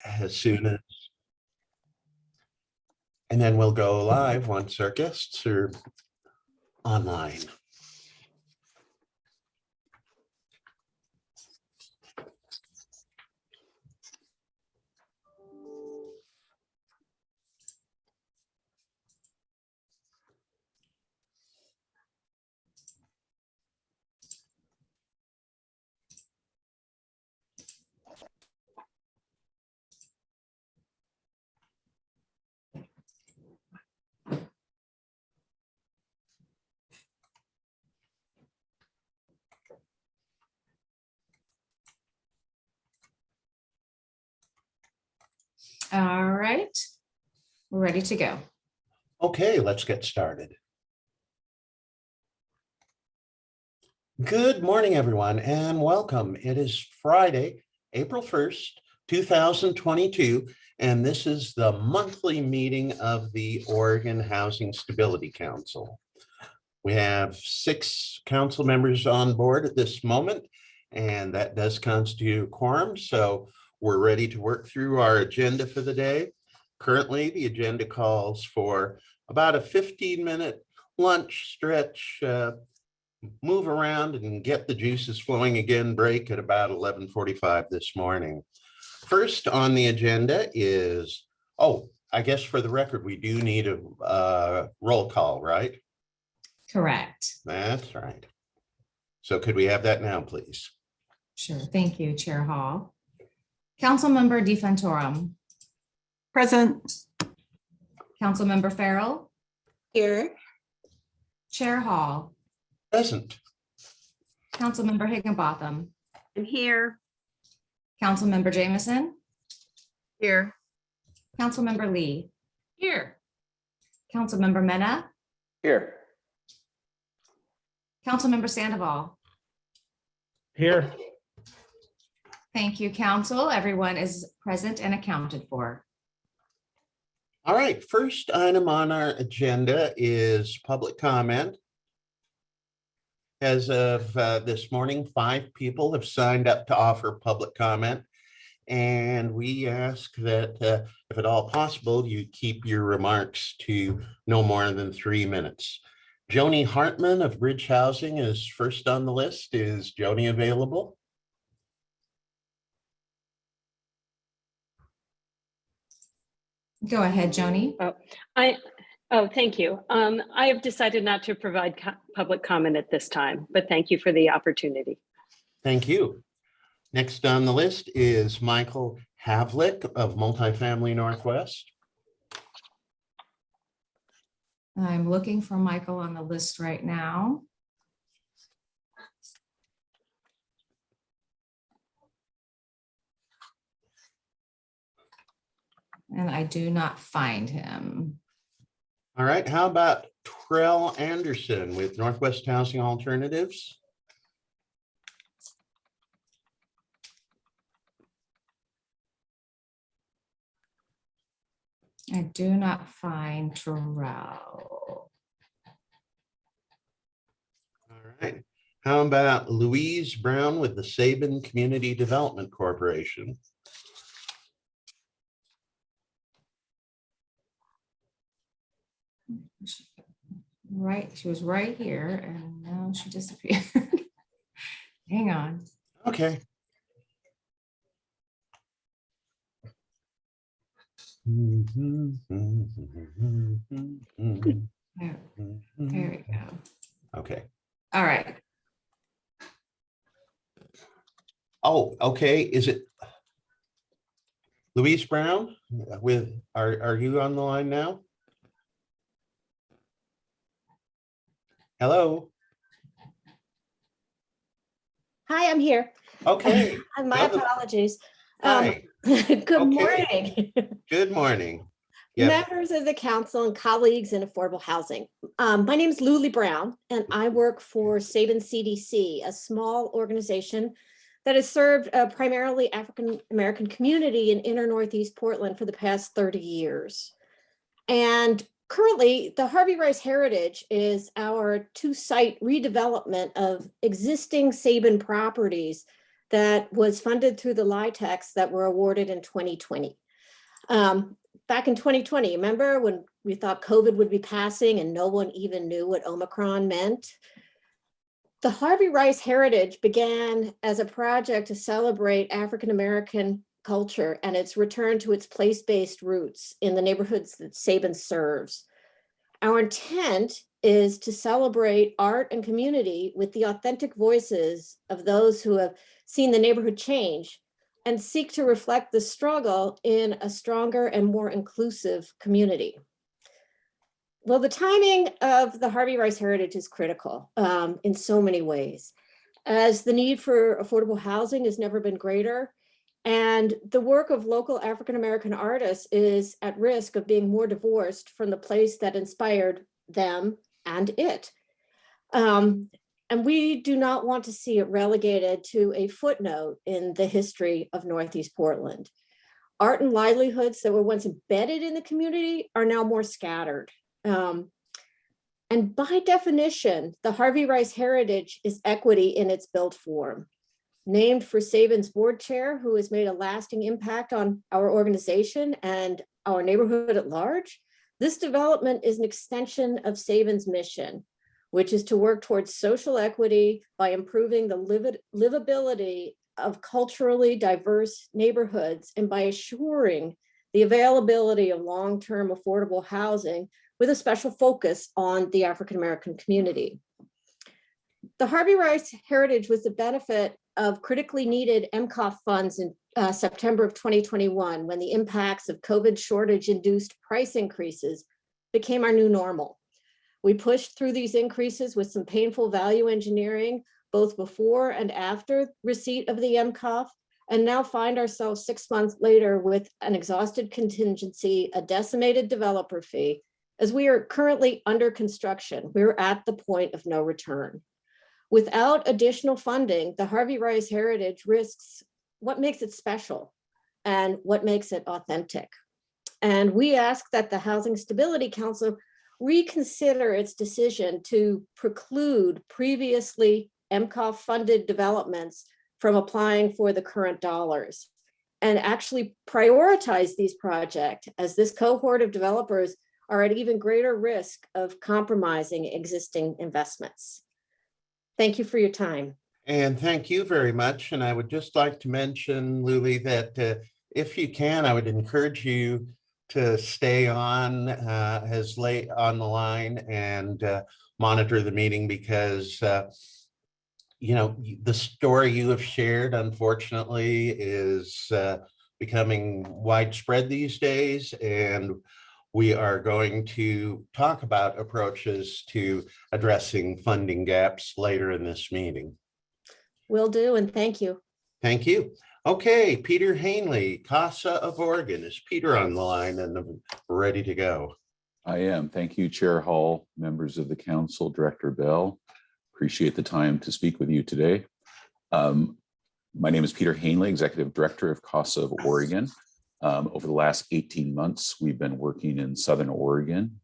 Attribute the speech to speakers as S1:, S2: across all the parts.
S1: as soon as, and then we'll go live once our guests are online.
S2: All right, we're ready to go.
S1: Okay, let's get started. Good morning, everyone, and welcome. It is Friday, April 1st, 2022, and this is the monthly meeting of the Oregon Housing Stability Council. We have 6 council members on board at this moment, and that does constitute a quorum, so we're ready to work through our agenda for the day. Currently, the agenda calls for about a 15-minute lunch stretch, move around and get the juices flowing again, break at about 11:45 this morning. First on the agenda is, I guess for the record, we do need a roll call, right?
S2: Correct.
S1: That's right. So could we have that now, please?
S2: Sure. Thank you, Chair Hall. Councilmember DeFantorum.
S3: Present.
S2: Councilmember Farrell.
S3: Here.
S2: Chair Hall.
S1: Present.
S2: Councilmember Higginbotham.
S3: I'm here.
S2: Councilmember Jameson.
S3: Here.
S2: Councilmember Lee.
S3: Here.
S2: Councilmember Mena.
S4: Here.
S2: Councilmember Sandoval.
S4: Here.
S2: Thank you, Council. Everyone is present and accounted for.
S1: All right, first item on our agenda is public comment. As of this morning, 5 people have signed up to offer public comment. And we ask that if at all possible, you keep your remarks to no more than 3 minutes. Joni Hartman of Bridge Housing is first on the list. Is Joni available?
S2: Go ahead, Joni.
S5: Thank you. I have decided not to provide public comment at this time, but thank you for the opportunity.
S1: Thank you. Next on the list is Michael Havlick of Multifamily Northwest.
S2: I'm looking for Michael on the list right now. And I do not find him.
S1: All right, how about Trell Anderson with Northwest Housing Alternatives?
S2: I do not find Terrell.
S1: All right, how about Louise Brown with the Sabin Community Development Corporation?
S2: Right, she was right here and now she disappeared. Hang on.
S1: Okay.
S2: There we go.
S1: Okay.
S2: All right.
S1: Oh, okay. Is it Louise Brown with, are you on the line now? Hello.
S6: Hi, I'm here.
S1: Okay.
S6: My apologies.
S1: Hi.
S6: Good
S1: Okay.
S6: morning.
S1: Good morning. Yes.
S6: Members of the council and colleagues in affordable housing. My name is Luli Brown, and I work for Sabin CDC, a small organization that has served a primarily African-American community in inner Northeast Portland for the past 30 years. And currently, the Harvey Rice Heritage is our 2-site redevelopment of existing Sabin properties that was funded through the LIHTCs that were awarded in 2020. Back in 2020, remember when we thought COVID would be passing and no one even knew what Omicron meant? The Harvey Rice Heritage began as a project to celebrate African-American culture and its return to its place-based roots in the neighborhoods that Sabin serves. Our intent is to celebrate art and community with the authentic voices of those who have seen the neighborhood change and seek to reflect the struggle in a stronger and more inclusive community. Well, the timing of the Harvey Rice Heritage is critical in so many ways, as the need for affordable housing has never been greater, and the work of local African-American artists is at risk of being more divorced from the place that inspired them and it. And we do not want to see it relegated to a footnote in the history of Northeast Portland. Art and livelihoods that were once embedded in the community are now more scattered. And by definition, the Harvey Rice Heritage is equity in its built form. Named for Sabin's board chair, who has made a lasting impact on our organization and our neighborhood at large, this development is an extension of Sabin's mission, which is to work towards social equity by improving the livability of culturally diverse neighborhoods and by assuring the availability of long-term affordable housing with a special focus on the African-American community. The Harvey Rice Heritage was the benefit of critically needed MCOF funds in September of 2021, when the impacts of COVID shortage-induced price increases became our new normal. We pushed through these increases with some painful value engineering, both before and after receipt of the MCOF, and now find ourselves 6 months later with an exhausted contingency, a decimated developer fee. As we are currently under construction, we're at the point of no return. Without additional funding, the Harvey Rice Heritage risks what makes it special and what makes it authentic. And we ask that the Housing Stability Council reconsider its decision to preclude previously MCOF funded developments from applying for the current dollars and actually prioritize these projects, as this cohort of developers are at even greater risk of compromising existing investments. Thank you for your time.
S1: And thank you very much. And I would just like to mention, Luli, that if you can, I would encourage you to stay on as late on the line and monitor the meeting, because you know, the story you have shared, unfortunately, is becoming widespread these days, and we are going to talk about approaches to addressing funding gaps later in this meeting.
S6: Will do, and thank you.
S1: Thank you. Okay, Peter Hanley, CASA of Oregon. Is Peter on the line and ready to go?
S7: I am. Thank you, Chair Hall, members of the council, Director Bell. Appreciate the time to speak with you today. My name is Peter Hanley, Executive Director of CASA of Oregon. Over the last 18 months, we've been working in Southern Oregon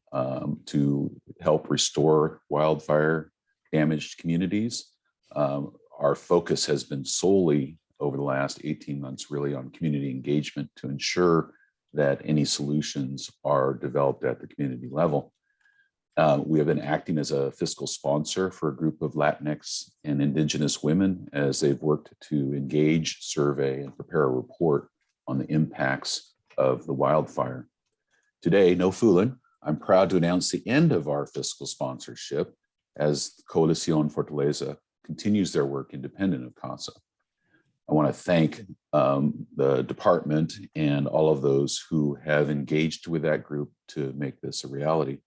S7: to help restore wildfire damaged communities. Our focus has been solely over the last 18 months really on community engagement to ensure that any solutions are developed at the community level. We have been acting as a fiscal sponsor for a group of Latinx and Indigenous women as they've worked to engage, survey, and prepare a report on the impacts of the wildfire. Today, no fooling, I'm proud to announce the end of our fiscal sponsorship as Coalición Fortaleza continues their work independent of CASA. I want to thank the department and all of those who have engaged with that group to make this a reality.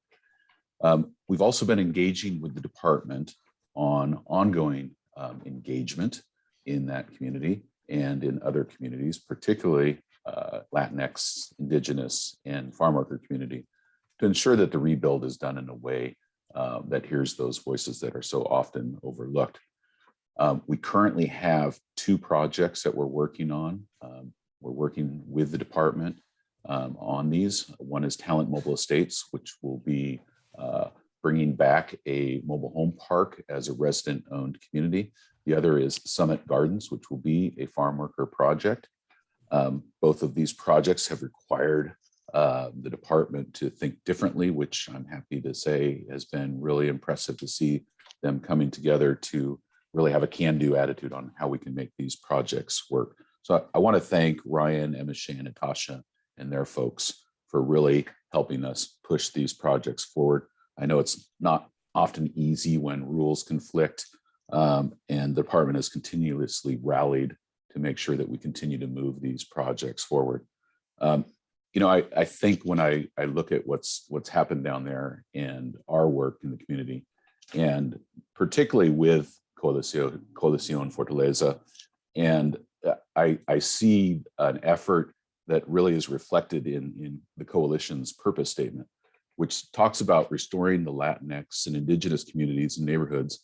S7: We've also been engaging with the department on ongoing engagement in that community and in other communities, particularly Latinx, Indigenous, and farm worker community, to ensure that the rebuild is done in a way that hears those voices that are so often overlooked. We currently have 2 projects that we're working on. We're working with the department on these. One is Talent Mobile Estates, which will be bringing back a mobile home park as a resident-owned community. The other is Summit Gardens, which will be a farm worker project. Both of these projects have required the department to think differently, which I'm happy to say has been really impressive to see them coming together to really have a can-do attitude on how we can make these projects work. So I want to thank Ryan, Emma Shea, Natasha, and their folks for really helping us push these projects forward. I know it's not often easy when rules conflict, and the department has continuously rallied to make sure that we continue to move these projects forward. I think when I look at what's happened down there and our work in the community, and particularly with Coalición Fortaleza, and I see an effort that really is reflected in the coalition's purpose statement, which talks about restoring the Latinx and Indigenous communities and neighborhoods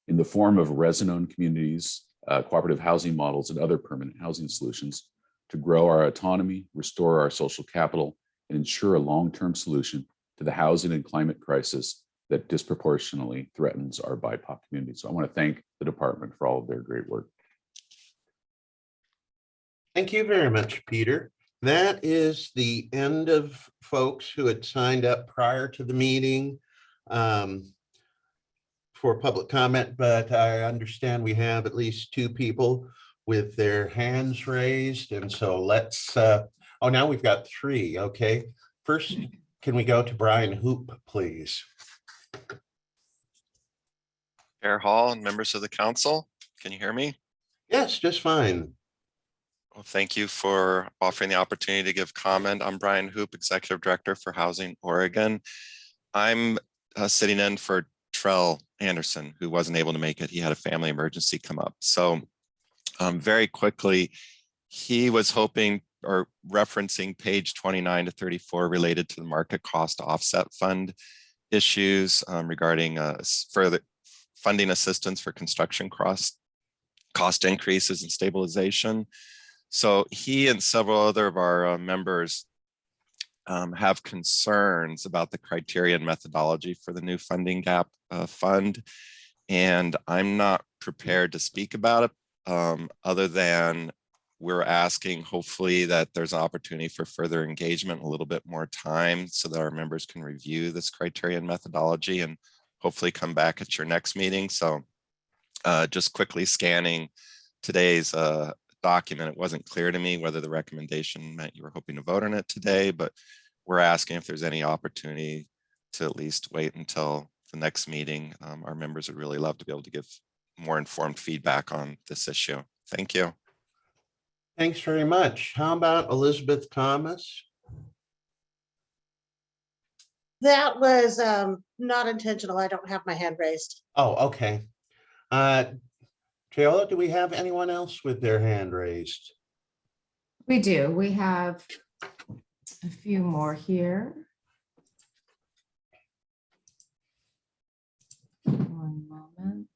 S7: in the form of resident-owned communities, cooperative housing models, and other permanent housing solutions to grow our autonomy, restore our social capital, and ensure a long-term solution to the housing and climate crisis that disproportionately threatens our BIPOC community. So I want to thank the department for all of their great work.
S1: Thank you very much, Peter. That is the end of folks who had signed up prior to the meeting for public comment, but I understand we have at least two people with their hands raised. And so let's, oh, now we've got three. Okay. First, can we go to Brian Hoop, please?
S8: Chair Hall and members of the council, can you hear me?
S1: Yes, just fine.
S8: Well, thank you for offering the opportunity to give comment. I'm Brian Hoop, Executive Director for Housing Oregon. I'm sitting in for Trell Anderson, who wasn't able to make it. He had a family emergency come up. So very quickly, he was hoping or referencing page 29 to 34 related to the market cost offset fund issues regarding further funding assistance for construction cost increases and stabilization. So he and several other of our members have concerns about the criteria and methodology for the new funding gap fund. And I'm not prepared to speak about it other than we're asking hopefully that there's an opportunity for further engagement, a little bit more time so that our members can review this criteria and methodology and hopefully come back at your next meeting. So just quickly scanning today's document, it wasn't clear to me whether the recommendation meant you were hoping to vote on it today, but we're asking if there's any opportunity to at least wait until the next meeting. Our members would really love to be able to give more informed feedback on this issue. Thank you.
S1: Thanks very much. How about Elizabeth Thomas?
S9: That was not intentional. I don't have my hand raised.
S1: Oh, okay. Taylor, do we have anyone else with their hand raised?
S2: We do. We have a few more here. One moment.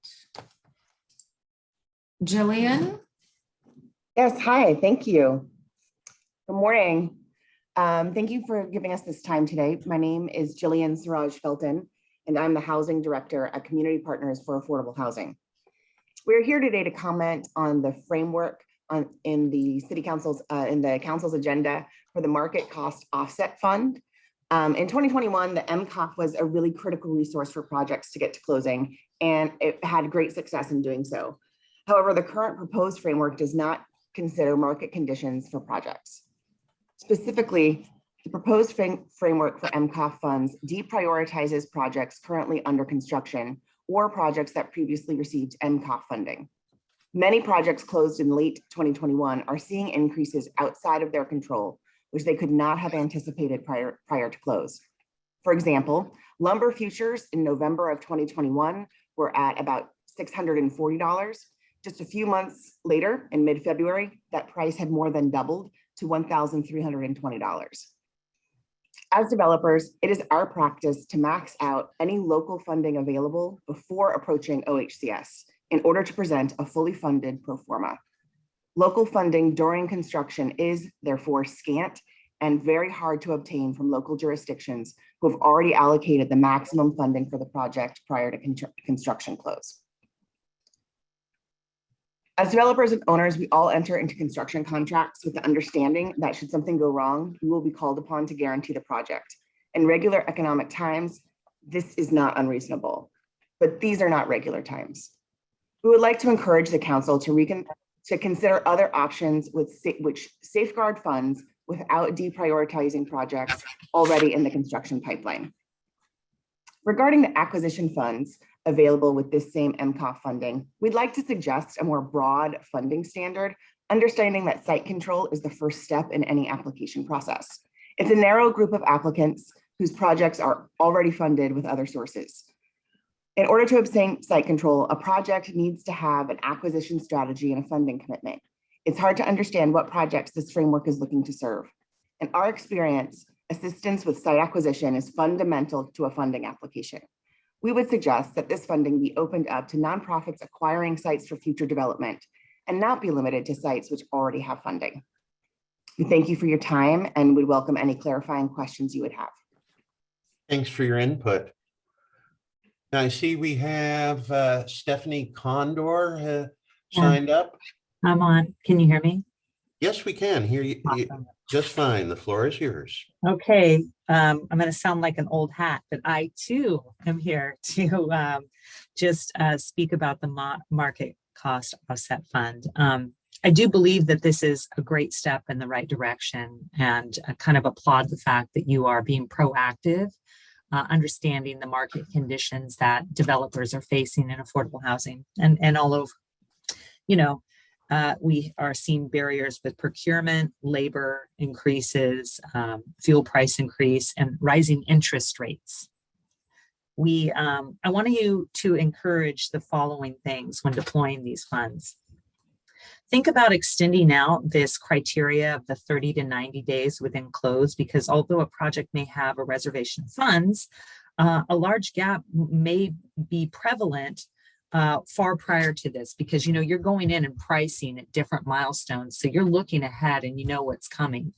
S2: Jillian?
S10: Yes, hi, thank you. Good morning. Thank you for giving us this time today. My name is Jillian Siraj Felton, and I'm the Housing Director at Community Partners for Affordable Housing. We're here today to comment on the framework in the City Council's Council's agenda for the Market Cost Offset Fund. In 2021, the MCOF was a really critical resource for projects to get to closing, and it had great success in doing so. However, the current proposed framework does not consider market conditions for projects. Specifically, the proposed framework for MCOF funds deprioritizes projects currently under construction or projects that previously received MCOF funding. Many projects closed in late 2021 are seeing increases outside of their control, which they could not have anticipated prior to close. For example, lumber futures in November of 2021 were at about $640. Just a few months later, in mid-February, that price had more than doubled to $1,320. As developers, it is our practice to max out any local funding available before approaching OHCS in order to present a fully funded pro forma. Local funding during construction is therefore scant and very hard to obtain from local jurisdictions who have already allocated the maximum funding for the project prior to construction close. As developers and owners, we all enter into construction contracts with the understanding that should something go wrong, we will be called upon to guarantee the project. In regular economic times, this is not unreasonable, but these are not regular times. We would like to encourage the council to consider other options which safeguard funds without deprioritizing projects already in the construction pipeline. Regarding the acquisition funds available with this same MCOF funding, we'd like to suggest a more broad funding standard, understanding that site control is the first step in any application process. It's a narrow group of applicants whose projects are already funded with other sources. In order to obtain site control, a project needs to have an acquisition strategy and a funding commitment. It's hard to understand what projects this framework is looking to serve. In our experience, assistance with site acquisition is fundamental to a funding application. We would suggest that this funding be opened up to nonprofits acquiring sites for future development and not be limited to sites which already have funding. We thank you for your time and would welcome any clarifying questions you would have.
S1: Thanks for your input. Now I see we have Stephanie Condor signed up.
S11: I'm on. Can you hear me?
S1: Yes, we can hear you
S11: Awesome.
S1: just fine. The floor is yours.
S11: Okay. I'm going to sound like an old hat, but I too am here to just speak about the market cost offset fund. I do believe that this is a great step in the right direction, and I kind of applaud the fact that you are being proactive, understanding the market conditions that developers are facing in affordable housing and all over. You know, we are seeing barriers with procurement, labor increases, fuel price increase, and rising interest rates. I want you to encourage the following things when deploying these funds. Think about extending out this criteria of the 30 to 90 days within close, because although a project may have a reservation of funds, a large gap may be prevalent far prior to this, because you're going in and pricing at different milestones. So you're looking ahead and you know what's coming.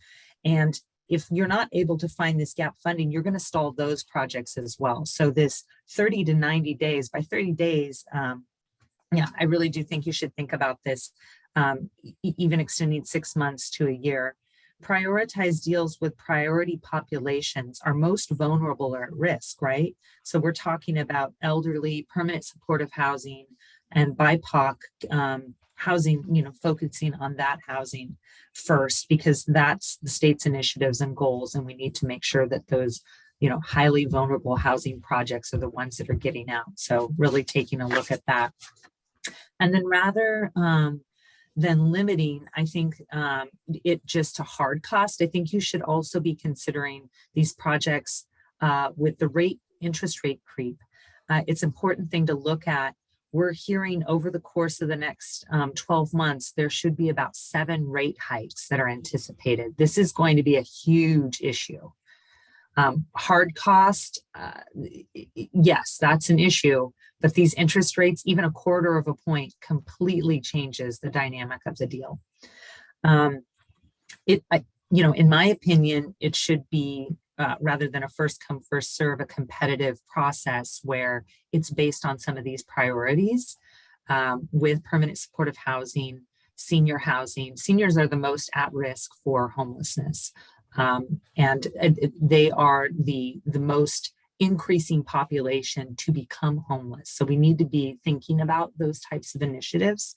S11: And if you're not able to find this gap funding, you're going to stall those projects as well. So this 30 to 90 days, by 30 days, I really do think you should think about this, even extending 6 months to a year. Prioritize deals with priority populations are most vulnerable or at risk, right? So we're talking about elderly, permanent supportive housing, and BIPOC housing, focusing on that housing first, because that's the state's initiatives and goals. And we need to make sure that those, highly vulnerable housing projects are the ones that are getting out. So really taking a look at that. And then rather than limiting, I think it just to hard cost, I think you should also be considering these projects with the interest rate creep. It's an important thing to look at. We're hearing over the course of the next 12 months, there should be about 7 rate hikes that are anticipated. This is going to be a huge issue. Hard cost, yes, that's an issue, but these interest rates, even a 1/4 of a point, completely changes the dynamic of the deal. In my opinion, it should be rather than a first come first serve, a competitive process where it's based on some of these priorities with permanent supportive housing, senior housing. Seniors are the most at risk for homelessness. And they are the most increasing population to become homeless. So we need to be thinking about those types of initiatives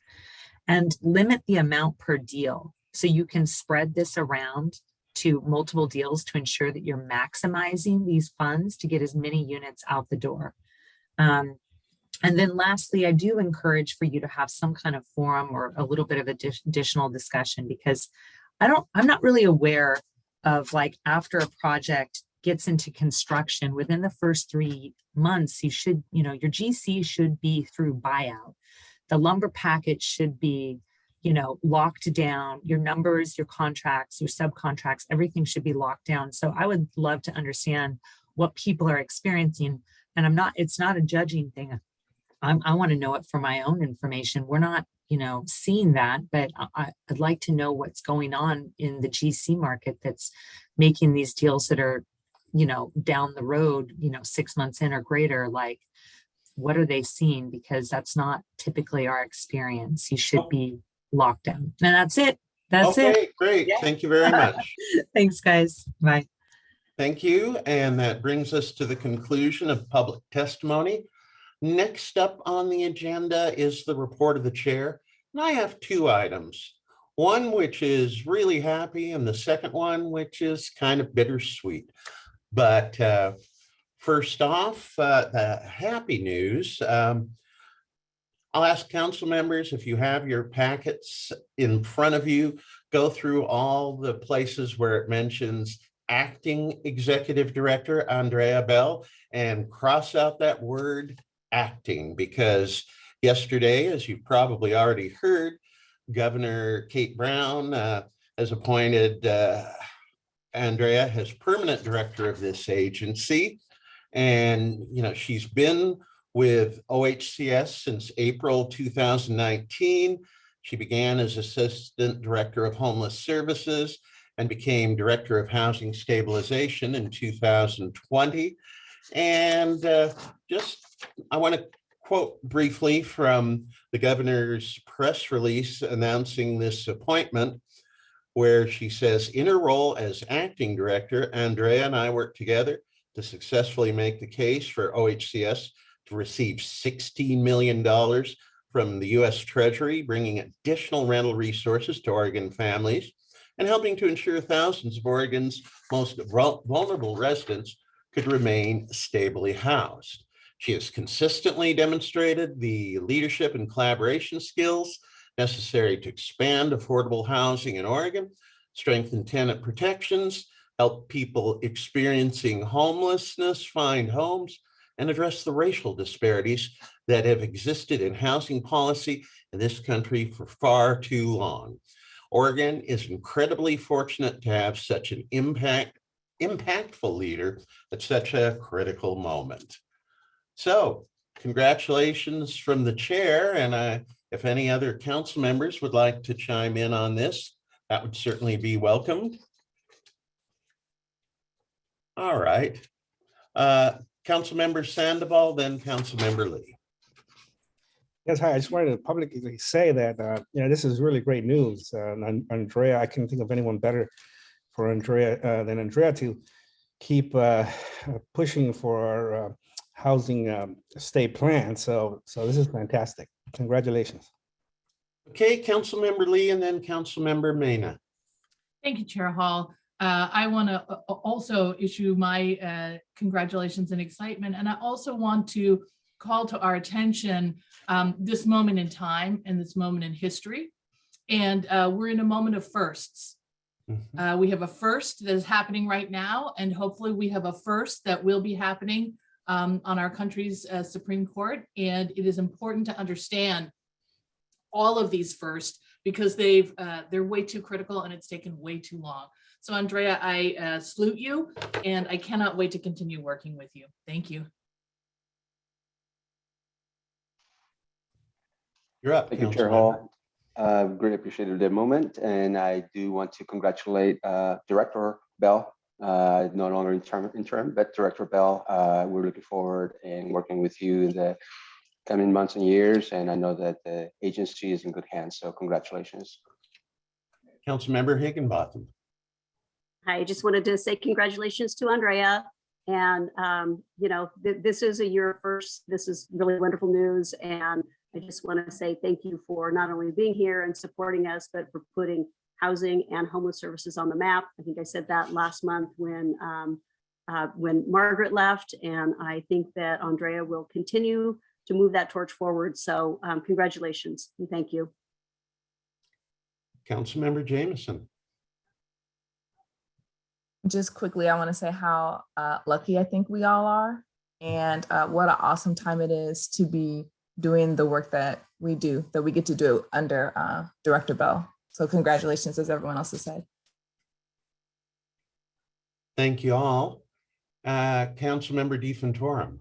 S11: and limit the amount per deal. So you can spread this around to multiple deals to ensure that you're maximizing these funds to get as many units out the door. And then lastly, I do encourage for you to have some kind of forum or a little bit of additional discussion, because I'm not really aware of, like, after a project gets into construction, within the first 3 months, your GC should be through buyout. The lumber package should be, locked down. Your numbers, your contracts, your subcontracts, everything should be locked down. So I would love to understand what people are experiencing. And it's not a judging thing. I want to know it for my own information. We're not, seen that, but I'd like to know what's going on in the GC market that's making these deals that are, down the road, 6 months in or greater, like, what are they seeing? Because that's not typically our experience. You should be locked down. And that's it. That's it.
S1: Okay, great.
S11: Yeah.
S1: Thank you very much.
S11: Thanks, guys. Bye.
S1: Thank you. And that brings us to the conclusion of public testimony. Next up on the agenda is the report of the chair. And I have two items. One which is really happy, and the second one which is kind of bittersweet. But first off, the happy news. I'll ask council members, if you have your packets in front of you, go through all the places where it mentions Acting Executive Director Andrea Bell and cross out that word acting, because yesterday, as you've probably already heard, Governor Kate Brown has appointed Andrea as permanent director of this agency. And, she's been with OHCS since April 2019. She began as Assistant Director of Homeless Services and became Director of Housing Stabilization in 2020. And I want to quote briefly from the governor's press release announcing this appointment, where she says, in her role as acting director, Andrea and I worked together to successfully make the case for OHCS to receive $16 million from the U.S. Treasury, bringing additional rental resources to Oregon families and helping to ensure thousands of Oregon's most vulnerable residents could remain stably housed. She has consistently demonstrated the leadership and collaboration skills necessary to expand affordable housing in Oregon, strengthen tenant protections, help people experiencing homelessness find homes, and address the racial disparities that have existed in housing policy in this country for far too long. Oregon is incredibly fortunate to have such an impactful leader at such a critical moment. So, congratulations from the chair, and if any other council members would like to chime in on this, that would certainly be welcomed. All right. Councilmember Sandoval, then Councilmember Lee.
S4: Yes, hi. I just wanted to publicly say that this is really great news. Andrea, I couldn't think of anyone better for Andrea than Andrea to keep pushing for our housing state plan. So this is fantastic. Congratulations.
S1: Okay, Councilmember Lee, and then Councilmember Mena.
S3: Thank you, Chair Hall. I want to also issue my congratulations and excitement. And I also want to call to our attention this moment in time and this moment in history. And we're in a moment of firsts. We have a first that is happening right now, and hopefully we have a first that will be happening on our country's Supreme Court. And it is important to understand all of these first, because they're way too critical and it's taken way too long. So Andrea, I salute you, and I cannot wait to continue working with you. Thank you.
S1: You're up.
S12: Thank you, Chair Hall. Greatly appreciated the moment, and I do want to congratulate Director Bell, no longer interim, but Director Bell. We're looking forward and working with you in the coming months and years, and I know that the agency is in good hands, so congratulations.
S1: Councilmember Higginbotham.
S13: I just wanted to say congratulations to Andrea. And, this is a year first. This is really wonderful news. And I just want to say thank you for not only being here and supporting us, but for putting housing and homeless services on the map. I think I said that last month when Margaret left. And I think that Andrea will continue to move that torch forward. So congratulations and thank you.
S1: Councilmember Jameson.
S14: Just quickly, I want to say how lucky I think we all are, and what an awesome time it is to be doing the work that we do, that we get to do under Director Bell. So congratulations, as everyone else has said.
S1: Thank you all. Councilmember DeFontorum.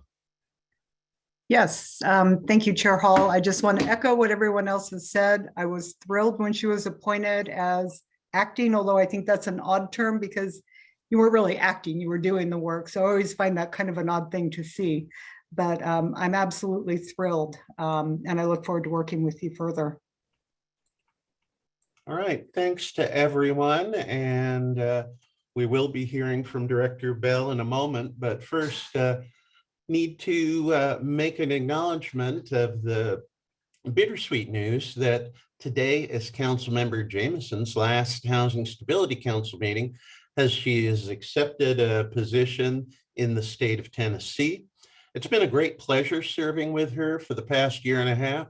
S15: Yes, thank you, Chair Hall. I just want to echo what everyone else has said. I was thrilled when she was appointed as acting, although I think that's an odd term because you weren't really acting, you were doing the work. So I always find that kind of an odd thing to see. But I'm absolutely thrilled, and I look forward to working with you further.
S1: All right, thanks to everyone. And we will be hearing from Director Bell in a moment, but first need to make an acknowledgement of the bittersweet news that today is Councilmember Jameson's last Housing Stability Council meeting, as she has accepted a position in the state of Tennessee. It's been a great pleasure serving with her for the past year and a half.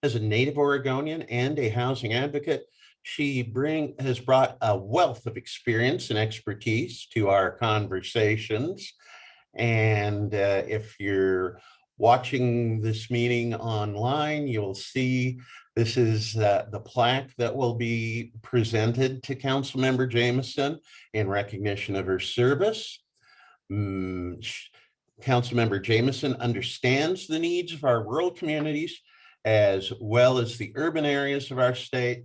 S1: As a native Oregonian and a housing advocate, she has brought a wealth of experience and expertise to our conversations. And if you're watching this meeting online, you'll see this is the plaque that will be presented to Councilmember Jameson in recognition of her service. Councilmember Jameson understands the needs of our rural communities as well as the urban areas of our state.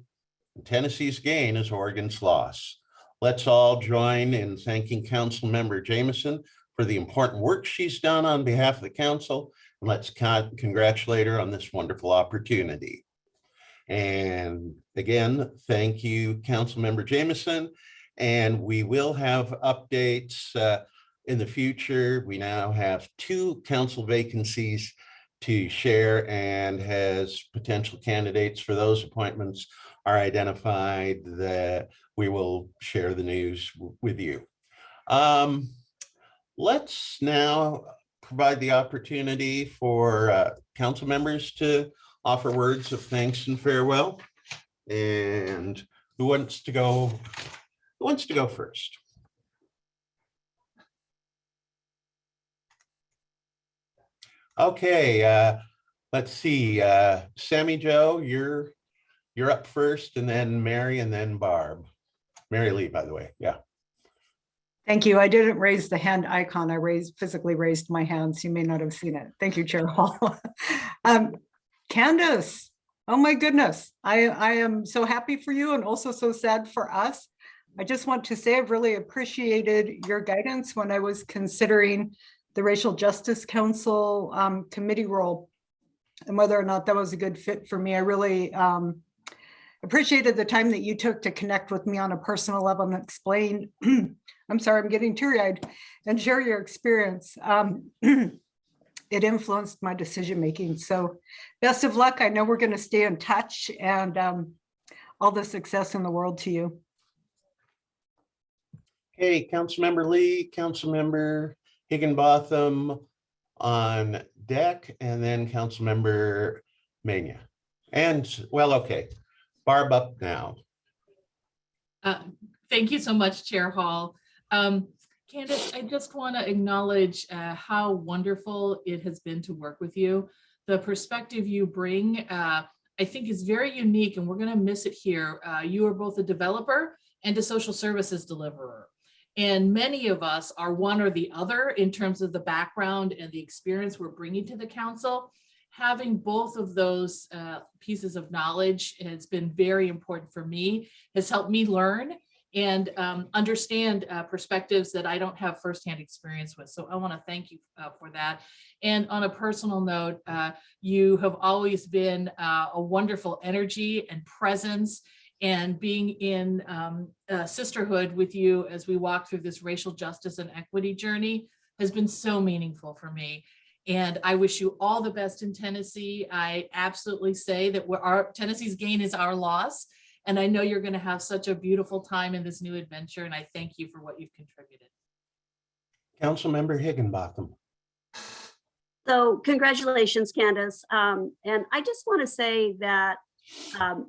S1: Tennessee's gain is Oregon's loss. Let's all join in thanking Councilmember Jameson for the important work she's done on behalf of the council. And let's congratulate her on this wonderful opportunity. And again, thank you, Councilmember Jameson. And we will have updates in the future. We now have 2 council vacancies to share, and as potential candidates for those appointments are identified, that we will share the news with you. Let's now provide the opportunity for council members to offer words of thanks and farewell. And who wants to go first? Okay, let's see. Sammy Joe, you're up first, and then Mary, and then Barb. Mary Lee, by the way. Yeah.
S15: Thank you. I didn't raise the hand icon. I physically raised my hands. You may not have seen it. Thank you, Chair Hall. Candace, oh my goodness. I am so happy for you and also so sad for us. I just want to say I've really appreciated your guidance when I was considering the Racial Justice Council committee role and whether or not that was a good fit for me. I really appreciated the time that you took to connect with me on a personal level and explain, I'm sorry, I'm getting teary-eyed, and share your experience. It influenced my decision-making. So best of luck. I know we're going to stay in touch, and all the success in the world to you.
S1: Okay, Councilmember Lee, Councilmember Higginbotham on deck, and then Councilmember Mania. And well, okay, Barb up now.
S3: Thank you so much, Chair Hall. Candace, I just want to acknowledge how wonderful it has been to work with you. The perspective you bring, I think, is very unique, and we're going to miss it here. You are both a developer and a social services deliverer. And many of us are one or the other in terms of the background and the experience we're bringing to the council. Having both of those pieces of knowledge has been very important for me, has helped me learn and understand perspectives that I don't have firsthand experience with. So I want to thank you for that. And on a personal note, you have always been a wonderful energy and presence, and being in sisterhood with you as we walk through this racial justice and equity journey has been so meaningful for me. And I wish you all the best in Tennessee. I absolutely say that Tennessee's gain is our loss. And I know you're going to have such a beautiful time in this new adventure. And I thank you for what you've contributed.
S1: Councilmember Higginbotham.
S13: So congratulations, Candace. And I just want to say that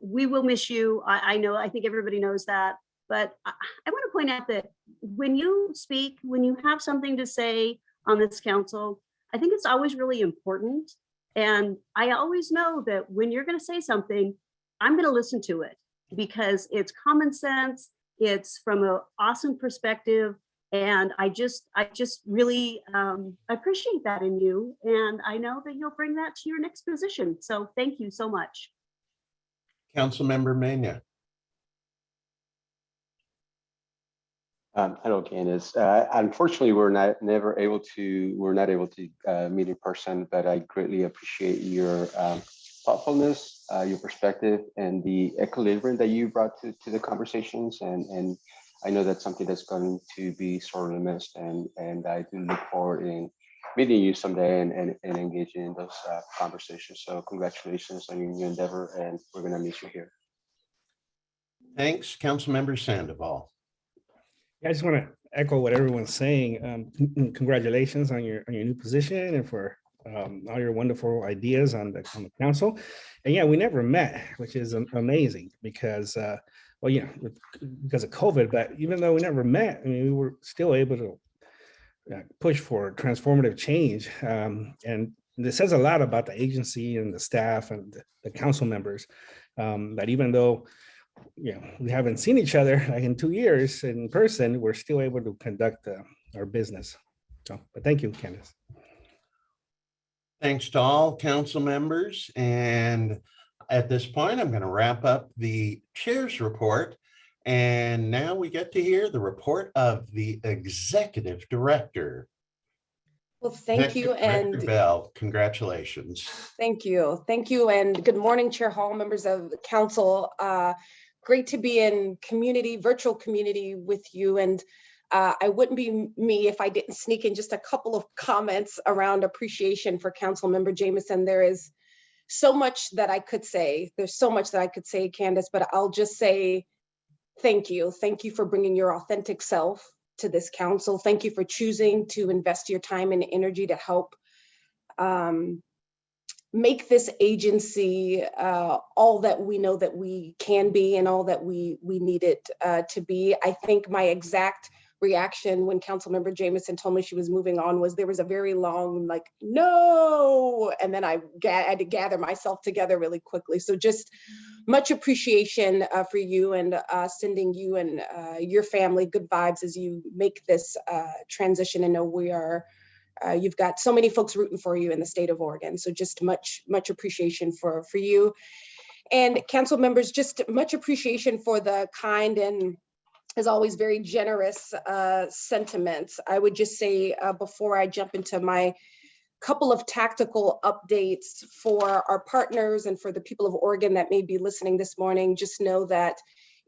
S13: we will miss you. I think everybody knows that. But I want to point out that when you speak, when you have something to say on this council, I think it's always really important. And I always know that when you're going to say something, I'm going to listen to it because it's common sense. It's from an awesome perspective. And I just really appreciate that in you. And I know that you'll bring that to your next position. So thank you so much.
S1: Councilmember Mena.
S12: Hello, Candace. Unfortunately, we're not able to meet in person, but I greatly appreciate your thoughtfulness, your perspective, and the equilibrium that you brought to the conversations. And I know that's something that's going to be sorely missed. And I do look forward in meeting you someday and engaging in those conversations. So congratulations on your new endeavor, and we're going to miss you here.
S1: Thanks, Councilmember Sandoval.
S4: I just want to echo what everyone's saying. Congratulations on your new position and for all your wonderful ideas on the council. And yeah, we never met, which is amazing because, well, yeah, because of COVID. But even though we never met, I mean, we were still able to push for transformative change. And this says a lot about the agency and the staff and the council members. That even though we haven't seen each other like in 2 years in person, we're still able to conduct our business. So, but thank you, Candace.
S1: Thanks to all council members. And at this point, I'm going to wrap up the chair's report. And now we get to hear the report of the executive director.
S16: Well, thank you. And
S1: Director Bell, congratulations.
S16: Thank you. Thank you. And good morning, Chair Hall, members of the council. Great to be in virtual community with you. And I wouldn't be me if I didn't sneak in just a couple of comments around appreciation for Councilmember Jamison. There is so much that I could say. There's so much that I could say, Candace, but I'll just say thank you. Thank you for bringing your authentic self to this council. Thank you for choosing to invest your time and energy to help make this agency all that we know that we can be and all that we need it to be. I think my exact reaction when Councilmember Jamison told me she was moving on was there was a very long like, no, and then I had to gather myself together really quickly. So just much appreciation for you and sending you and your family good vibes as you make this transition and know we are you've got so many folks rooting for you in the state of Oregon. So just much appreciation for you. And council members, just much appreciation for the kind and as always, very generous sentiments. I would just say before I jump into my couple of tactical updates for our partners and for the people of Oregon that may be listening this morning, just know that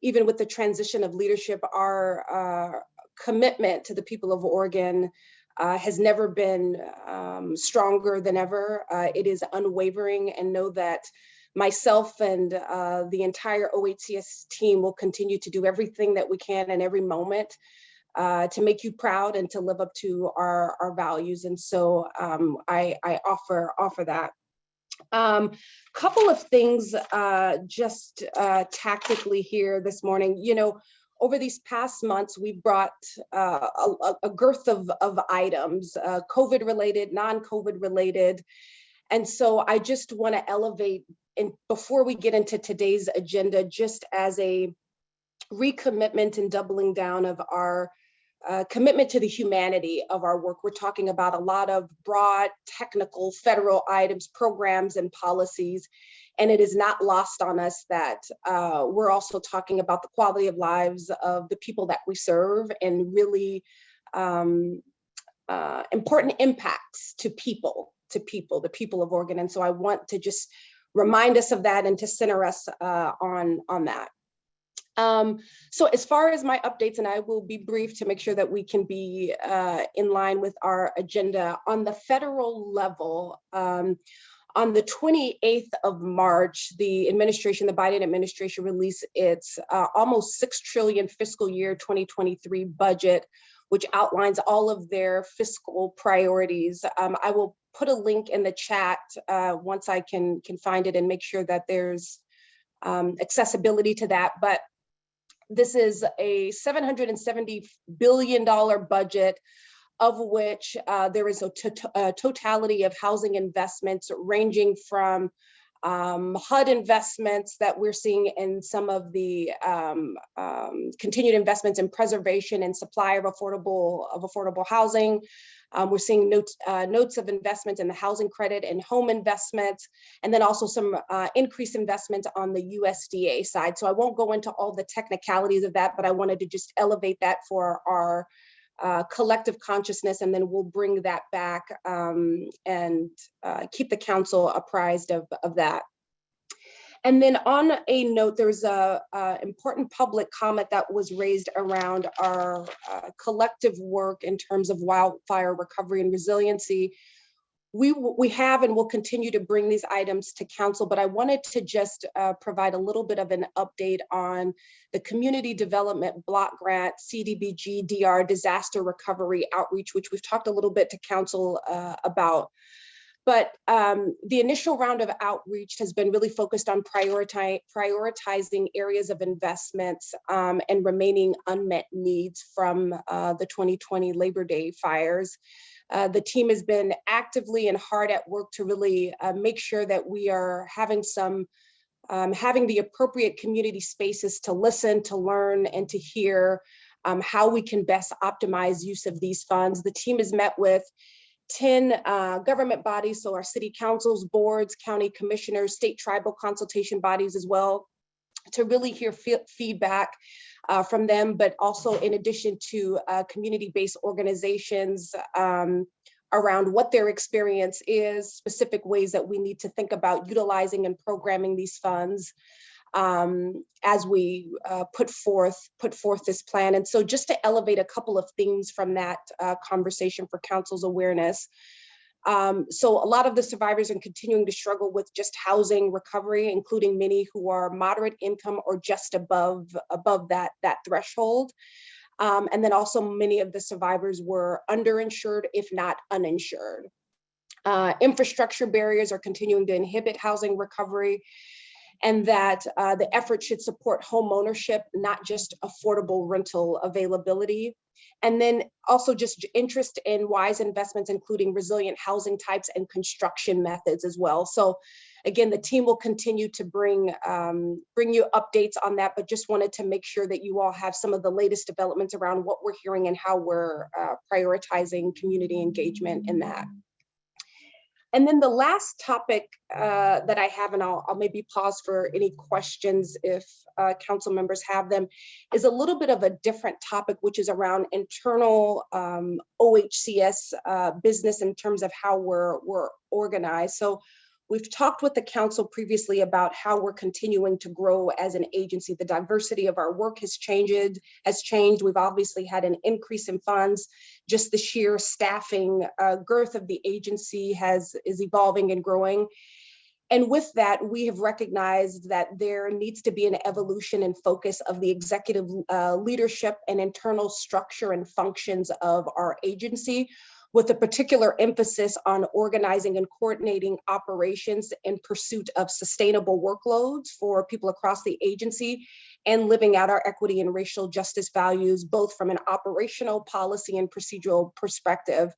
S16: even with the transition of leadership, our commitment to the people of Oregon has never been stronger than ever. It is unwavering, and know that myself and the entire OHCS team will continue to do everything that we can in every moment to make you proud and to live up to our values. And so I offer that. Couple of things just tactically here this morning. You know, over these past months, we brought a girth of items, COVID related, non-COVID related. And so I just want to elevate, and before we get into today's agenda, just as a recommitment and doubling down of our commitment to the humanity of our work. We're talking about a lot of broad, technical, federal items, programs, and policies. And it is not lost on us that we're also talking about the quality of lives of the people that we serve and really important impacts to people, the people of Oregon. And so I want to just remind us of that and to center us on that. So as far as my updates, and I will be brief to make sure that we can be in line with our agenda on the federal level. On the 28th of March, the Biden administration released its almost $6 trillion fiscal year 2023 budget, which outlines all of their fiscal priorities. I will put a link in the chat once I can find it and make sure that there's accessibility to that. But this is a $770 billion budget, of which there is a totality of housing investments ranging from HUD investments that we're seeing in some of the continued investments in preservation and supply of affordable housing. We're seeing notes of investment in the housing credit and home investments, and then also some increased investment on the USDA side. So I won't go into all the technicalities of that, but I wanted to just elevate that for our collective consciousness, and then we'll bring that back and keep the council apprised of that. And then on a note, there's a important public comment that was raised around our collective work in terms of wildfire recovery and resiliency. We have and will continue to bring these items to council, but I wanted to just provide a little bit of an update on the Community Development Block Grant, CDBG, DR, disaster recovery outreach, which we've talked a little bit to council about. But the initial round of outreach has been really focused on prioritizing areas of investments and remaining unmet needs from the 2020 Labor Day fires. The team has been actively and hard at work to really make sure that we are having the appropriate community spaces to listen, to learn, and to hear how we can best optimize use of these funds. The team has met with 10 government bodies, so our city councils, boards, county commissioners, state tribal consultation bodies as well, to really hear feedback from them, but also in addition to community-based organizations around what their experience is, specific ways that we need to think about utilizing and programming these funds as we put forth this plan. And so just to elevate a couple of things from that conversation for council's awareness. So a lot of the survivors are continuing to struggle with just housing recovery, including many who are moderate income or just above that threshold. And then also many of the survivors were underinsured, if not uninsured. Infrastructure barriers are continuing to inhibit housing recovery, and that the effort should support home ownership, not just affordable rental availability. And then also just interest in wise investments, including resilient housing types and construction methods as well. So again, the team will continue to bring you updates on that, but just wanted to make sure that you all have some of the latest developments around what we're hearing and how we're prioritizing community engagement in that. And then the last topic that I have, and I'll maybe pause for any questions if council members have them, is a little bit of a different topic, which is around internal OHCS business in terms of how we're organized. So we've talked with the council previously about how we're continuing to grow as an agency. The diversity of our work has changed. We've obviously had an increase in funds. Just the sheer staffing girth of the agency is evolving and growing. And with that, we have recognized that there needs to be an evolution and focus of the executive leadership and internal structure and functions of our agency, with a particular emphasis on organizing and coordinating operations in pursuit of sustainable workloads for people across the agency and living out our equity and racial justice values, both from an operational, policy, and procedural perspective.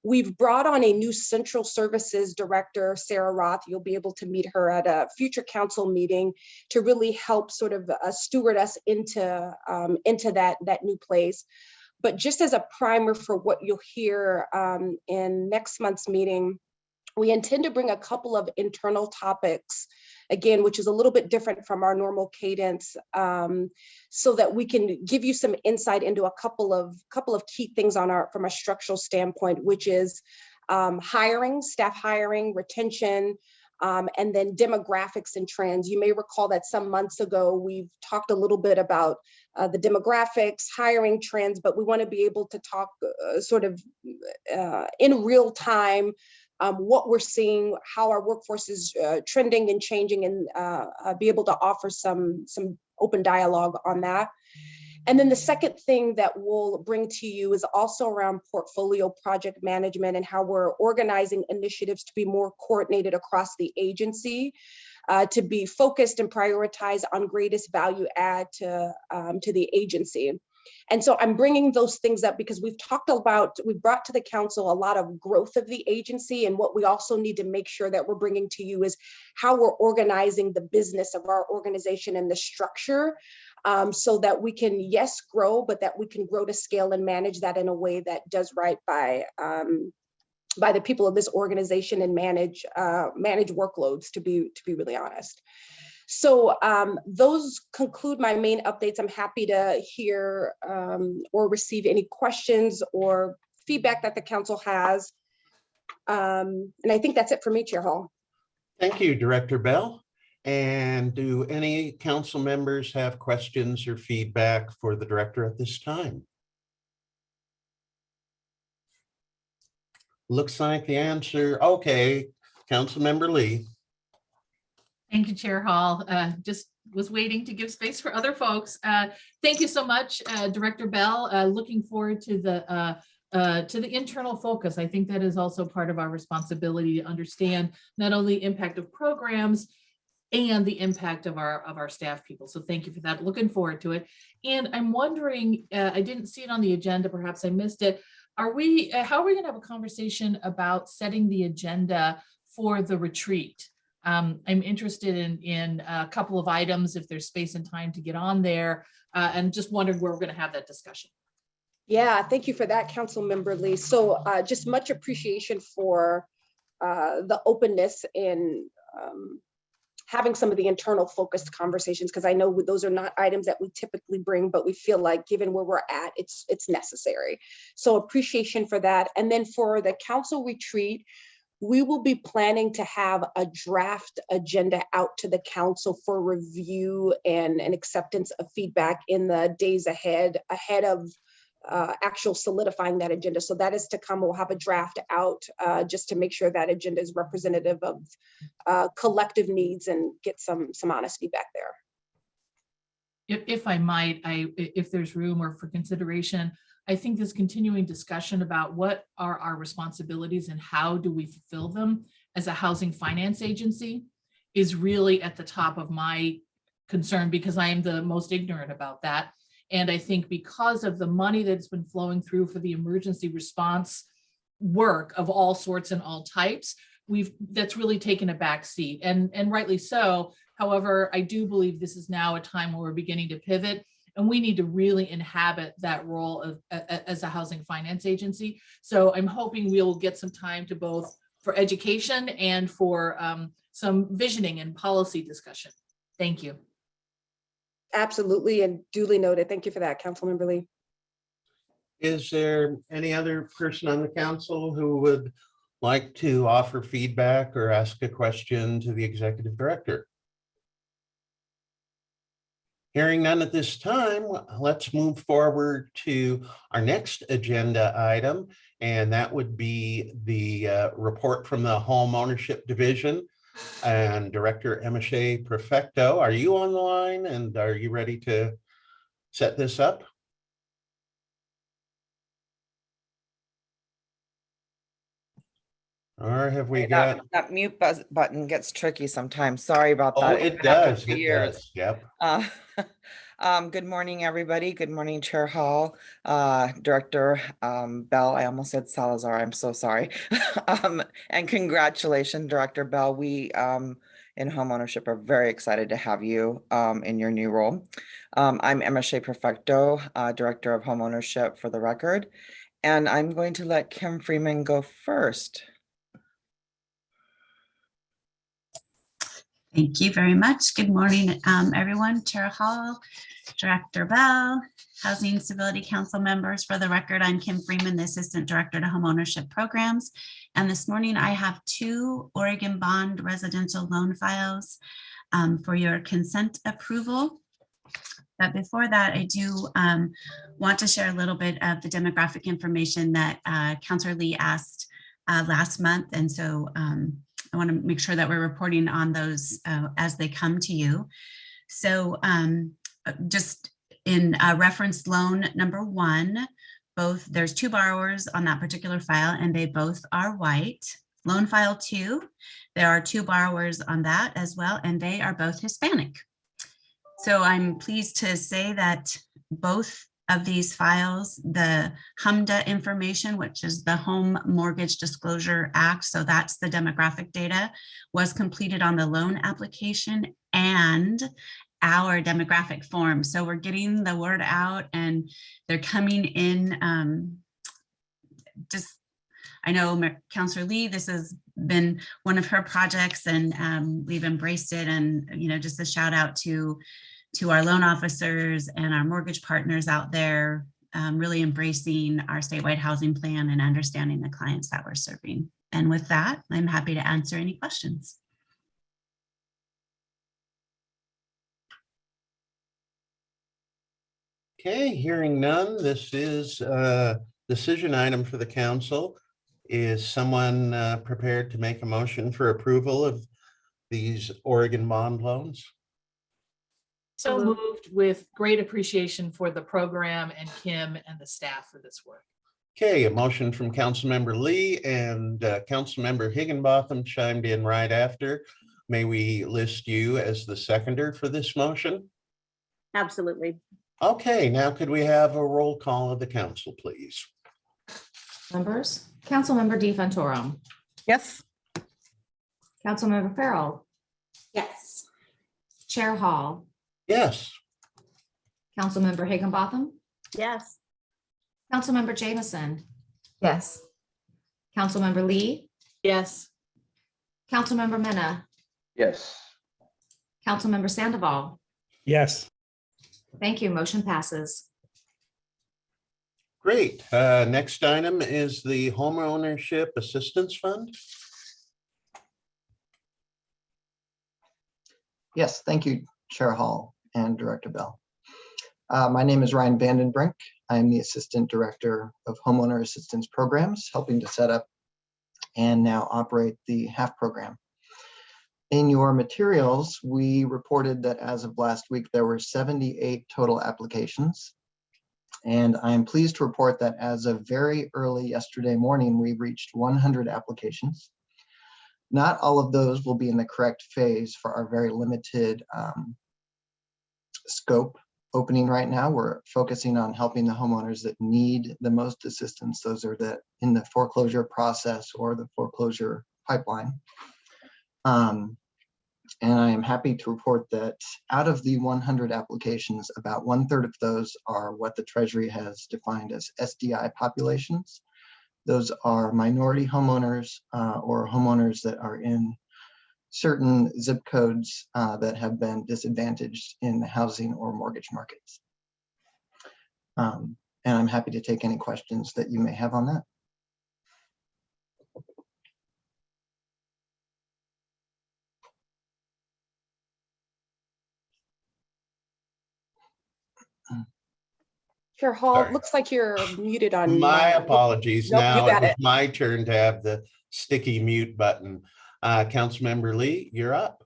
S16: We've brought on a new central services director, Sarah Roth. You'll be able to meet her at a future council meeting to really help sort of steward us into that new place. But just as a primer for what you'll hear in next month's meeting, we intend to bring a couple of internal topics, again, which is a little bit different from our normal cadence, so that we can give you some insight into a couple of key things from a structural standpoint, which is hiring, staff hiring, retention, and then demographics and trends. You may recall that some months ago, we've talked a little bit about the demographics, hiring trends, but we want to be able to talk sort of in real time, what we're seeing, how our workforce is trending and changing, and be able to offer some open dialogue on that. And then the second thing that we'll bring to you is also around portfolio project management and how we're organizing initiatives to be more coordinated across the agency, to be focused and prioritized on greatest value add to the agency. And so I'm bringing those things up because we've brought to the council a lot of growth of the agency, and what we also need to make sure that we're bringing to you is how we're organizing the business of our organization and the structure, so that we can, yes, grow, but that we can grow to scale and manage that in a way that does right by the people of this organization and manage workloads, to be really honest. So those conclude my main updates. I'm happy to hear or receive any questions or feedback that the council has. And I think that's it for me, Chair Hall.
S1: Thank you, Director Bell. And do any council members have questions or feedback for the director at this time? Looks like the answer, okay, Councilmember Lee.
S3: Thank you, Chair Hall. Just was waiting to give space for other folks. Thank you so much, Director Bell. Looking forward to the internal focus. I think that is also part of our responsibility to understand not only impact of programs and the impact of our staff people. So thank you for that. Looking forward to it. And I'm wondering, I didn't see it on the agenda, perhaps I missed it. How are we going to have a conversation about setting the agenda for the retreat? I'm interested in a couple of items, if there's space and time to get on there, and just wondering where we're going to have that discussion.
S16: Yeah, thank you for that, Councilmember Lee. So just much appreciation for the openness in having some of the internal focused conversations, because I know those are not items that we typically bring, but we feel like given where we're at, it's necessary. So appreciation for that. And then for the council retreat, we will be planning to have a draft agenda out to the council for review and acceptance of feedback in the days ahead of actual solidifying that agenda. So that is to come. We'll have a draft out just to make sure that agenda is representative of collective needs and get some honest feedback there.
S3: If I might, if there's room or for consideration, I think this continuing discussion about what are our responsibilities and how do we fulfill them as a housing finance agency is really at the top of my concern, because I am the most ignorant about that. And I think because of the money that's been flowing through for the emergency response work of all sorts and all types, that's really taken a back seat, and rightly so. However, I do believe this is now a time where we're beginning to pivot, and we need to really inhabit that role as a housing finance agency. So I'm hoping we'll get some time to both for education and for some visioning and policy discussion. Thank you.
S16: Absolutely, and duly noted. Thank you for that, Councilmember Lee.
S1: Is there any other person on the council who would like to offer feedback or ask a question to the executive director? Hearing none at this time, let's move forward to our next agenda item, and that would be the report from the Homeownership Division. And Director MSA Perfecto, are you on the line and are you ready to set this up? Or have we got
S17: that mute button gets tricky sometimes. Sorry about that.
S1: Oh, it does. It does. Yep.
S17: Good morning, everybody. Good morning, Chair Hall, Director Bell. I almost said Salazar. I'm so sorry. And congratulations, Director Bell. We in Homeownership are very excited to have you in your new role. I'm MSA Perfecto, Director of Homeownership, for the record, and I'm going to let Kim Freeman go first.
S18: Thank you very much. Good morning, everyone. Chair Hall, Director Bell, Housing Civility Council members. For the record, I'm Kim Freeman, the Assistant Director to Homeownership Programs. And this morning I have 2 Oregon bond residential loan files for your consent approval. But before that, I do want to share a little bit of the demographic information that Councilor Lee asked last month. And so I want to make sure that we're reporting on those as they come to you. So just in reference loan number 1, there's 2 borrowers on that particular file and they both are white. Loan file 2, there are 2 borrowers on that as well and they are both Hispanic. So I'm pleased to say that both of these files, the HMDA information, which is the Home Mortgage Disclosure Act. So that's the demographic data, was completed on the loan application and our demographic form. So we're getting the word out and they're coming in. I know Councillor Lee, this has been one of her projects and we've embraced it. And, just a shout out to our loan officers and our mortgage partners out there, really embracing our statewide housing plan and understanding the clients that we're serving. And with that, I'm happy to answer any questions.
S1: Okay, hearing none, this is a decision item for the council. Is someone prepared to make a motion for approval of these Oregon bond loans?
S3: So moved, with great appreciation for the program and Kim and the staff for this work.
S1: Okay, a motion from Councilmember Lee and Councilmember Higginbotham chimed in right after. May we list you as the seconder for this motion?
S13: Absolutely.
S1: Okay, now could we have a roll call of the council, please?
S2: Members, Councilmember DeFantorum.
S15: Yes.
S2: Councilmember Farrell.
S6: Yes.
S2: Chair Hall.
S1: Yes.
S2: Councilmember Higginbotham.
S13: Yes.
S2: Councilmember Jameson.
S14: Yes.
S2: Councilmember Lee.
S3: Yes.
S2: Councilmember Mena.
S12: Yes.
S2: Councilmember Sandoval.
S4: Yes.
S2: Thank you. Motion passes.
S1: Great. Next item is the Homeownership Assistance Fund.
S19: Yes, thank you, Chair Hall and Director Bell. My name is Ryan Vandenbrink. I'm the Assistant Director of Homeowner Assistance Programs, helping to set up and now operate the HAF program. In your materials, we reported that as of last week, there were 78 total applications. And I'm pleased to report that as of very early yesterday morning, we reached 100 applications. Not all of those will be in the correct phase for our very limited scope opening right now. We're focusing on helping the homeowners that need the most assistance. Those are in the foreclosure process or the foreclosure pipeline. And I am happy to report that out of the 100 applications, about 1/3 of those are what the Treasury has defined as SDI populations. Those are minority homeowners or homeowners that are in certain zip codes that have been disadvantaged in the housing or mortgage markets. And I'm happy to take any questions that you may have on that.
S16: Chair Hall,
S1: Sorry.
S16: looks like you're muted on.
S1: My apologies.
S16: Nope,
S1: Now
S16: you got
S1: it was
S16: it.
S1: my turn to have the sticky mute button. Councilmember Lee, you're up.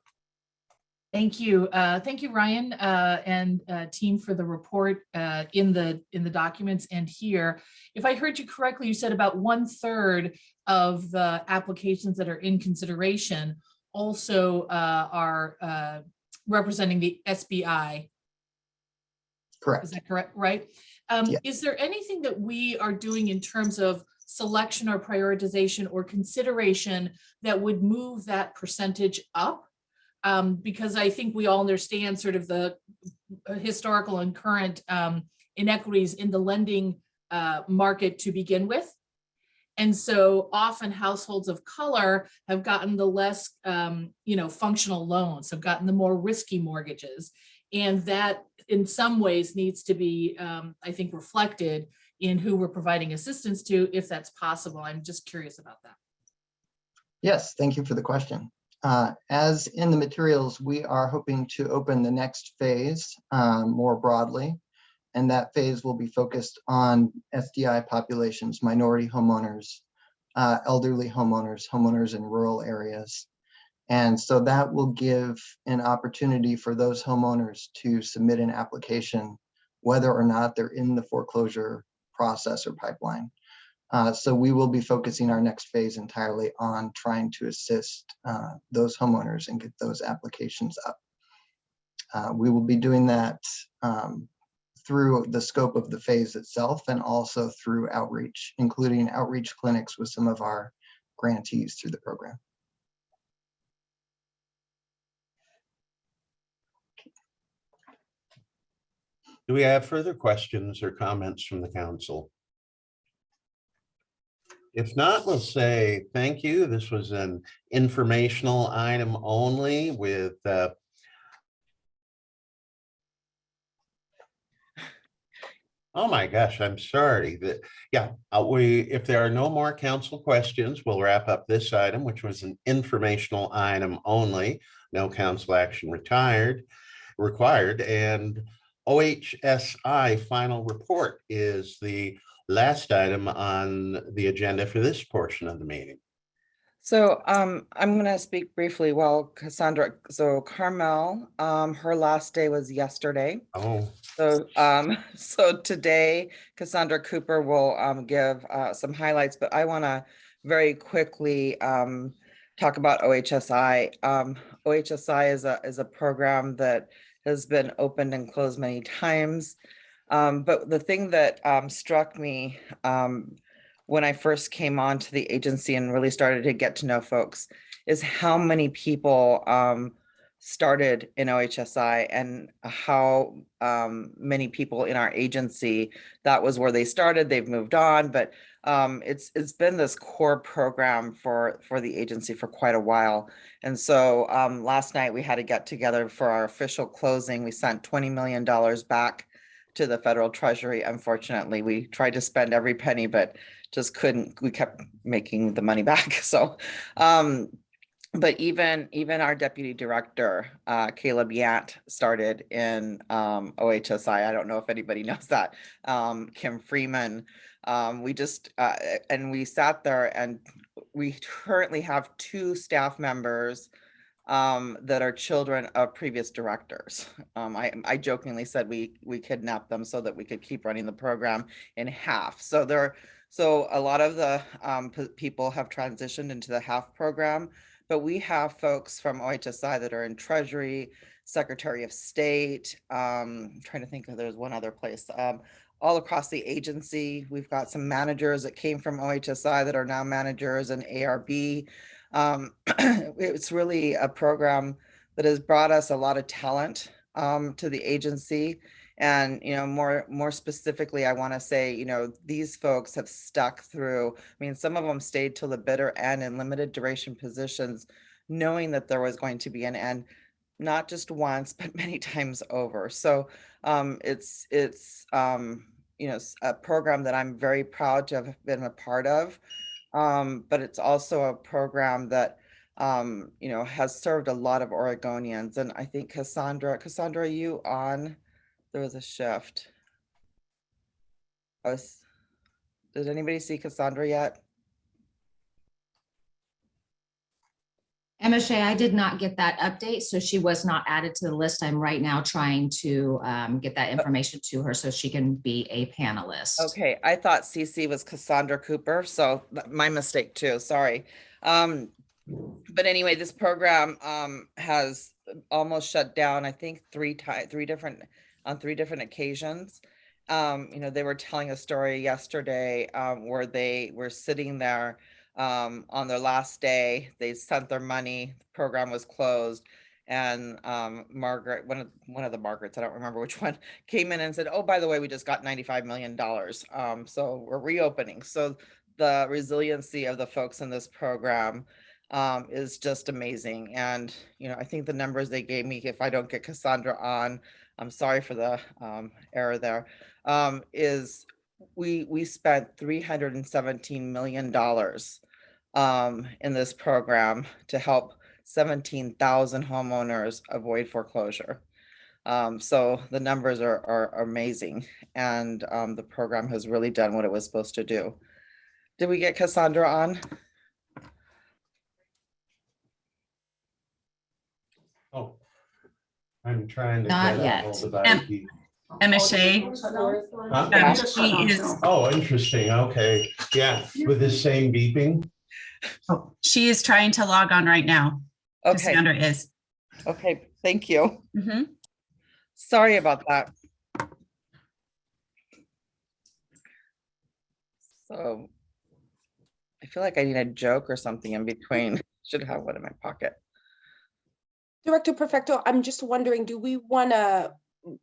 S3: Thank you. Thank you, Ryan and team for the report in the documents and here. If I heard you correctly, you said about 1/3 of the applications that are in consideration also are representing the SBI.
S19: Correct.
S3: Is that correct? Right.
S19: Yeah.
S3: Is there anything that we are doing in terms of selection or prioritization or consideration that would move that percentage up? Because I think we all understand sort of the historical and current inequities in the lending market to begin with. And so often households of color have gotten the less, functional loans, have gotten the more risky mortgages. And that in some ways needs to be, I think, reflected in who we're providing assistance to, if that's possible. I'm just curious about that.
S19: Yes, thank you for the question. As in the materials, we are hoping to open the next phase more broadly, and that phase will be focused on SDI populations, minority homeowners, elderly homeowners, homeowners in rural areas. And so that will give an opportunity for those homeowners to submit an application, whether or not they're in the foreclosure process or pipeline. So we will be focusing our next phase entirely on trying to assist those homeowners and get those applications up. We will be doing that through the scope of the phase itself and also through outreach, including outreach clinics with some of our grantees through the program.
S1: Do we have further questions or comments from the council? If not, we'll say thank you. This was an informational item only with oh my gosh, I'm sorry that, yeah, if there are no more council questions, we'll wrap up this item, which was an informational item only. No council action required, and OHSI final report is the last item on the agenda for this portion of the meeting.
S17: So I'm going to speak briefly while Cassandra, so Carmel, her last day was yesterday.
S1: Oh.
S17: So today, Cassandra Cooper will give some highlights, but I want to very quickly talk about OHSI. OHSI is a program that has been opened and closed many times. But the thing that struck me when I first came on to the agency and really started to get to know folks is how many people started in OHSI and how many people in our agency, that was where they started, they've moved on, but it's been this core program for the agency for quite a while. And so last night we had to get together for our official closing. We sent $20 million back to the federal treasury. Unfortunately, we tried to spend every penny, but just couldn't. We kept making the money back. So but even our deputy director, Caleb Yant, started in OHSI. I don't know if anybody knows that. Kim Freeman. We just, and we sat there, and we currently have 2 staff members that are children of previous directors. I jokingly said we kidnapped them so that we could keep running the program in half. So a lot of the people have transitioned into the half program. But we have folks from OHSI that are in Treasury, Secretary of State. I'm trying to think if there's one other place. All across the agency, we've got some managers that came from OHSI that are now managers in ARB. It's really a program that has brought us a lot of talent to the agency. And, more specifically, I want to say, these folks have stuck through. I mean, some of them stayed till the bitter end in limited duration positions, knowing that there was going to be an end, not just once, but many times over. So it's a program that I'm very proud to have been a part of. But it's also a program that, has served a lot of Oregonians. And I think Cassandra, are you on? There was a shift. Did anybody see Cassandra yet?
S2: Emma Shea, I did not get that update, so she was not added to the list. I'm right now trying to get that information to her so she can be a panelist.
S17: Okay, I thought CC was Cassandra Cooper, so my mistake too, sorry. But anyway, this program has almost shut down, I think on three different occasions. They were telling a story yesterday where they were sitting there on their last day. They sent their money, the program was closed, and Margaret, one of the Margarets, I don't remember which one, came in and said, oh, by the way, we just got $95 million. So we're reopening. So the resiliency of the folks in this program is just amazing. And, I think the numbers they gave me, if I don't get Cassandra on, I'm sorry for the error there, is we spent $317 million in this program to help 17,000 homeowners avoid foreclosure. So the numbers are amazing, and the program has really done what it was supposed to do. Did we get Cassandra on?
S1: Oh, I'm trying to
S2: Not
S1: get
S2: yet.
S1: a hold of IT.
S18: Emma Shea.
S1: Huh?
S18: She is.
S1: Oh, interesting. Okay. Yeah, with the same beeping.
S18: Oh, she is trying to log on right now.
S17: Okay.
S18: Cassandra is.
S17: Okay, thank you.
S18: Mm-hmm.
S17: Sorry about that. So I feel like I need a joke or something in between. Should have one in my pocket.
S16: Director Perfecto, I'm just wondering, do we want to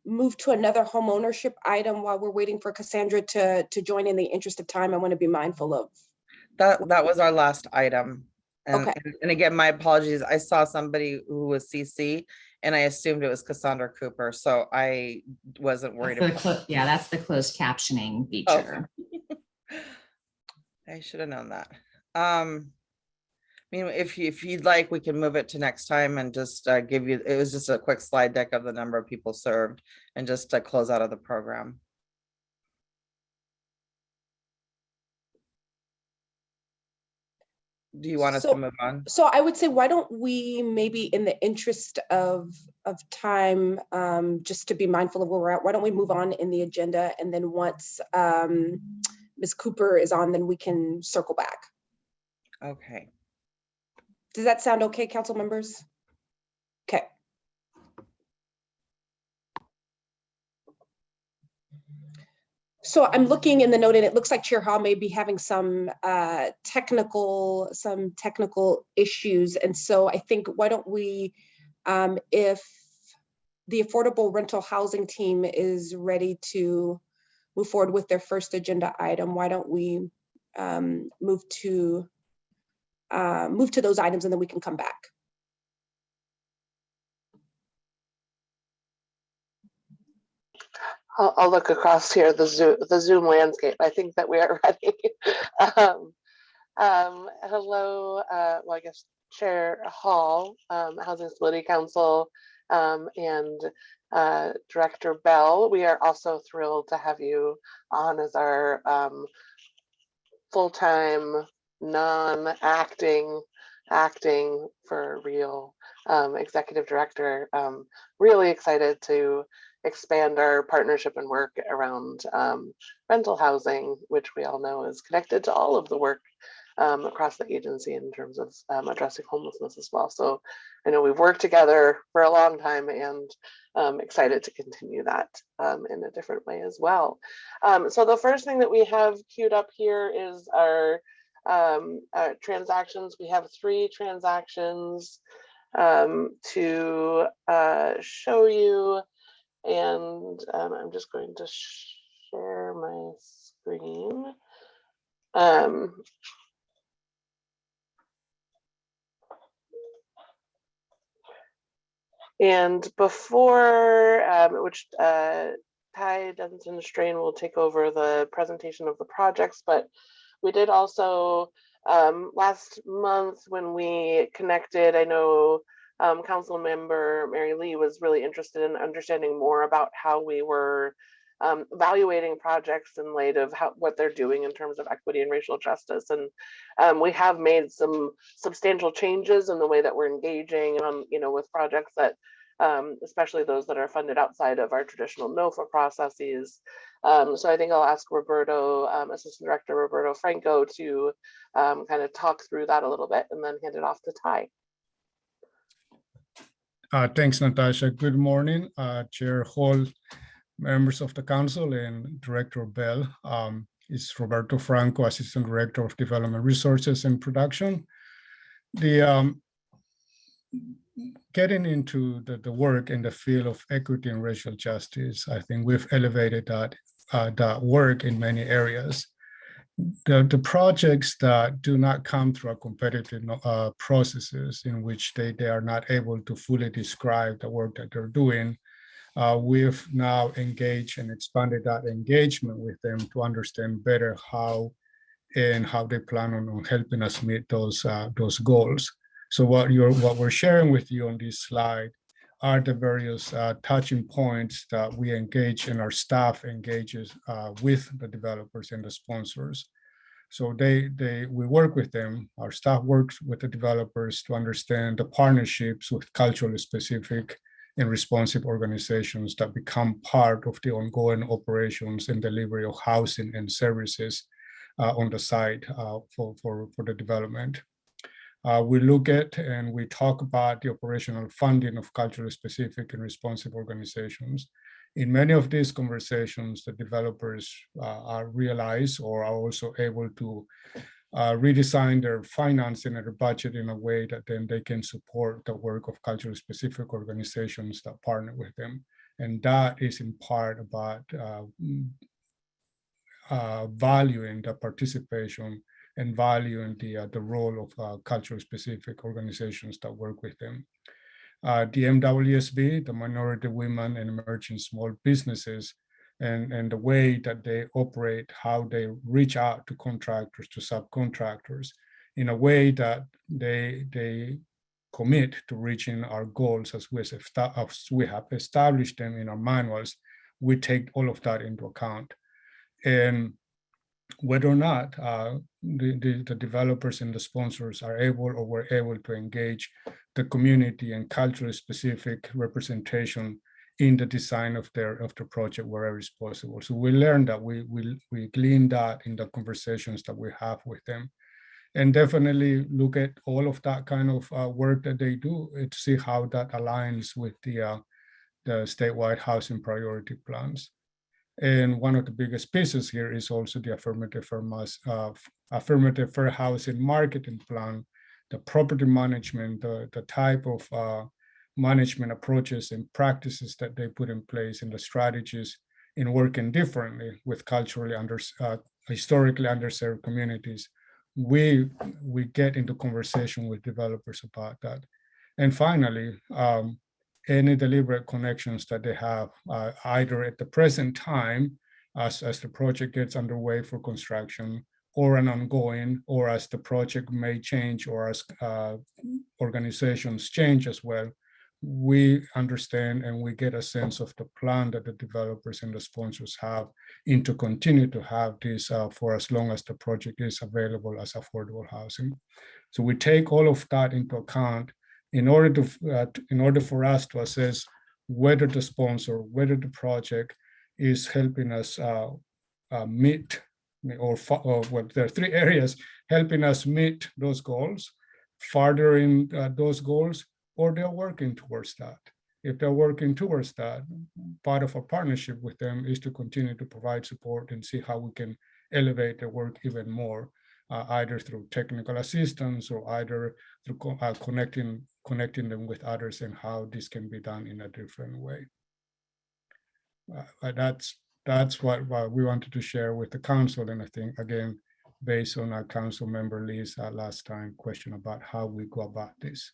S16: move to another home ownership item while we're waiting for Cassandra to join? In the interest of time, I want to be mindful of.
S17: That was our last item. And,
S16: Okay.
S17: and again, my apologies. I saw somebody who was CC and I assumed it was Cassandra Cooper. So I wasn't worried about
S2: Yeah, that's the closed captioning feature.
S17: I should have known that. I mean, if you'd like, we can move it to next time and just give you, it was just a quick slide deck of the number of people served and just to close out of the program. Do you want us to move on?
S16: So I would say, why don't we, maybe in the interest of time, just to be mindful of where we're at, why don't we move on in the agenda, and then once Ms. Cooper is on, then we can circle back.
S17: Okay.
S16: Does that sound okay, council members? Okay. So I'm looking in the note, and it looks like Chair Hall may be having some technical issues. And so I think, why don't we, if the affordable rental housing team is ready to move forward with their first agenda item, why don't we move to those items, and then we can come back.
S20: I'll look across here, the Zoom landscape. I think that we are ready. Hello, well, I guess Chair Hall, Housing Stability Council, and Director Bell. We are also thrilled to have you on as our full-time, non-acting, acting for real executive director. Really excited to expand our partnership and work around rental housing, which we all know is connected to all of the work across the agency in terms of addressing homelessness as well. So I know we've worked together for a long time, and excited to continue that in a different way as well. So the first thing that we have queued up here is our transactions. We have 3 transactions to show you. And I'm just going to share my screen. And before, which Ty Denson Strain will take over the presentation of the projects, but we did also last month when we connected, I know Council Member Mary Lee was really interested in understanding more about how we were evaluating projects in light of what they're doing in terms of equity and racial justice. And we have made some substantial changes in the way that we're engaging with projects that, especially those that are funded outside of our traditional NOFA processes. So I think I'll ask Roberto, Assistant Director Roberto Franco, to kind of talk through that a little bit and then hand it off to Ty.
S21: Thanks, Natasha. Good morning, Chair Hall, members of the council, and Director Bell. It's Roberto Franco, Assistant Director of Development Resources and Production. Getting into the work in the field of equity and racial justice, I think we've elevated that work in many areas. The projects that do not come through a competitive processes in which they are not able to fully describe the work that they're doing, we've now engaged and expanded that engagement with them to understand better how they plan on helping us meet those goals. So what we're sharing with you on this slide are the various touching points that we engage and our staff engages with the developers and the sponsors. So we work with them, our staff works with the developers to understand the partnerships with culturally specific and responsive organizations that become part of the ongoing operations and delivery of housing and services on the site for the development. We look at and we talk about the operational funding of culturally specific and responsive organizations. In many of these conversations, the developers are realize or are also able to redesign their financing and their budget in a way that then they can support the work of culturally specific organizations that partner with them. And that is in part about valuing the participation and valuing the role of culturally specific organizations that work with them. The MWSB, the Minority Women and Emerging Small Businesses, and the way that they operate, how they reach out to contractors, to subcontractors, in a way that they commit to reaching our goals as we have established them in our manuals. We take all of that into account. And whether or not the developers and the sponsors are able or were able to engage the community and culturally specific representation in the design of their project wherever it's possible. So we learned that we glean that in the conversations that we have with them, and definitely look at all of that kind of work that they do to see how that aligns with the statewide housing priority plans. And one of the biggest pieces here is also the affirmative fair housing marketing plan, the property management, the type of management approaches and practices that they put in place, and the strategies in working differently with historically underserved communities. We get into conversation with developers about that. And finally, any deliberate connections that they have, either at the present time, as the project gets underway for construction, or an ongoing, or as the project may change, or as organizations change as well, we understand and we get a sense of the plan that the developers and the sponsors have to continue to have this for as long as the project is available as affordable housing. So we take all of that into account in order for us to assess whether the sponsor, whether the project is helping us meet, well, there are three areas: helping us meet those goals, furthering those goals, or they're working towards that. If they're working towards that, part of our partnership with them is to continue to provide support and see how we can elevate their work even more, either through technical assistance or either through connecting them with others, and how this can be done in a different way. That's what we wanted to share with the council. And I think, again, based on our council member Lee's last time question about how we go about this.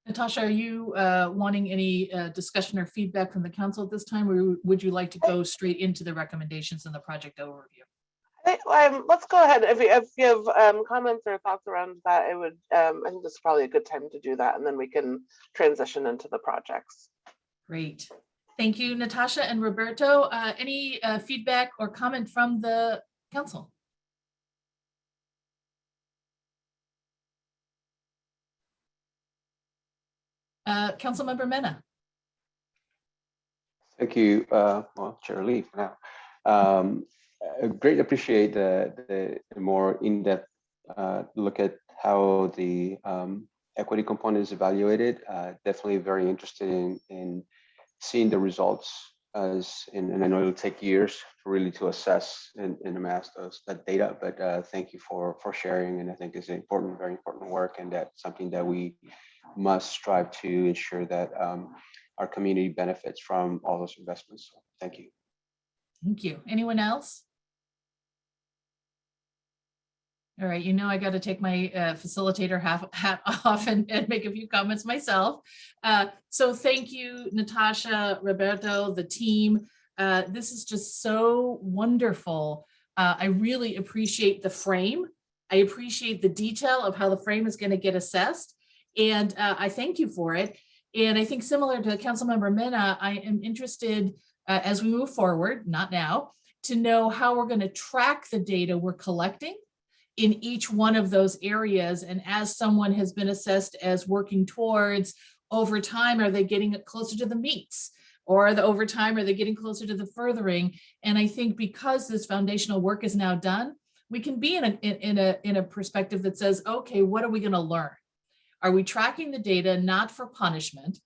S3: Natasha, are you wanting any discussion or feedback from the council at this time, or would you like to go straight into the recommendations and the project overview?
S20: Let's go ahead. If you have comments or thoughts around that, I think this is probably a good time to do that, and then we can transition into the projects.
S3: Great. Thank you, Natasha and Roberto. Any feedback or comment from the council? Councilmember Mena.
S12: Thank you, well, Chair Lee, for now. I greatly appreciate the more in-depth look at how the equity component is evaluated. Definitely very interested in seeing the results, and I know it'll take years to assess and amass that data, but thank you for sharing, and I think it's important, very important work, and that's something that we must strive to ensure that our community benefits from all those investments. So thank you.
S3: Thank you. Anyone else? All right, I got to take my facilitator hat off and make a few comments myself. So thank you, Natasha, Roberto, the team. This is just so wonderful. I really appreciate the frame. I appreciate the detail of how the frame is going to get assessed. And I thank you for it. And I think similar to Councilmember Mena, I am interested as we move forward, not now, to know how we're going to track the data we're collecting in each one of those areas. And as someone has been assessed as working towards, over time, are they getting closer to the meets? Or over time, are they getting closer to the furthering? And I think because this foundational work is now done, we can be in a perspective that says, okay, what are we going to learn? Are we tracking the data not for punishment?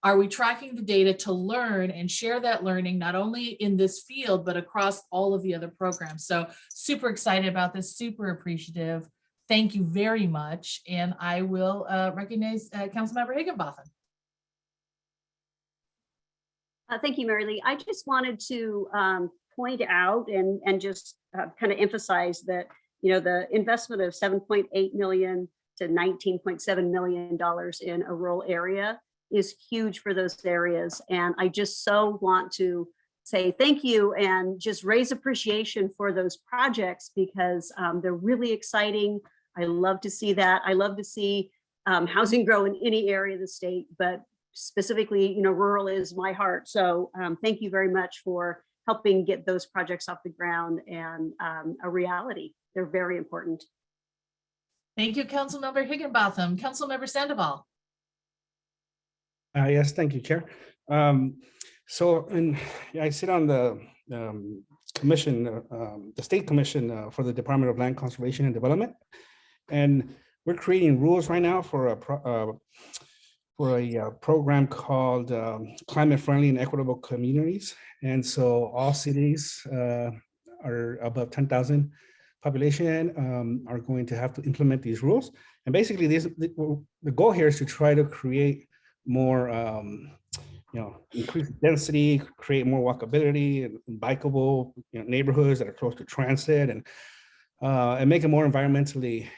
S3: Are we tracking the data to learn and share that learning, not only in this field, but across all of the other programs? So super excited about this, super appreciative. Thank you very much. And I will recognize Councilmember Higginbotham.
S13: Thank you, Mary Lee. I just wanted to point out and just kind of emphasize that, you know, the investment of $7.8 million to $19.7 million in a rural area is huge for those areas. And I just so want to say thank you and just raise appreciation for those projects, because they're really exciting. I love to see that. I love to see housing grow in any area of the state, but specifically, you know, rural is my heart. So thank you very much for helping get those projects off the ground and a reality. They're very important.
S3: Thank you, Councilmember Higginbotham. Councilmember Sandoval.
S4: Yes, thank you, Chair. I sit on the commission, the State Commission for the Department of Land Conservation and Development, and we're creating rules right now for a program called Climate Friendly and Equitable Communities. And so all cities are above 10,000 population are going to have to implement these rules. And basically, the goal here is to try to create more, increase density, create more walkability and bikeable neighborhoods that are close to transit, and make it more environmentally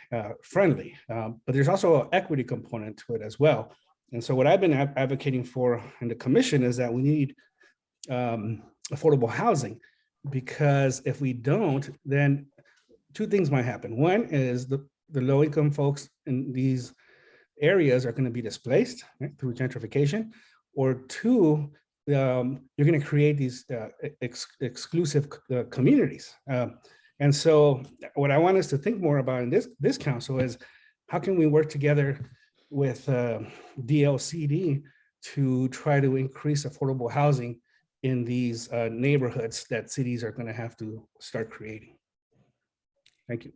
S4: friendly. But there's also an equity component to it as well. And so what I've been advocating for in the commission is that we need affordable housing, because if we don't, then two things might happen. One is the low income folks in these areas are going to be displaced, right, through gentrification, or two, you're going to create these exclusive communities. And so what I want us to think more about in this council is how can we work together with DLCD to try to increase affordable housing in these neighborhoods that cities are going to have to start creating. Thank you.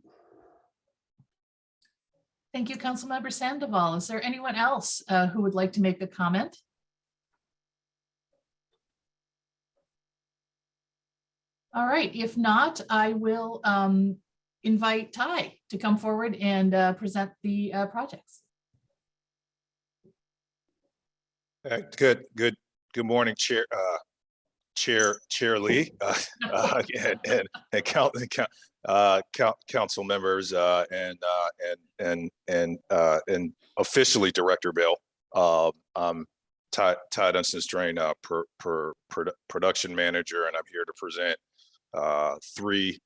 S3: Thank you, Councilmember Sandoval. Is there anyone else who would like to make a comment? All right, if not, I will invite Ty to come forward and present the projects.
S5: Good morning, Chair Lee, and council members, and officially Director Bell. I'm Ty Dunstan-Strain, production manager, and I'm here to present three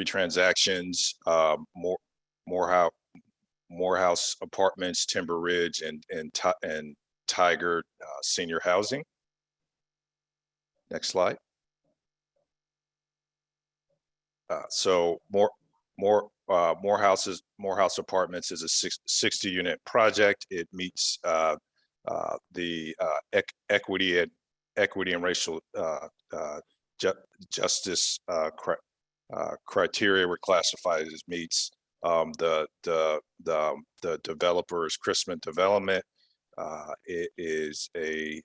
S5: transactions: Morehouse Apartments, Timber Ridge, and Tiger Senior Housing. Next slide. So Morehouse Apartments is a 60-unit project. It meets the equity and racial justice criteria. Were classified as meets. The developer is Chrisman Development. It is a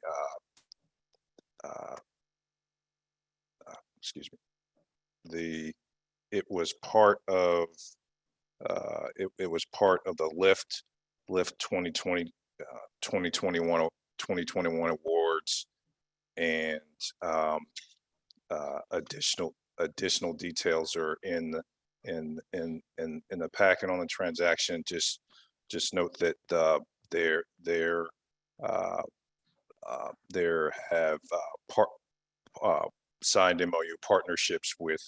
S5: excuse me. It was part of the Lift 2021 awards, and additional details are in the packet on the transaction. Just note that there have signed MOU partnerships with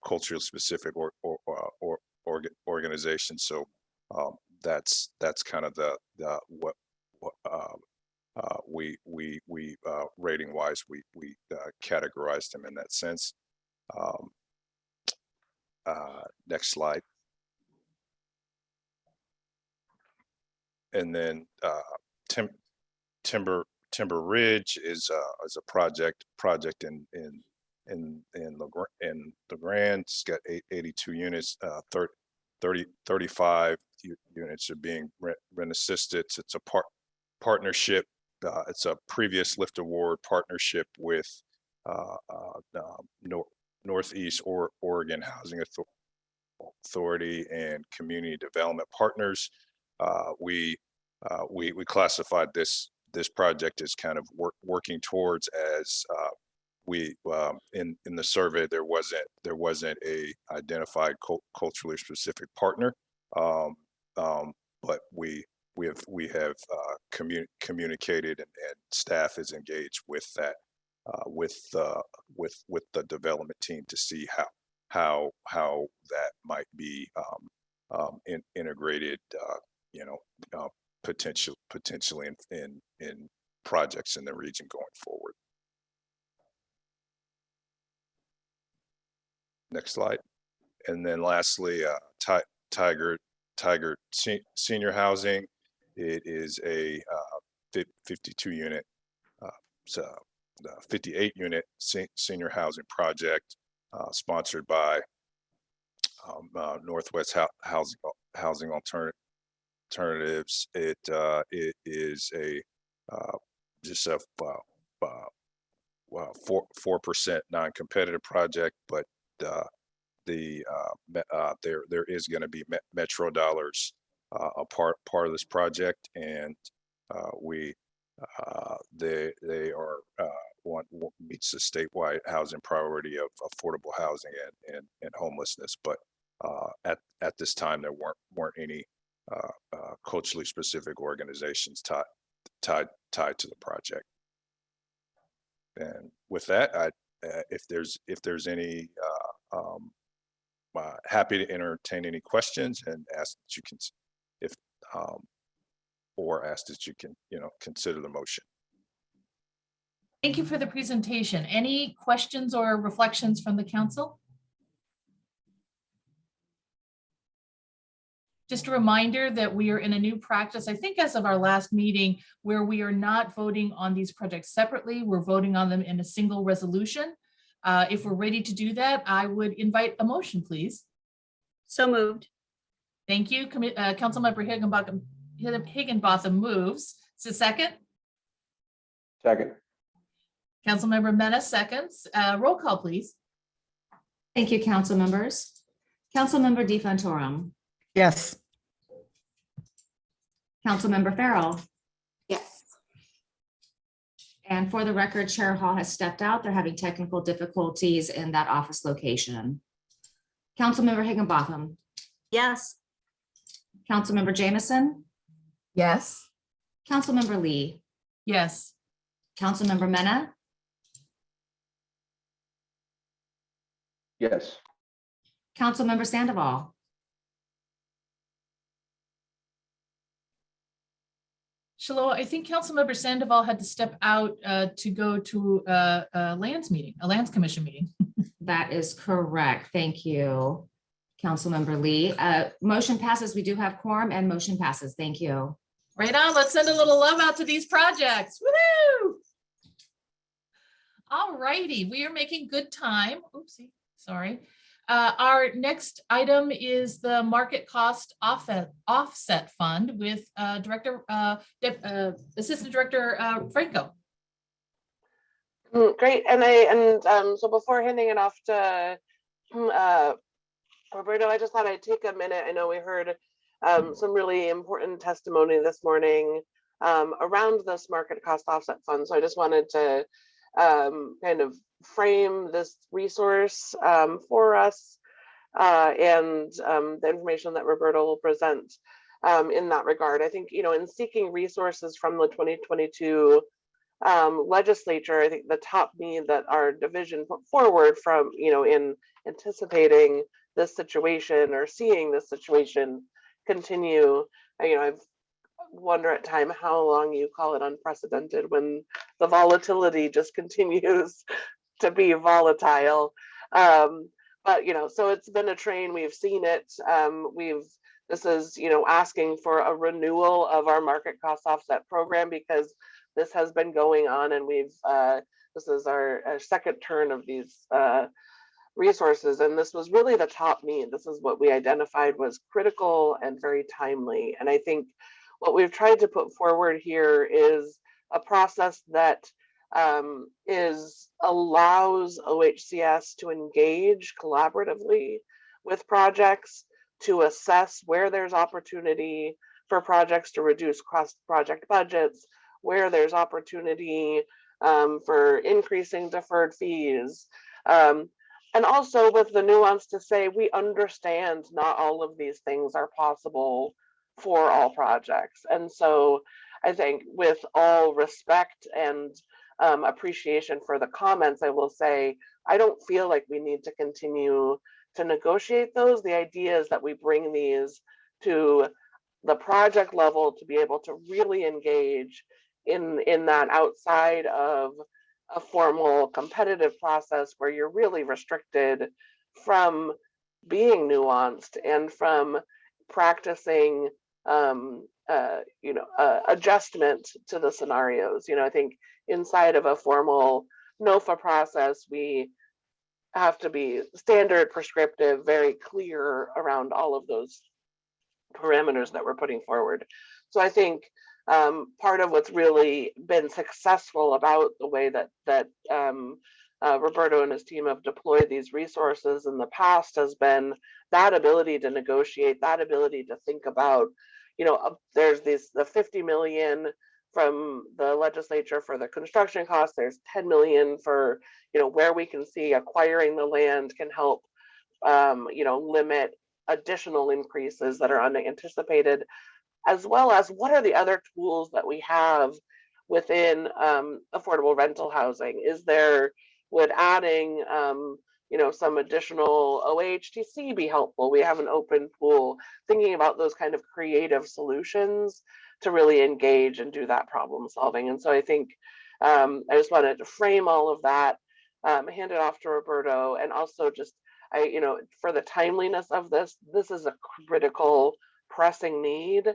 S5: culturally specific organizations. So that's kind of the what we rating wise we categorize them in that sense. Next slide. And then Timber Ridge is a project in LeGrand. It's got 82 units, 35 units are being rent assisted. It's a partnership. It's a previous LIFT award partnership with Northeast Oregon Housing Authority and Community Development Partners. We classified this project as kind of working towards as in the survey there wasn't a identified culturally specific partner, but we have communicated and staff is engaged with that with the development team to see how that might be integrated, potentially in projects in the region going forward. Next slide. And then lastly, Tiger Senior Housing. It is a 52 unit, 58 unit senior housing project sponsored by Northwest Housing Alternatives. It is a just a 4% non-competitive project, but there is going to be Metro dollars a part of this project, and they are meets the statewide housing priority of affordable housing and homelessness. But at this time, there weren't any culturally specific organizations tied to the project. And with that, if there's any, happy to entertain any questions and ask that you can, or ask that you can, consider the motion.
S3: Thank you for the presentation. Any questions or reflections from the council? Just a reminder that we are in a new practice, I think as of our last meeting, where we are not voting on these projects separately. We're voting on them in a single resolution. If we're ready to do that, I would invite a motion, please.
S13: So moved.
S3: Thank you. Councilmember Higginbotham moves. Is it second?
S12: Second.
S3: Councilmember Mena seconds. Roll call, please.
S2: Thank you, council members. Councilmember DeFontorum.
S15: Yes.
S2: Councilmember Farrell.
S10: Yes.
S2: And for the record, Chair Hall has stepped out. They're having technical difficulties in that office location. Councilmember Higginbotham.
S13: Yes.
S2: Councilmember Jameson.
S14: Yes.
S2: Councilmember Lee.
S3: Yes.
S2: Councilmember Mena.
S12: Yes.
S2: Councilmember Sandoval.
S3: Shiloh, I think Councilmember Sandoval had to step out to go to a lands commission meeting.
S2: That is correct. Thank you, Councilmember Lee. Motion passes. We do have quorum and motion passes. Thank you.
S3: Right on. Let's send a little love out to these projects. Woo! All righty. We are making good time. Oopsie. Sorry. Our next item is the market cost offset fund with Assistant Director Franco.
S20: Great. So before handing it off to Roberto, I just thought I'd take a minute. I know we heard some really important testimony this morning around this market cost offset fund. So I just wanted to kind of frame this resource for us and the information that Roberto will present in that regard. I think, in seeking resources from the 2022 legislature, I think the top need that our division put forward from, in anticipating this situation or seeing this situation continue, I've wonder at time how long you call it unprecedented when the volatility just continues to be volatile. But so it's been a train. We've seen it. This is asking for a renewal of our market cost offset program because this has been going on, and we've this is our second turn of these resources, and this was really the top need. This is what we identified was critical and very timely. And I think what we've tried to put forward here is a process that allows OHCS to engage collaboratively with projects, to assess where there's opportunity for projects to reduce cross-project budgets, where there's opportunity for increasing deferred fees. And also with the nuance to say, we understand not all of these things are possible for all projects. And so I think with all respect and appreciation for the comments, I will say, I don't feel like we need to continue to negotiate those. The idea is that we bring these to the project level to be able to really engage in that outside of a formal competitive process where you're really restricted from being nuanced and from practicing adjustment to the scenarios. I think inside of a formal NOFA process, we have to be standard, prescriptive, very clear around all of those parameters that we're putting forward. So I think part of what's really been successful about the way that Roberto and his team have deployed these resources in the past has been that ability to negotiate, that ability to think about, there's the 50 million from the legislature for the construction costs, there's 10 million for, where we can see acquiring the land can help, limit additional increases that are unanticipated, as well as what are the other tools that we have within affordable rental housing? Would adding some additional OHTC be helpful? We have an open pool, thinking about those kind of creative solutions to really engage and do that problem solving. And so I think I just wanted to frame all of that, hand it off to Roberto, and also just for the timeliness of this is a critical pressing need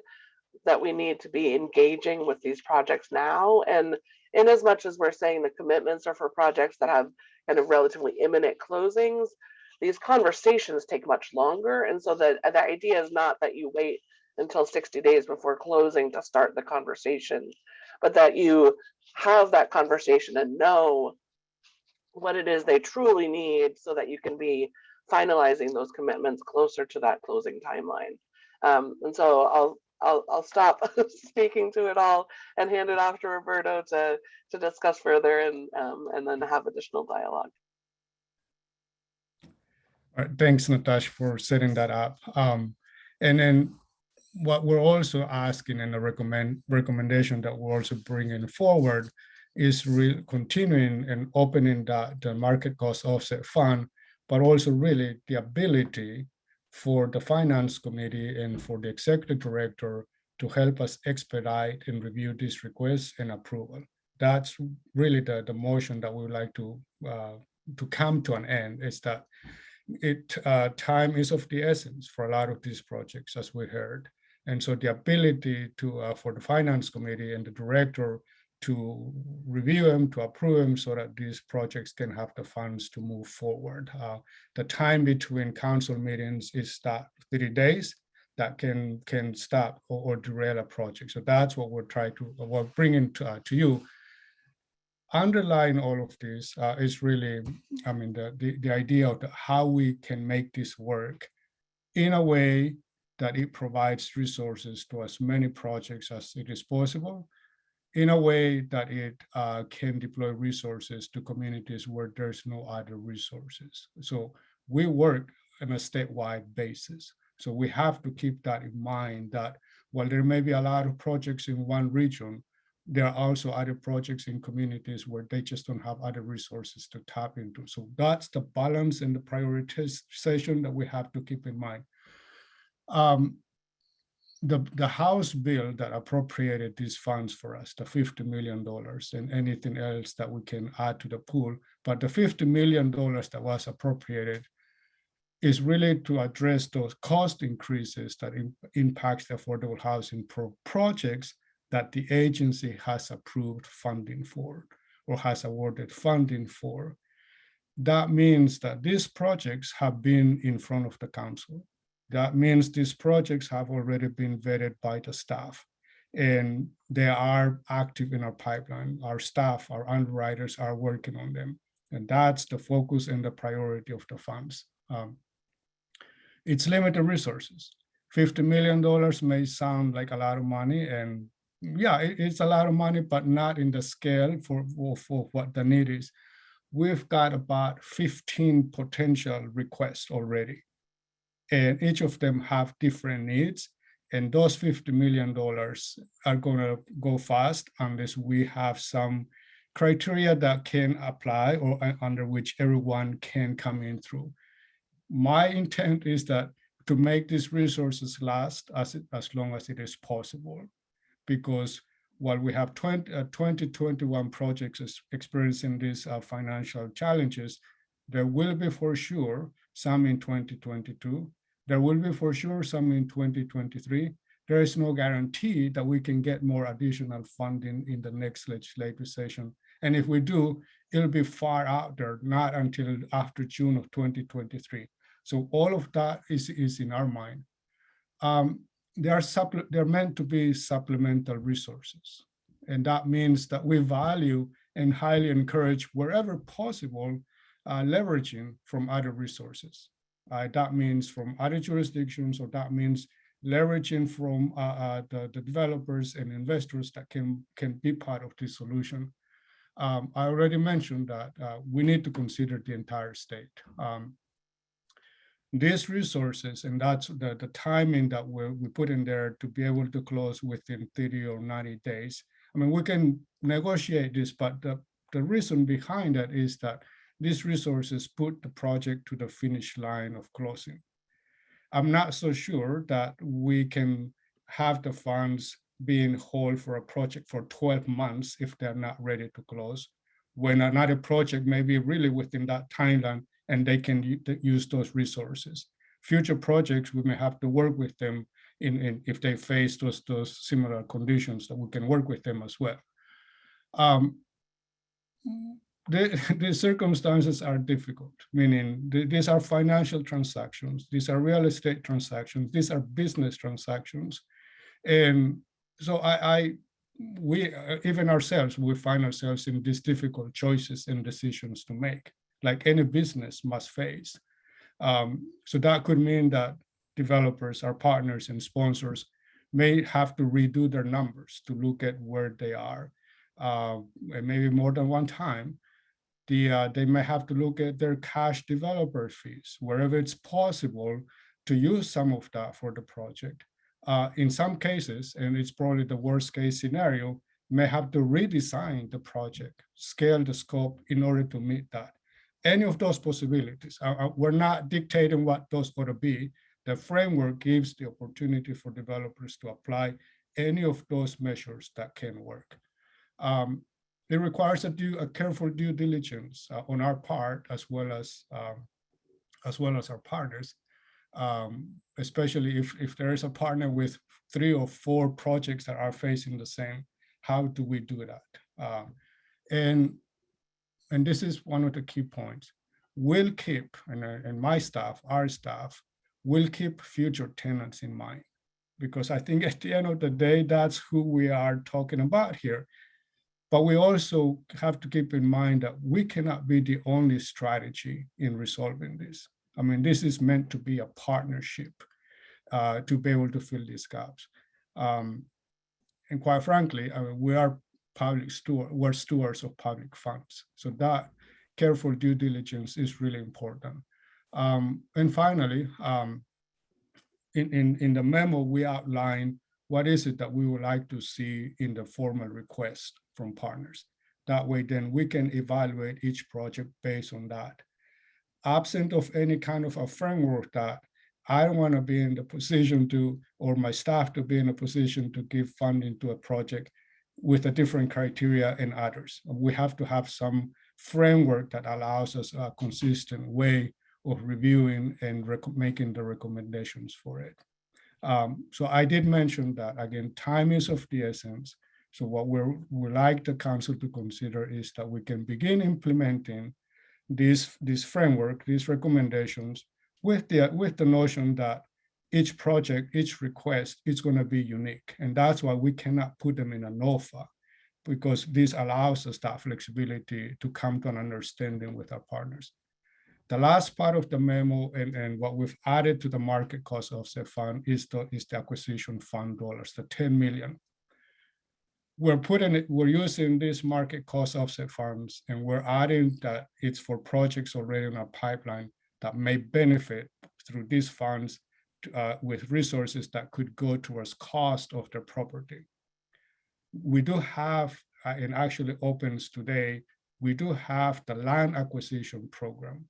S20: that we need to be engaging with these projects now. And in as much as we're saying the commitments are for projects that have kind of relatively imminent closings, these conversations take much longer. And so the idea is not that you wait until 60 days before closing to start the conversation, but that you have that conversation and know what it is they truly need so that you can be finalizing those commitments closer to that closing timeline. And so I'll stop speaking to it all and hand it off to Roberto to discuss further and then have additional dialogue.
S21: All right, thanks, Natasha, for setting that up. And then what we're also asking in the recommendation that we're also bringing forward is continuing and opening the market cost offset fund, but also really the ability for the finance committee and for the executive director to help us expedite and review these requests and approval. That's really the motion that we would like to come to an end, is that time is of the essence for a lot of these projects, as we heard. And so the ability for the finance committee and the director to review them, to approve them, so that these projects can have the funds to move forward. The time between council meetings is that 30 days that can stop or derail a project. So that's what we're bringing to you. Underlying all of this is really, the idea of how we can make this work in a way that it provides resources to as many projects as it is possible, in a way that it can deploy resources to communities where there's no other resources. So we work on a statewide basis. So we have to keep that in mind, that while there may be a lot of projects in one region, there are also other projects in communities where they just don't have other resources to tap into. So that's the balance and the prioritization that we have to keep in mind. The House bill that appropriated these funds for us, the $50 million, and anything else that we can add to the pool, but the $50 million that was appropriated is really to address those cost increases that impacts the affordable housing projects that the agency has approved funding for or has awarded funding for. that means that these projects have been in front of the council. That means these projects have already been vetted by the staff, and they are active in our pipeline. Our staff, our underwriters are working on them. And that's the focus and the priority of the funds. It's limited resources. $50 million may sound like a lot of money, and yeah, it's a lot of money, but not in the scale for what the need is. We've got about 15 potential requests already, and each of them have different needs. And those $50 million are going to go fast unless we have some criteria that can apply or under which everyone can come in through. My intent is that to make these resources last as long as it is possible, because while we have 2021 projects experiencing these financial challenges, there will be for sure some in 2022. There will be for sure some in 2023. There is no guarantee that we can get more additional funding in the next legislative session. And if we do, it'll be far out there, not until after June of 2023. So all of that is in our mind. They're meant to be supplemental resources. And that means that we value and highly encourage, wherever possible, leveraging from other resources. That means from other jurisdictions, or that means leveraging from the developers and investors that can be part of this solution. I already mentioned that we need to consider the entire state. These resources, and that's the timing that we put in there to be able to close within 30 or 90 days. I mean, we can negotiate this, but the reason behind that is that these resources put the project to the finish line of closing. I'm not so sure that we can have the funds being whole for a project for 12 months if they're not ready to close, when another project may be really within that timeline and they can use those resources. Future projects, we may have to work with them if they face those similar conditions, that we can work with them as well. The circumstances are difficult, meaning these are financial transactions, these are real estate transactions, these are business transactions. And so we even ourselves, we find ourselves in these difficult choices and decisions to make, like any business must face. So that could mean that developers, our partners and sponsors may have to redo their numbers to look at where they are, and maybe more than one time. They may have to look at their cash developer fees, wherever it's possible to use some of that for the project. In some cases, and it's probably the worst case scenario, may have to redesign the project, scale the scope in order to meet that. Any of those possibilities, we're not dictating what those ought to be. The framework gives the opportunity for developers to apply any of those measures that can work. It requires a careful due diligence on our part, as well as our partners, especially if there is a partner with 3 or 4 projects that are facing the same. How do we do that? And this is one of the key points. We'll keep, and my staff, our staff, will keep future tenants in mind, because I think at the end of the day, that's who we are talking about here. But we also have to keep in mind that we cannot be the only strategy in resolving this. I mean, this is meant to be a partnership to be able to fill these gaps. And quite frankly, I mean, we are we're stewards of public funds. So that careful due diligence is really important. And finally, in the memo, we outline what is it that we would like to see in the formal request from partners. That way, then we can evaluate each project based on that. Absent of any kind of a framework, that I don't want to be in the position to, or my staff to be in a position to give funding to a project with a different criteria and others. We have to have some framework that allows us a consistent way of reviewing and making the recommendations for it. So I did mention that, again, time is of the essence. So what we like the council to consider is that we can begin implementing this framework, these recommendations, with the notion that each project, each request is going to be unique. And that's why we cannot put them in a NOFA, because this allows us that flexibility to come to an understanding with our partners. The last part of the memo and what we've added to the market cost offset fund is the acquisition fund dollars, the 10 million. We're using these market cost offset funds, and we're adding that it's for projects already in our pipeline that may benefit through these funds with resources that could go towards cost of their property. We do have, and actually opens today, we do have the land acquisition program.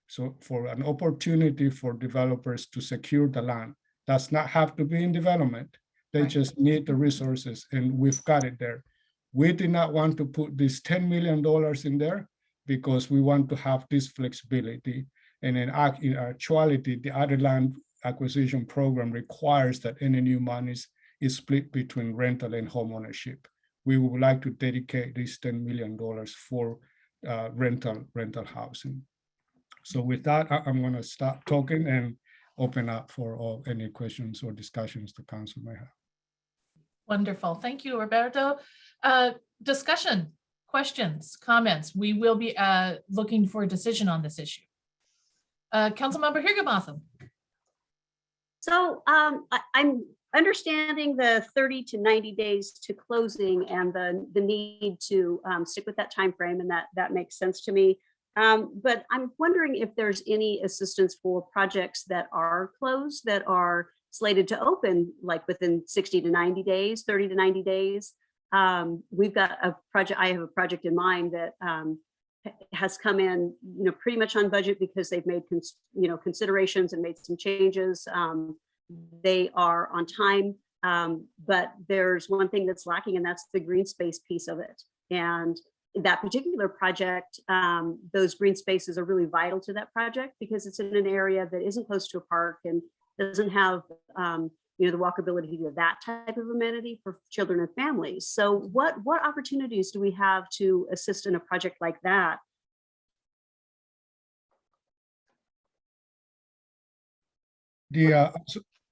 S21: So for an opportunity for developers to secure the land, does not have to be in development. They just need the resources, and we've got it there. We did not want to put this $10 million in there because we want to have this flexibility. And in actuality, the other land acquisition program requires that any new monies is split between rental and homeownership. We would like to dedicate this $10 million for rental housing. So with that, I'm going to stop talking and open up for any questions or discussions the council may have.
S3: Wonderful. Thank you, Roberto. Discussion, questions, comments. We will be looking for a decision on this issue. Councilmember Higginbotham.
S13: So I'm understanding the 30 to 90 days to closing and the need to stick with that time frame, and that makes sense to me. But I'm wondering if there's any assistance for projects that are closed, that are slated to open like within 60 to 90 days, 30 to 90 days. We've got a project, I have a project in mind that has come in, pretty much on budget because they've made, considerations and made some changes. They are on time, but there's one thing that's lacking, and that's the green space piece of it. And that particular project, those green spaces are really vital to that project because it's in an area that isn't close to a park and doesn't have, the walkability to that type of amenity for children and families. So what opportunities do we have to assist in a project like that?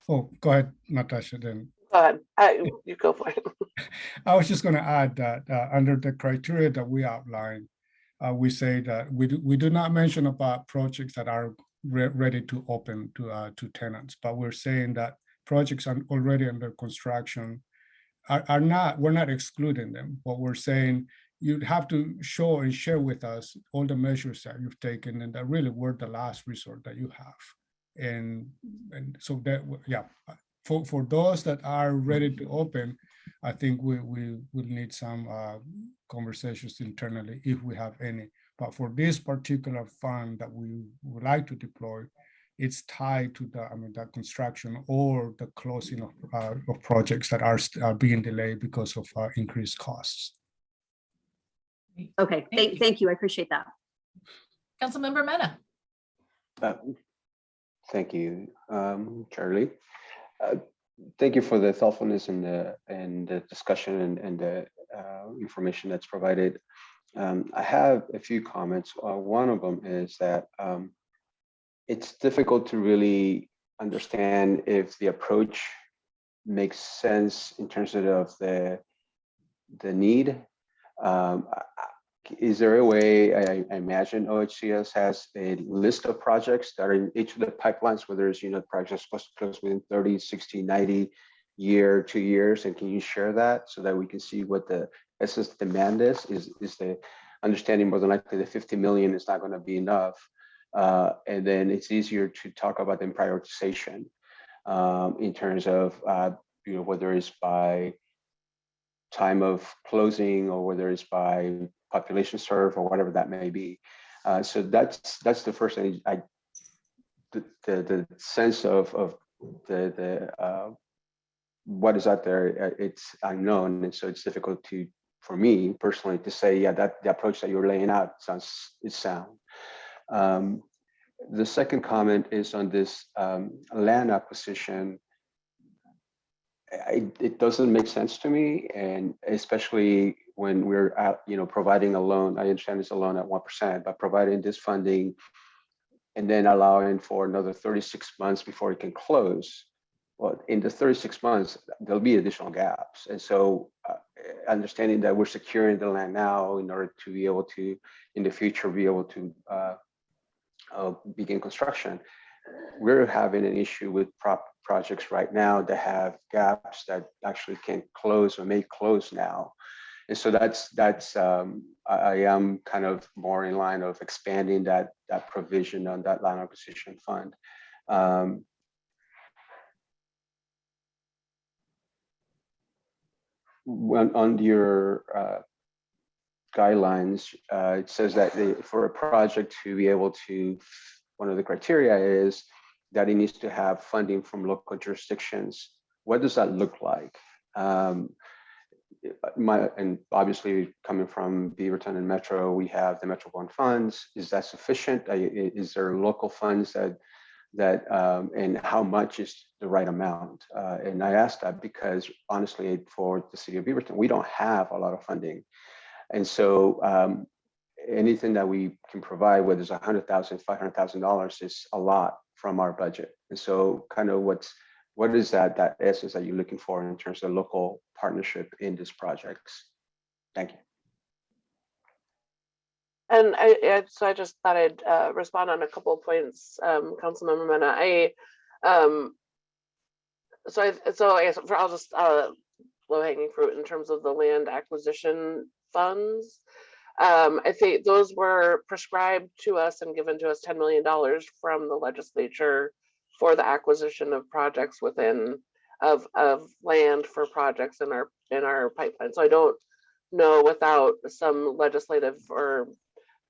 S21: Oh, go ahead, Natasha, then.
S20: Go ahead. You go for it.
S21: I was just going to add that under the criteria that we outlined, we say that we do not mention about projects that are ready to open to tenants, but we're saying that projects are already under construction we're not excluding them. What we're saying, you'd have to show and share with us all the measures that you've taken and that really were the last resort that you have. And so that, yeah, for those that are ready to open, I think we will need some conversations internally if we have any. But for this particular fund that we would like to deploy, it's tied to the construction or the closing of projects that are being delayed because of increased costs.
S13: Okay, thank you. I appreciate that.
S3: Councilmember Mena.
S12: Thank you, Charlie. Thank you for the thoughtfulness and the discussion and the information that's provided. I have a few comments. One of them is that it's difficult to really understand if the approach makes sense in terms of the need. Is there a way, I imagine OHCS has a list of projects that are in each of the pipelines, where there's, projects supposed to close within 30, 60, 90 year, 2 years, and can you share that so that we can see what the essence demand is? Is the understanding more than likely the 50 million is not going to be enough? And then it's easier to talk about the prioritization in terms of, whether it's by time of closing or whether it's by population served or whatever that may be. So that's the first thing. The sense of the what is out there, it's unknown, and so it's difficult for me personally to say, yeah, that the approach that you're laying out is sound. The second comment is on this land acquisition. it doesn't make sense to me, and especially when we're at, providing a loan. I understand it's a loan at 1%, but providing this funding and then allowing for another 36 months before it can close. Well, in the 36 months, there'll be additional gaps. And so understanding that we're securing the land now in order to be able to, in the future, be able to begin construction, we're having an issue with projects right now that have gaps that actually can close or may close now. And so I am kind of more in line of expanding that provision on that land acquisition fund. On your guidelines, it says that for a project to be able to, one of the criteria is that it needs to have funding from local jurisdictions. What does that look like? And obviously coming from Beaverton and Metro, we have the Metro One funds. Is that sufficient? Is there local funds that and how much is the right amount? And I asked that because honestly, for the city of Beaverton, we don't have a lot of funding. And so anything that we can provide, whether it's $100,000, $500,000 is a lot from our budget. And so kind of what is that essence that you're looking for in terms of local partnership in these projects? Thank you.
S20: And so I just thought I'd respond on a couple of points, Councilmember Mena. So I guess I'll just low-hanging fruit in terms of the land acquisition funds. I think those were prescribed to us and given to us $10 million from the legislature for the acquisition of projects of land for projects in our pipeline. So I don't know without some legislative or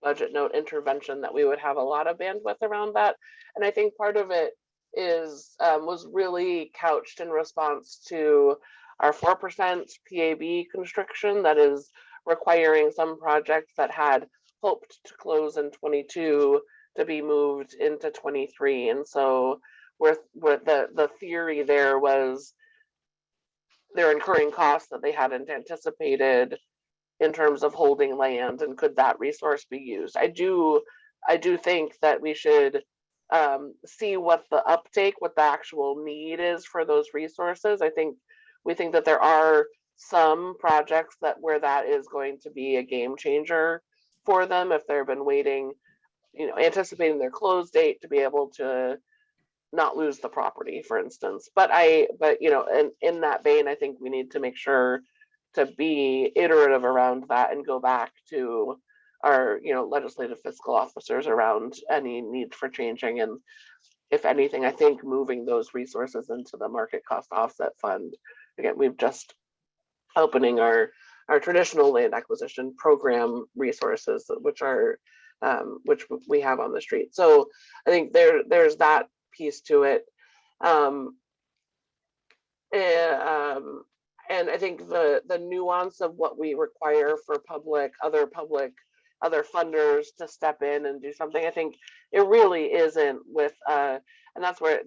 S20: budget note intervention that we would have a lot of bandwidth around that. And I think part of it was really couched in response to our 4% PAB constriction that is requiring some projects that had hoped to close in 22 to be moved into 23. And so with the theory there was they're incurring costs that they hadn't anticipated in terms of holding land, and could that resource be used? I do think that we should see what the uptake, what the actual need is for those resources. We think that there are some projects where that is going to be a game changer for them if they've been waiting, anticipating their close date to be able to not lose the property, for instance. But in that vein, I think we need to make sure to be iterative around that and go back to our legislative fiscal officers around any need for changing. And if anything, I think moving those resources into the market cost offset fund. Again, we've just opening our traditional land acquisition program resources, which we have on the street. So I think there's that piece to it. And I think the nuance of what we require for other funders to step in and do something, I think it really isn't with, and that's where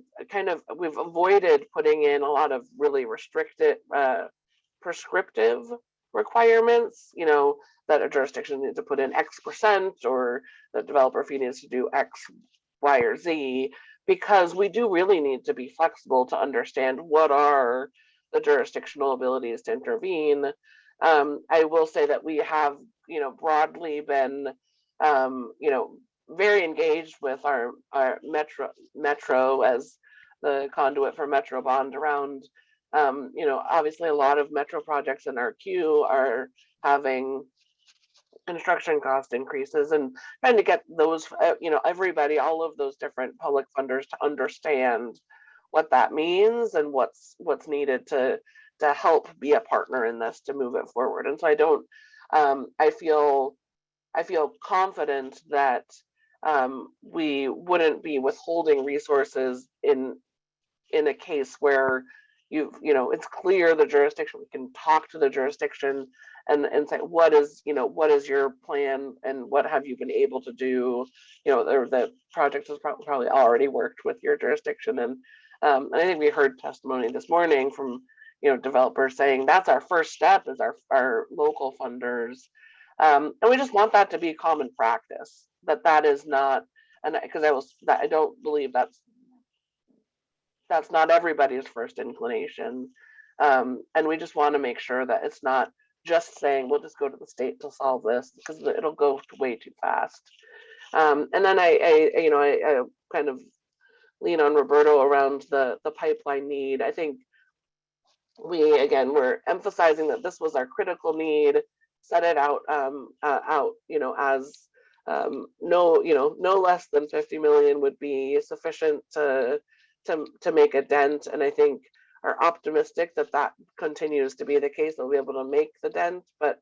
S20: we've avoided putting in a lot of really restricted, prescriptive requirements, that a jurisdiction needs to put in X% or the developer fee needs to do X, Y, or Z, because we do really need to be flexible to understand what are the jurisdictional abilities to intervene. I will say that we have, broadly been, very engaged with our Metro as the conduit for Metro Bond around, obviously a lot of Metro projects in our queue are having construction cost increases, and trying to get those, everybody, all of those different public funders to understand what that means and what's needed to help be a partner in this to move it forward. And so I feel confident that we wouldn't be withholding resources in a case where it's clear the jurisdiction. We can talk to the jurisdiction and say, what is your plan and what have you been able to do? The project has probably already worked with your jurisdiction. And I think we heard testimony this morning from developers saying that's our first step is our local funders. And we just want that to be common practice, that is not, and because I don't believe that's not everybody's first inclination. And we just want to make sure that it's not just saying, we'll just go to the state to solve this, because it'll go way too fast. And then I kind of lean on Roberto around the pipeline need. I think we're emphasizing that this was our critical need, set it out, as no less than 50 million would be sufficient to make a dent. And I think are optimistic that continues to be the case. They'll be able to make the dent, but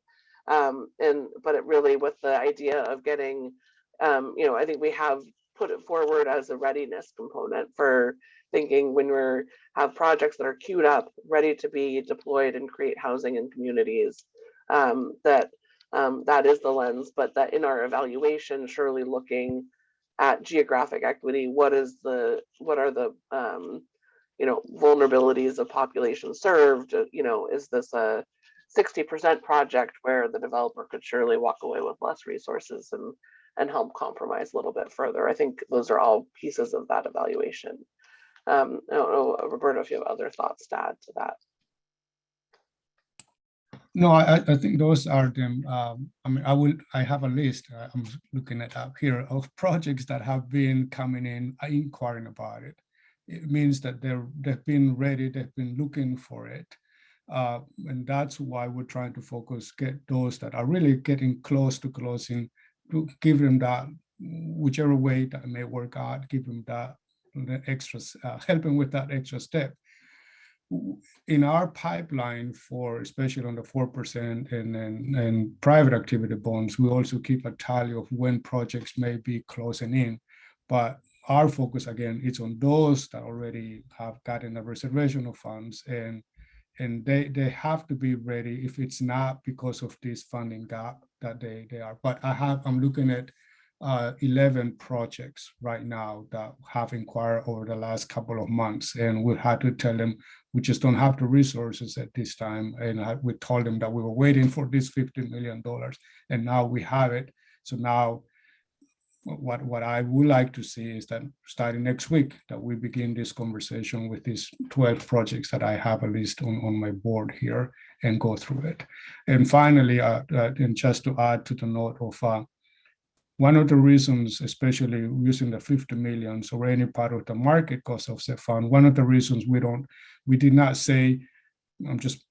S20: it really, with the idea of getting, I think we have put it forward as a readiness component for thinking when we have projects that are queued up, ready to be deployed and create housing in communities, that is the lens, but that in our evaluation, surely looking at geographic equity, what are the vulnerabilities of population served? Is this a 60% project where the developer could surely walk away with less resources and help compromise a little bit further? I think those are all pieces of that evaluation. I don't know, Roberto, if you have other thoughts to add to that.
S21: No, I think those are them. I have a list, I'm looking at up here, of projects that have been coming in, inquiring about it. It means that they've been ready, they've been looking for it. And that's why we're trying to get those that are really getting close to closing, to give them that, whichever way that may work out, give them that the extra, help them with that extra step. In our pipeline for, especially on the 4% and private activity bonds, we also keep a tally of when projects may be closing in. But our focus, again, is on those that already have gotten a reservation of funds, and they have to be ready if it's not because of this funding gap that they are. But I'm looking at 11 projects right now that have inquired over the last couple of months, and we had to tell them we just don't have the resources at this time. And we told them that we were waiting for this $15 million, and now we have it. So now what I would like to see is that starting next week, that we begin this conversation with these 12 projects that I have a list on my board here, and go through it. And finally, and just to add to the note of one of the reasons, especially using the 50 million or any part of the market cost offset fund, one of the reasons we did not say, I'm just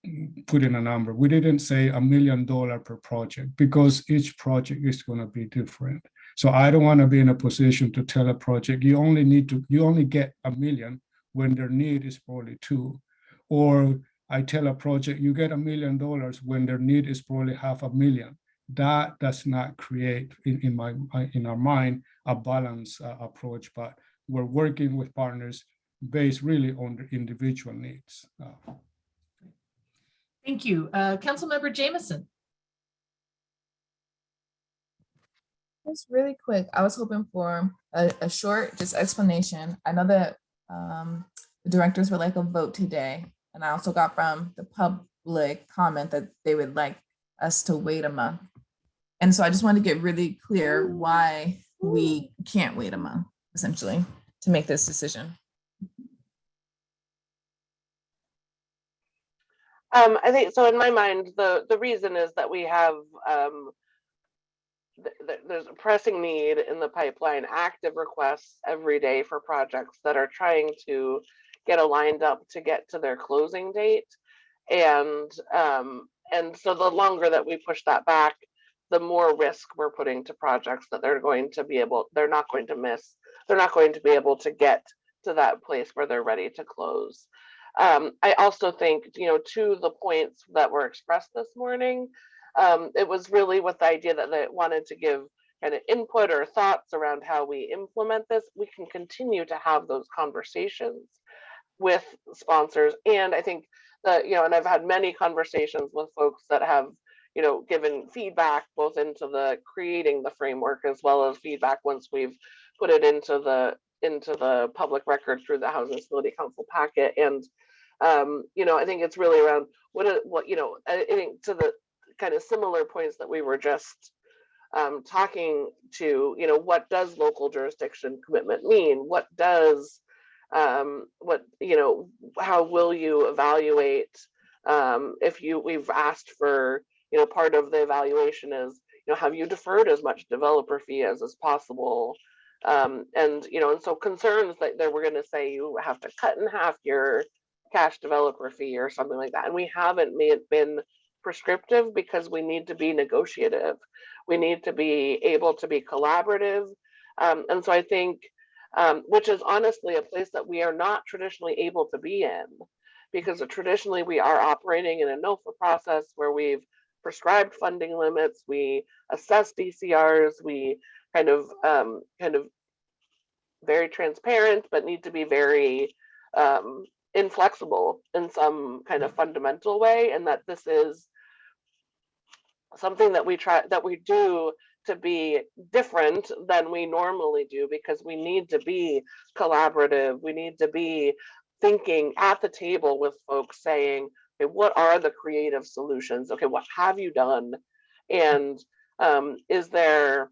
S21: putting a number, we didn't say $1 million per project, because each project is going to be different. So I don't want to be in a position to tell a project, you only get $1 million when their need is probably $2 million. Or I tell a project, you get $1 million when their need is probably $500,000. That does not create, in our mind, a balanced approach, but we're working with partners based really on the individual needs.
S3: Thank you. Councilmember Jameson.
S14: Just really quick, I was hoping for a short just explanation. I know that the directors would like a vote today, and I also got from the public comment that they would like us to wait a month. And so I just wanted to get really clear why we can't wait a month, essentially, to make this decision.
S20: I think so. In my mind, the reason is that we have there's a pressing need in the pipeline, active requests every day for projects that are trying to get aligned up to get to their closing date, and so the longer that we push that back, the more risk we're putting to projects that they're not going to be able to get to that place where they're ready to close. I also think, to the points that were expressed this morning, it was really with the idea that they wanted to give kind of input or thoughts around how we implement this. We can continue to have those conversations with sponsors. And I think that, and I've had many conversations with folks that have, given feedback both into the creating the framework, as well as feedback once we've put it into the public record through the Housing Stability Council packet. And I think it's really around I think to the kind of similar points that we were just talking to, what does local jurisdiction commitment mean? What does, how will you evaluate if we've asked for, part of the evaluation is, have you deferred as much developer fee as is possible? And so concerns that we're going to say you have to cut in half your cash developer fee or something like that. And we haven't been prescriptive because we need to be negotiative. We need to be able to be collaborative. And so I think, which is honestly a place that we are not traditionally able to be in, because traditionally we are operating in a NOFA process where we've prescribed funding limits, we assess DCRs, we kind of very transparent, but need to be very inflexible in some kind of fundamental way, and that this is something that we do to be different than we normally do, because we need to be collaborative. We need to be thinking at the table with folks saying, okay, what are the creative solutions? Okay, what have you done? And is there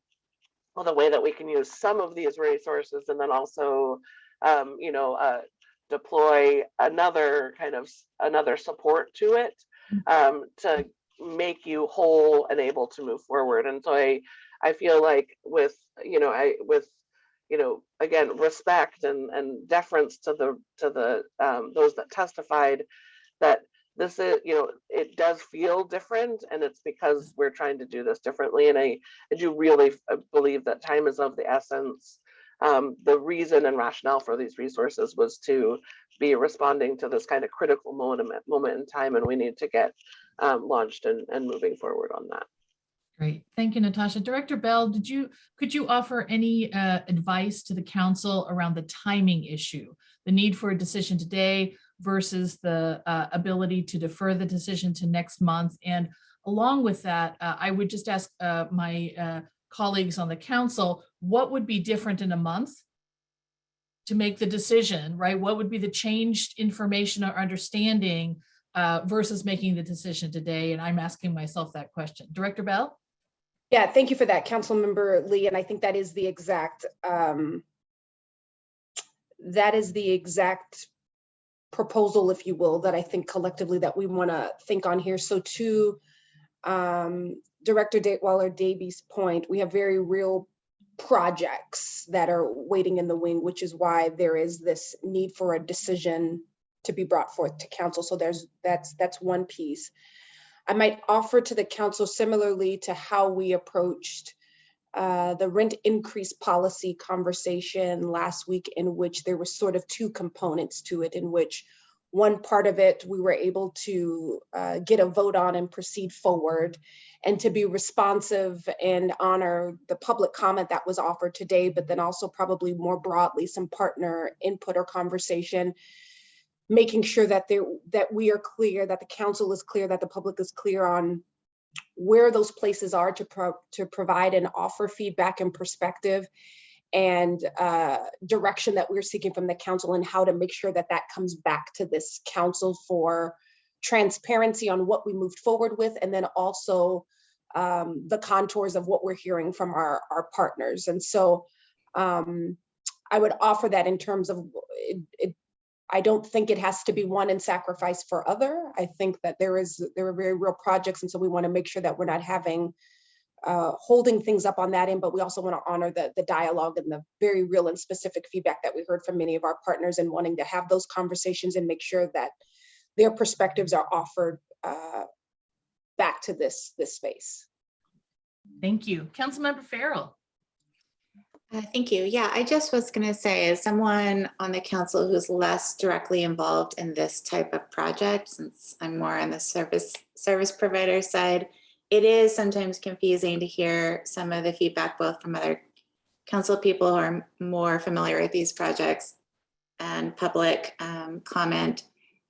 S20: the way that we can use some of these resources and then also, deploy another support to it to make you whole and able to move forward. And so I feel like with again, respect and deference to the those that testified, that this is, it does feel different, and it's because we're trying to do this differently. And I do really believe that time is of the essence. The reason and rationale for these resources was to be responding to this kind of critical moment in time, and we need to get launched and moving forward on that.
S3: Great, thank you, Natasha. Director Bell, could you offer any advice to the council around the timing issue, the need for a decision today versus the ability to defer the decision to next month? And along with that, I would just ask my colleagues on the council, what would be different in a month to make the decision, right? What would be the changed information or understanding versus making the decision today? And I'm asking myself that question. Director Bell?
S16: Yeah, thank you for that, Councilmember Lee. And I think that is the exact proposal, if you will, that I think collectively that we want to think on here. So to Director Datewaller-Davies' point, we have very real projects that are waiting in the wing, which is why there is this need for a decision to be brought forth to council. So that's one piece. I might offer to the council similarly to how we approached the rent increase policy conversation last week, in which there were sort of two components to it, in which one part of it we were able to get a vote on and proceed forward, and to be responsive and honor the public comment that was offered today, but then also probably more broadly some partner input or conversation, making sure that we are clear, that the council is clear, that the public is clear on where those places are to provide and offer feedback and perspective and direction that we're seeking from the council, and how to make sure that that comes back to this council for transparency on what we moved forward with, and then also the contours of what we're hearing from our partners. And so I would offer that in terms of I don't think it has to be one and sacrifice for other. I think that there are very real projects, and so we want to make sure that we're not having holding things up on that end, but we also want to honor the dialogue and the very real and specific feedback that we heard from many of our partners, and wanting to have those conversations and make sure that their perspectives are offered back to this space.
S3: Thank you. Councilmember Farrell.
S7: Thank you. Yeah, I just was going to say, as someone on the council who's less directly involved in this type of project, since I'm more on the service provider side, it is sometimes confusing to hear some of the feedback, both from other council people who are more familiar with these projects and public comment,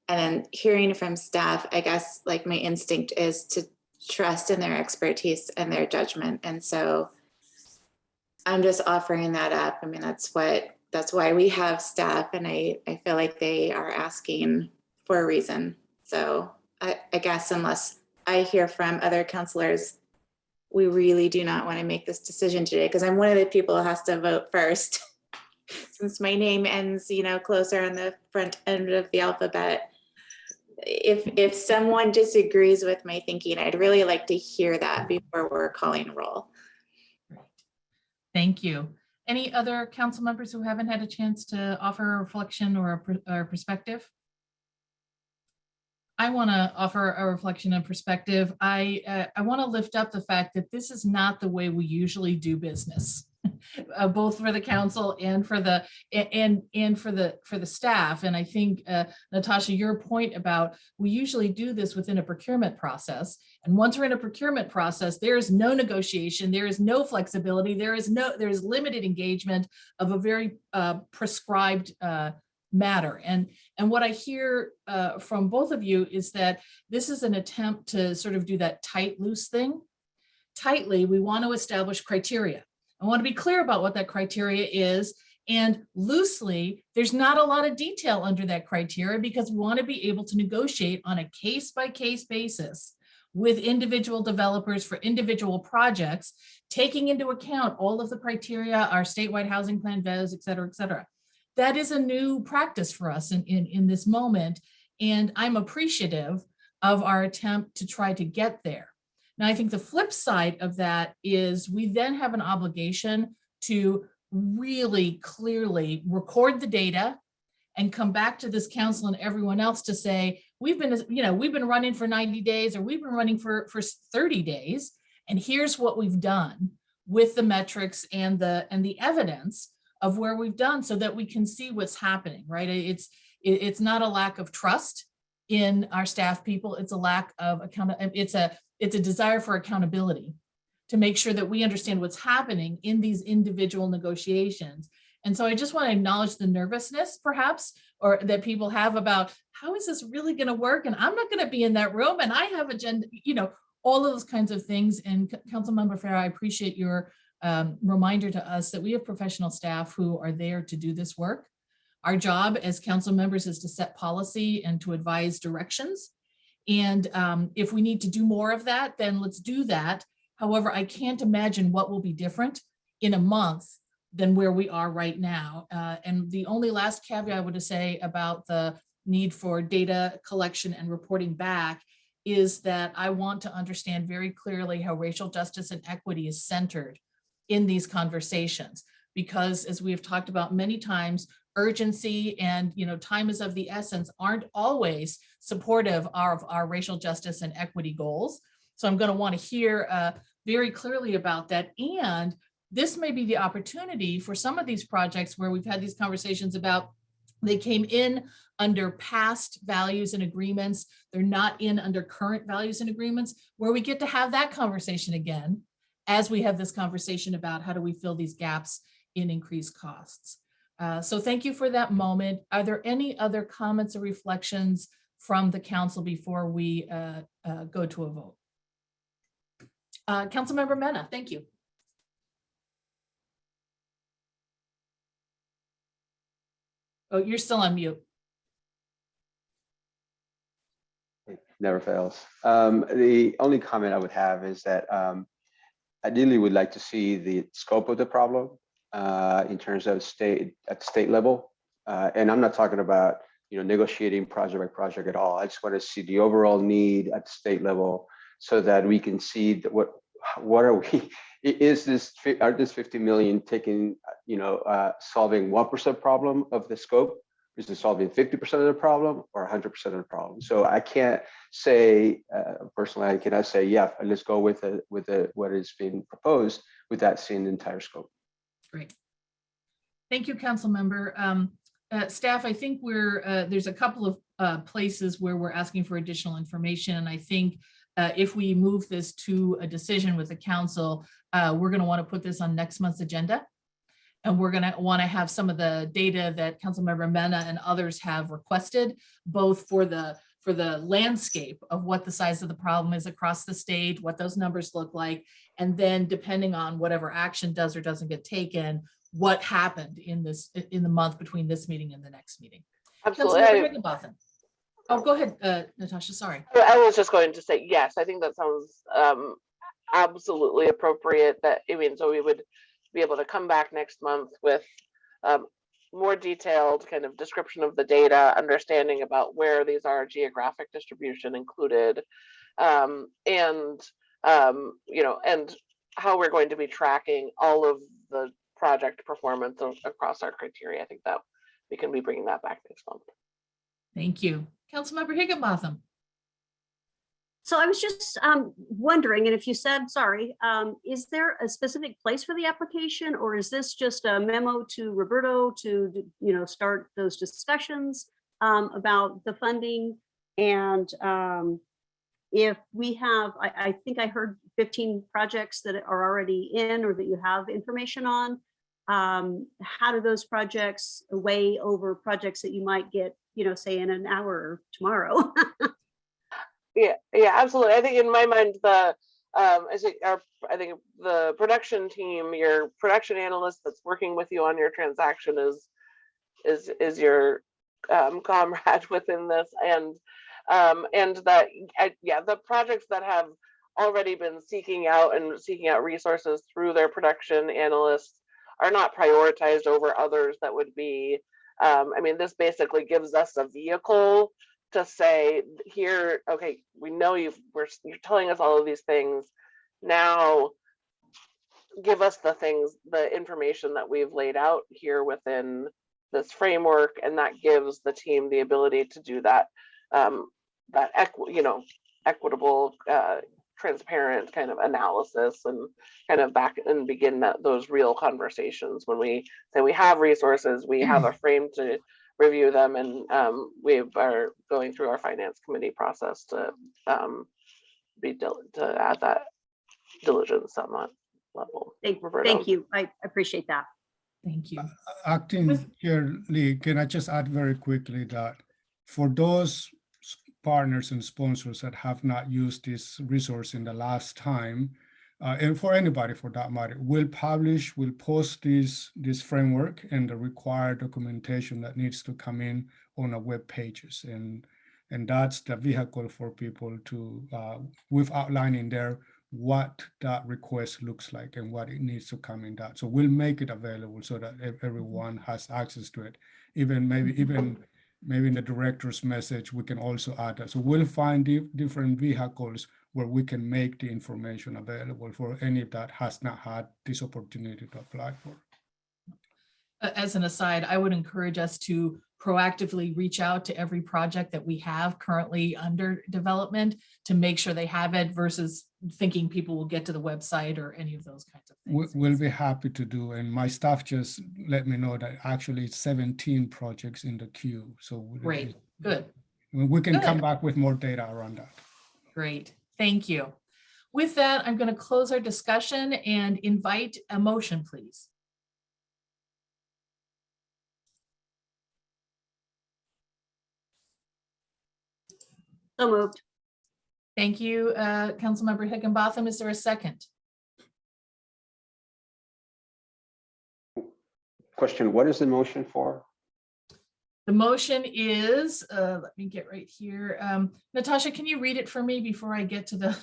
S7: and then hearing from staff. I guess like my instinct is to trust in their expertise and their judgment. And so I'm just offering that up. I mean, that's why we have staff, and I feel like they are asking for a reason. So I guess unless I hear from other counselors, we really do not want to make this decision today, because I'm one of the people who has to vote first. Since my name ends, closer on the front end of the alphabet. If someone disagrees with my thinking, I'd really like to hear that before we're calling roll.
S3: Thank you. Any other council members who haven't had a chance to offer a reflection or a perspective? I want to offer a reflection and perspective. I want to lift up the fact that this is not the way we usually do business, both for the council and for the for the staff. And I think Natasha, your point about we usually do this within a procurement process. And once we're in a procurement process, there is no negotiation, there is no flexibility, there is limited engagement of a very prescribed matter. And what I hear from both of you is that this is an attempt to sort of do that tight, loose thing. Tightly, we want to establish criteria. I want to be clear about what that criteria is. And loosely, there's not a lot of detail under that criteria because we want to be able to negotiate on a case-by-case basis with individual developers for individual projects, taking into account all of the criteria, our statewide housing plan, VES, et cetera, et cetera. That is a new practice for us in this moment. And I'm appreciative of our attempt to try to get there. Now, I think the flip side of that is we then have an obligation to really clearly record the data and come back to this council and everyone else to say, we've been running for 90 days or we've been running for 30 days. And here's what we've done with the metrics and the evidence of where we've done so that we can see what's happening, right? It's not a lack of trust in our staff people. It's a lack of it's a desire for accountability to make sure that we understand what's happening in these individual negotiations. And so I just want to acknowledge the nervousness perhaps, or that people have about how is this really going to work? And I'm not going to be in that room and I have agenda, all of those kinds of things. And Councilmember Farah, I appreciate your reminder to us that we have professional staff who are there to do this work. Our job as council members is to set policy and to advise directions. And if we need to do more of that, then let's do that. However, I can't imagine what will be different in a month than where we are right now. And the only last caveat I would say about the need for data collection and reporting back is that I want to understand very clearly how racial justice and equity is centered in these conversations. Because as we have talked about many times, urgency and time is of the essence aren't always supportive of our racial justice and equity goals. So I'm going to want to hear very clearly about that. And this may be the opportunity for some of these projects where we've had these conversations about they came in under past values and agreements. They're not in under current values and agreements, where we get to have that conversation again as we have this conversation about how do we fill these gaps in increased costs. So thank you for that moment. Are there any other comments or reflections from the council before we go to a vote? Councilmember Mena, thank you. Oh, you're still on mute.
S12: Never fails. The only comment I would have is that ideally would like to see the scope of the problem in terms of at state level. And I'm not talking about negotiating project by project at all. I just want to see the overall need at the state level so that we can see that what are we, are this 50 million taking, solving 1% problem of the scope? Is it solving 50% of the problem or 100% of the problem? So I can't say, personally, I cannot say, yeah, let's go with what is being proposed without seeing the entire scope.
S3: Great. Thank you, council member. Staff, I think there's a couple of places where we're asking for additional information. And I think if we move this to a decision with the council, we're going to want to put this on next month's agenda. And we're going to want to have some of the data that Councilmember Mena and others have requested, both for the landscape of what the size of the problem is across the state, what those numbers look like, and then depending on whatever action does or doesn't get taken, what happened in the month between this meeting and the next meeting.
S20: Absolutely.
S3: Oh, go ahead, Natasha, sorry.
S20: I was just going to say, yes, I think that sounds absolutely appropriate. That, I mean, so we would be able to come back next month with more detailed kind of description of the data, understanding about where these are, geographic distribution included, and you know, and how we're going to be tracking all of the project performance across our criteria. I think that we can be bringing that back next month.
S3: Thank you. Councilmember Higginbotham.
S13: So I was just wondering, and if you said, sorry, is there a specific place for the application, or is this just a memo to Roberto to, you know, start those discussions about the funding? And if we have, I think I heard 15 projects that are already in or that you have information on, how do those projects weigh over projects that you might get, you know, say in an hour or tomorrow?
S20: Yeah, absolutely. I think in my mind, I think the production team, your production analyst that's working with you on your transaction is your comrade within this, and that the projects that have already been seeking out resources through their production analysts are not prioritized over others that would be. I mean, this basically gives us a vehicle to say, here, okay, we know you're telling us all of these things. Now give us the information that we've laid out here within this framework, and that gives the team the ability to do that equitable, transparent kind of analysis, and kind of back and begin those real conversations when we say we have resources, we have a frame to review them, and we are going through our finance committee process to add that diligence on that level.
S13: Thank you. I appreciate that.
S3: Thank you.
S21: Acting Chair Lee, can I just add very quickly that for those partners and sponsors that have not used this resource in the last time, and for anybody for that matter, we'll post this framework and the required documentation that needs to come in on our web pages. And that's the vehicle for people to, we've outlined in there what that request looks like and what it needs to come in that. So we'll make it available so that everyone has access to it. Maybe in the director's message, we can also add that. So we'll find different vehicles where we can make the information available for any that has not had this opportunity to apply for.
S3: As an aside, I would encourage us to proactively reach out to every project that we have currently under development to make sure they have it, versus thinking people will get to the website or any of those kinds of things.
S21: We'll be happy to do. And my staff just let me know that actually it's 17 projects in the queue. So
S3: great, good.
S21: We can come back with more data around that.
S3: Great, thank you. With that, I'm going to close our discussion and invite a motion, please.
S13: So moved.
S3: Thank you, Councilmember Higginbotham. Is there a second?
S12: Question, what is the motion for?
S3: The motion is, let me get right here. Natasha, can you read it for me before I get to the?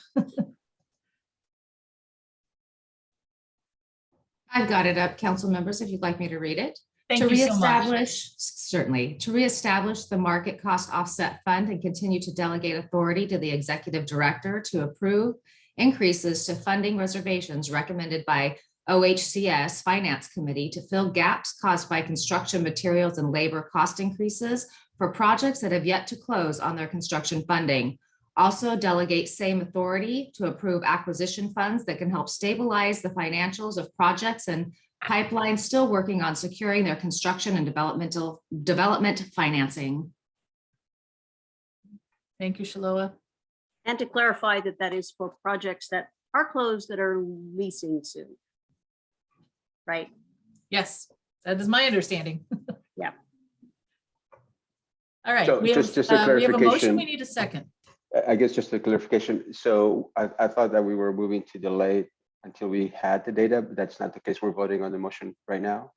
S2: I've got it up, council members, if you'd like me to read it.
S3: Thank
S2: To
S3: you so much.
S2: reestablish, certainly, to reestablish the market cost offset fund and continue to delegate authority to the executive director to approve increases to funding reservations recommended by OHCS Finance Committee to fill gaps caused by construction materials and labor cost increases for projects that have yet to close on their construction funding. Also delegate same authority to approve acquisition funds that can help stabilize the financials of projects and pipelines still working on securing their construction and development financing.
S3: Thank you, Shaloa.
S13: And to clarify that that is for projects that are closed that are leasing soon. Right?
S3: Yes, that is my understanding.
S13: Yeah.
S3: All right,
S12: So
S3: we have
S12: just a
S3: a motion,
S12: clarification.
S3: we need a second.
S12: I guess just a clarification. So I thought that we were moving to delay until we had the data, but that's not the case. We're voting on the motion right now.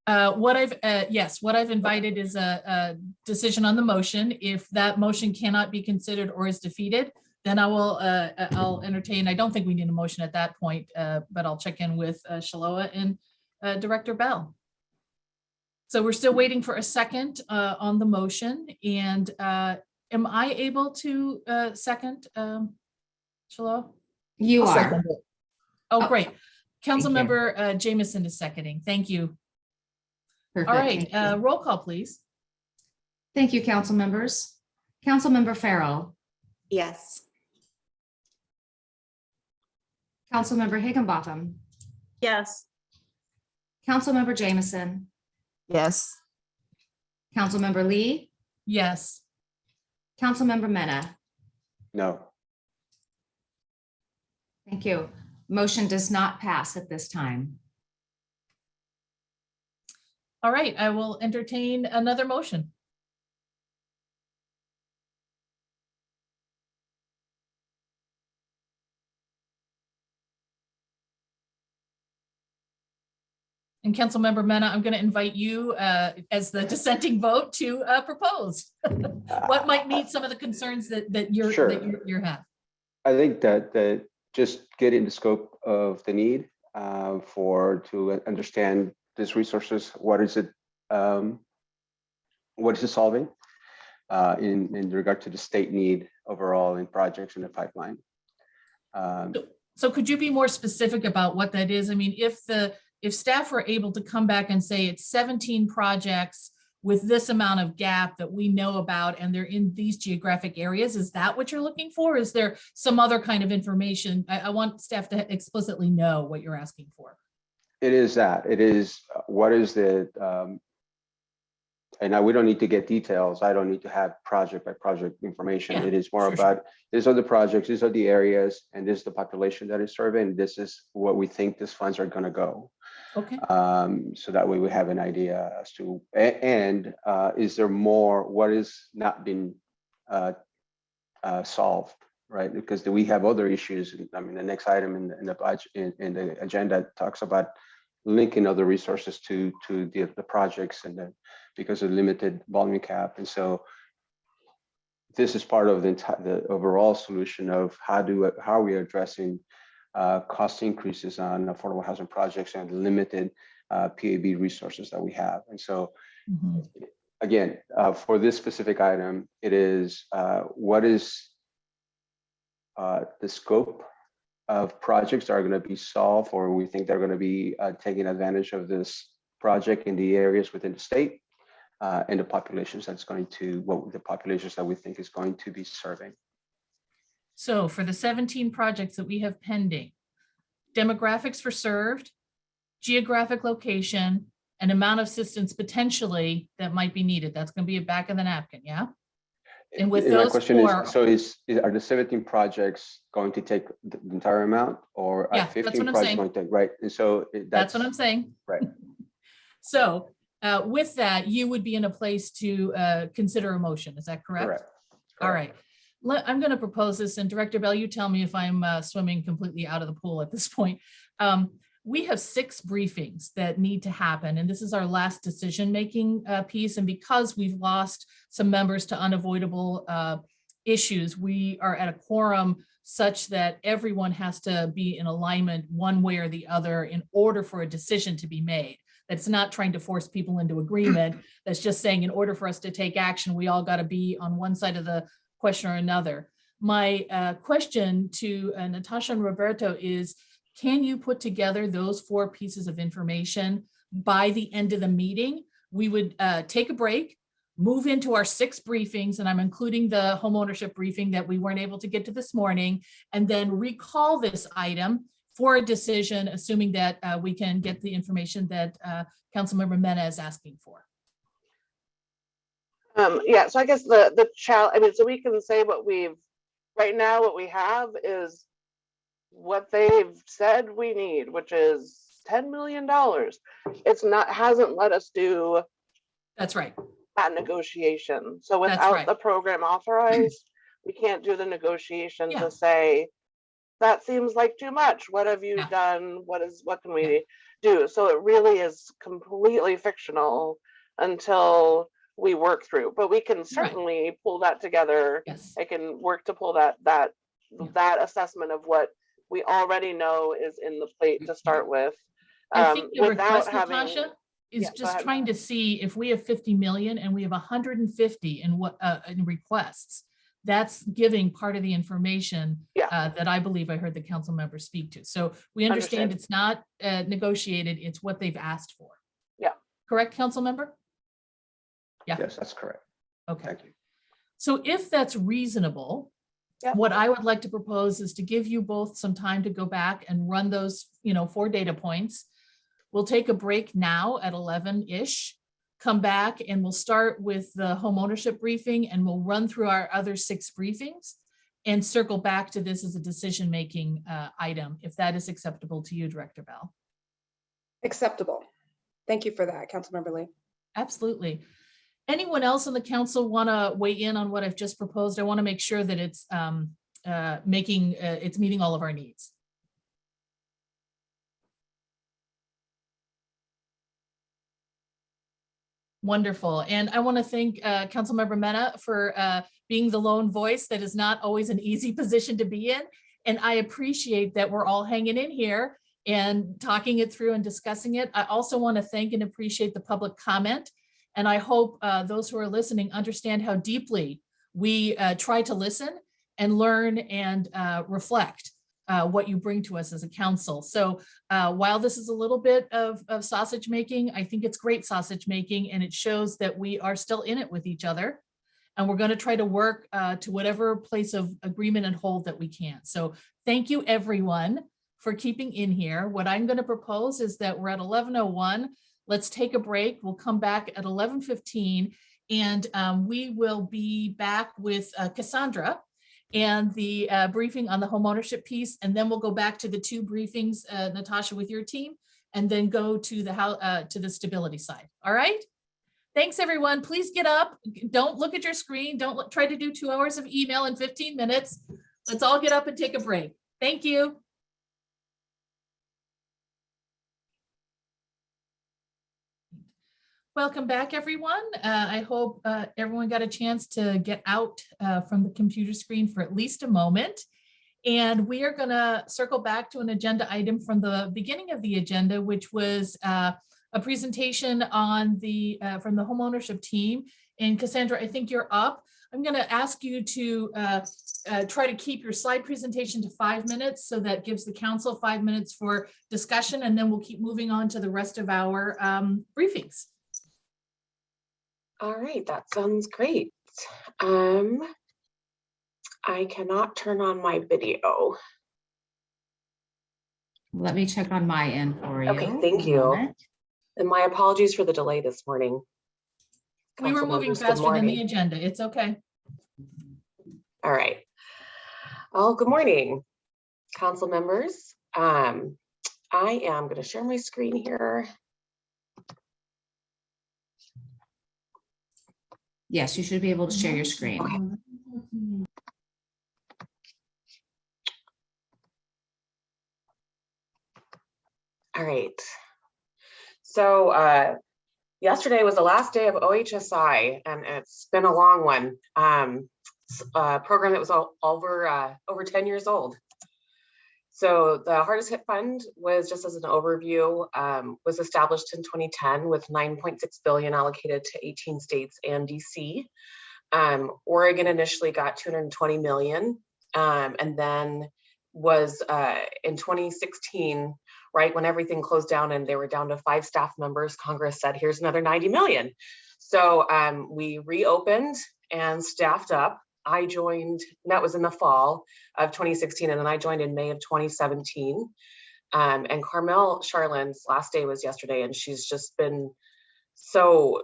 S3: What I've invited is a decision on the motion. If that motion cannot be considered or is defeated, then I'll entertain. I don't think we need a motion at that point, but I'll check in with Shaloa and Director Bell. So we're still waiting for a second on the motion. And am I able to second, Shaloa?
S2: You
S3: I'll
S2: are.
S3: second it. Oh, great.
S2: Thank you.
S3: Councilmember Jamison is seconding. Thank you.
S2: Perfect,
S3: All right,
S2: thank you.
S3: roll call, please.
S2: Thank you, council members. Councilmember Farrell,
S7: Yes.
S2: Councilmember Higginbotham,
S13: Yes.
S2: Councilmember Jamison,
S14: Yes.
S2: Councilmember Lee,
S3: Yes.
S2: Councilmember Mena.
S12: No.
S2: Thank you. Motion does not pass at this time.
S3: All right, I will entertain another motion. And Councilmember Mena, I'm going to invite you as the dissenting vote to propose what might meet some of the concerns that you're
S12: Sure.
S3: you have.
S12: I think that just getting the scope of the need to understand these resources, what is it solving in regard to the state need overall in projects in the pipeline.
S3: So could you be more specific about what that is? I mean, if staff were able to come back and say it's 17 projects with this amount of gap that we know about, and they're in these geographic areas, is that what you're looking for? Is there some other kind of information? I want staff to explicitly know what you're asking for.
S12: It is that. It is what is the, and now we don't need to get details. I don't need to have project by project information.
S3: Yeah,
S12: it is more about these are the projects, these are the areas, and this is the population that is serving. This is what we think these funds are going to go.
S3: Okay.
S12: So that way we have an idea as to, and is there more, what is not been solved, right? Because we have other issues. I mean, the next item in the budget, in the agenda talks about linking other resources to the projects, and then because of limited volume cap. And so this is part of the overall solution of how are we addressing cost increases on affordable housing projects and limited PAB resources that we have. And so again, for this specific item, it is what is the scope of projects that are going to be solved, or we think they're going to be taking advantage of this project in the areas within the state, and the populations that's going to, what the populations that we think is going to be serving.
S3: So for the 17 projects that we have pending, demographics for served, geographic location, and amount of assistance potentially that might be needed. That's going to be a back of the napkin, yeah? And with those
S12: question
S3: four,
S12: are the 17 projects going to take the entire amount, or are 15 projects going to take, right? And so
S3: that's what I'm saying.
S12: Right.
S3: So with that, you would be in a place to consider a motion. Is that correct?
S12: Correct.
S3: All right. I'm going to propose this, and Director Bell, you tell me if I'm swimming completely out of the pool at this point. We have 6 briefings that need to happen, and this is our last decision-making piece. And because we've lost some members to unavoidable issues, we are at a quorum such that everyone has to be in alignment one way or the other in order for a decision to be made. That's not trying to force people into agreement. That's just saying in order for us to take action, we all got to be on one side of the question or another. My question to Natasha and Roberto is, can you put together those 4 pieces of information by the end of the meeting? We would take a break, move into our 6 briefings, and I'm including the homeownership briefing that we weren't able to get to this morning, and then recall this item for a decision, assuming that we can get the information that Councilmember Mena is asking for.
S20: Yeah, so I guess the challenge, I mean, so we can say what right now what we have is what they've said we need, which is $10 million. Hasn't let us do.
S3: That's right.
S20: That negotiation. So without the program authorized, we can't do the negotiation to say, that seems like too much. What have you done? What can we do. So it really is completely fictional until we work through, but we can certainly pull that together.
S3: Yes.
S20: I can work to pull that assessment of what we already know is in the plate to start with.
S3: I think the
S20: without
S3: request,
S20: having,
S3: Natasha, is
S20: yeah, go
S3: just
S20: ahead.
S3: trying to see if we have 50 million and we have 150 in requests. That's giving part of the information that I believe I heard the council member speak to. So we understand it's not negotiated, it's what they've asked for.
S20: Yeah.
S3: Correct, council member? Yeah.
S12: Yes, that's correct.
S3: Okay.
S12: Thank you.
S3: So if that's reasonable, what I would like to propose is to give you both some time to go back and run those, 4 data points. We'll take a break now at 11-ish, come back and we'll start with the home ownership briefing and we'll run through our other 6 briefings and circle back to this as a decision-making item, if that is acceptable to you, Director Bell.
S16: Acceptable. Thank you for that, Councilmember Lee.
S3: Absolutely. Anyone else on the council want to weigh in on what I've just proposed? I want to make sure that it's meeting all of our needs. Wonderful. And I want to thank Councilmember Mena for being the lone voice. That is not always an easy position to be in. And I appreciate that we're all hanging in here and talking it through and discussing it. I also want to thank and appreciate the public comment. And I hope those who are listening understand how deeply we try to listen and learn and reflect what you bring to us as a council. So while this is a little bit of sausage making, I think it's great sausage making, and it shows that we are still in it with each other. And we're going to try to work to whatever place of agreement and hold that we can. So thank you, everyone, for keeping in here. What I'm going to propose is that we're at 11:01. Let's take a break. We'll come back at 11:15, and we will be back with Cassandra and the briefing on the homeownership piece. And then we'll go back to the 2 briefings, Natasha, with your team, and then go to the stability side. All right. Thanks, everyone. Please get up. Don't look at your screen. Don't try to do 2 hours of email in 15 minutes. Let's all get up and take a break. Thank you. Welcome back, everyone. I hope everyone got a chance to get out from the computer screen for at least a moment. And we are going to circle back to an agenda item from the beginning of the agenda, which was a presentation on from the homeownership team. And Cassandra, I think you're up. I'm going to ask you to try to keep your slide presentation to 5 minutes, so that gives the council 5 minutes for discussion, and then we'll keep moving on to the rest of our briefings.
S16: All right, that sounds great. I cannot turn on my video.
S2: Let me check on my end for you.
S16: Okay, thank you. And my apologies for the delay this morning.
S3: We were moving faster than the agenda. It's okay.
S16: All right. Oh, good morning, council members. I am going to share my screen here.
S2: Yes, you should be able to share your screen.
S16: Okay. All right. So yesterday was the last day of OHSI, and it's been a long one. A program that was over 10 years old. So the Hardest Hit Fund was, just as an overview, was established in 2010 with $9.6 billion allocated to 18 states and DC. Oregon initially got $220 million, and then was in 2016, right when everything closed down and they were down to 5 staff members, Congress said, here's another 90 million. So we reopened and staffed up. I joined, that was in the fall of 2016, and then I joined in May of 2017. And Carmel Charlin's last day was yesterday, and she's just been so,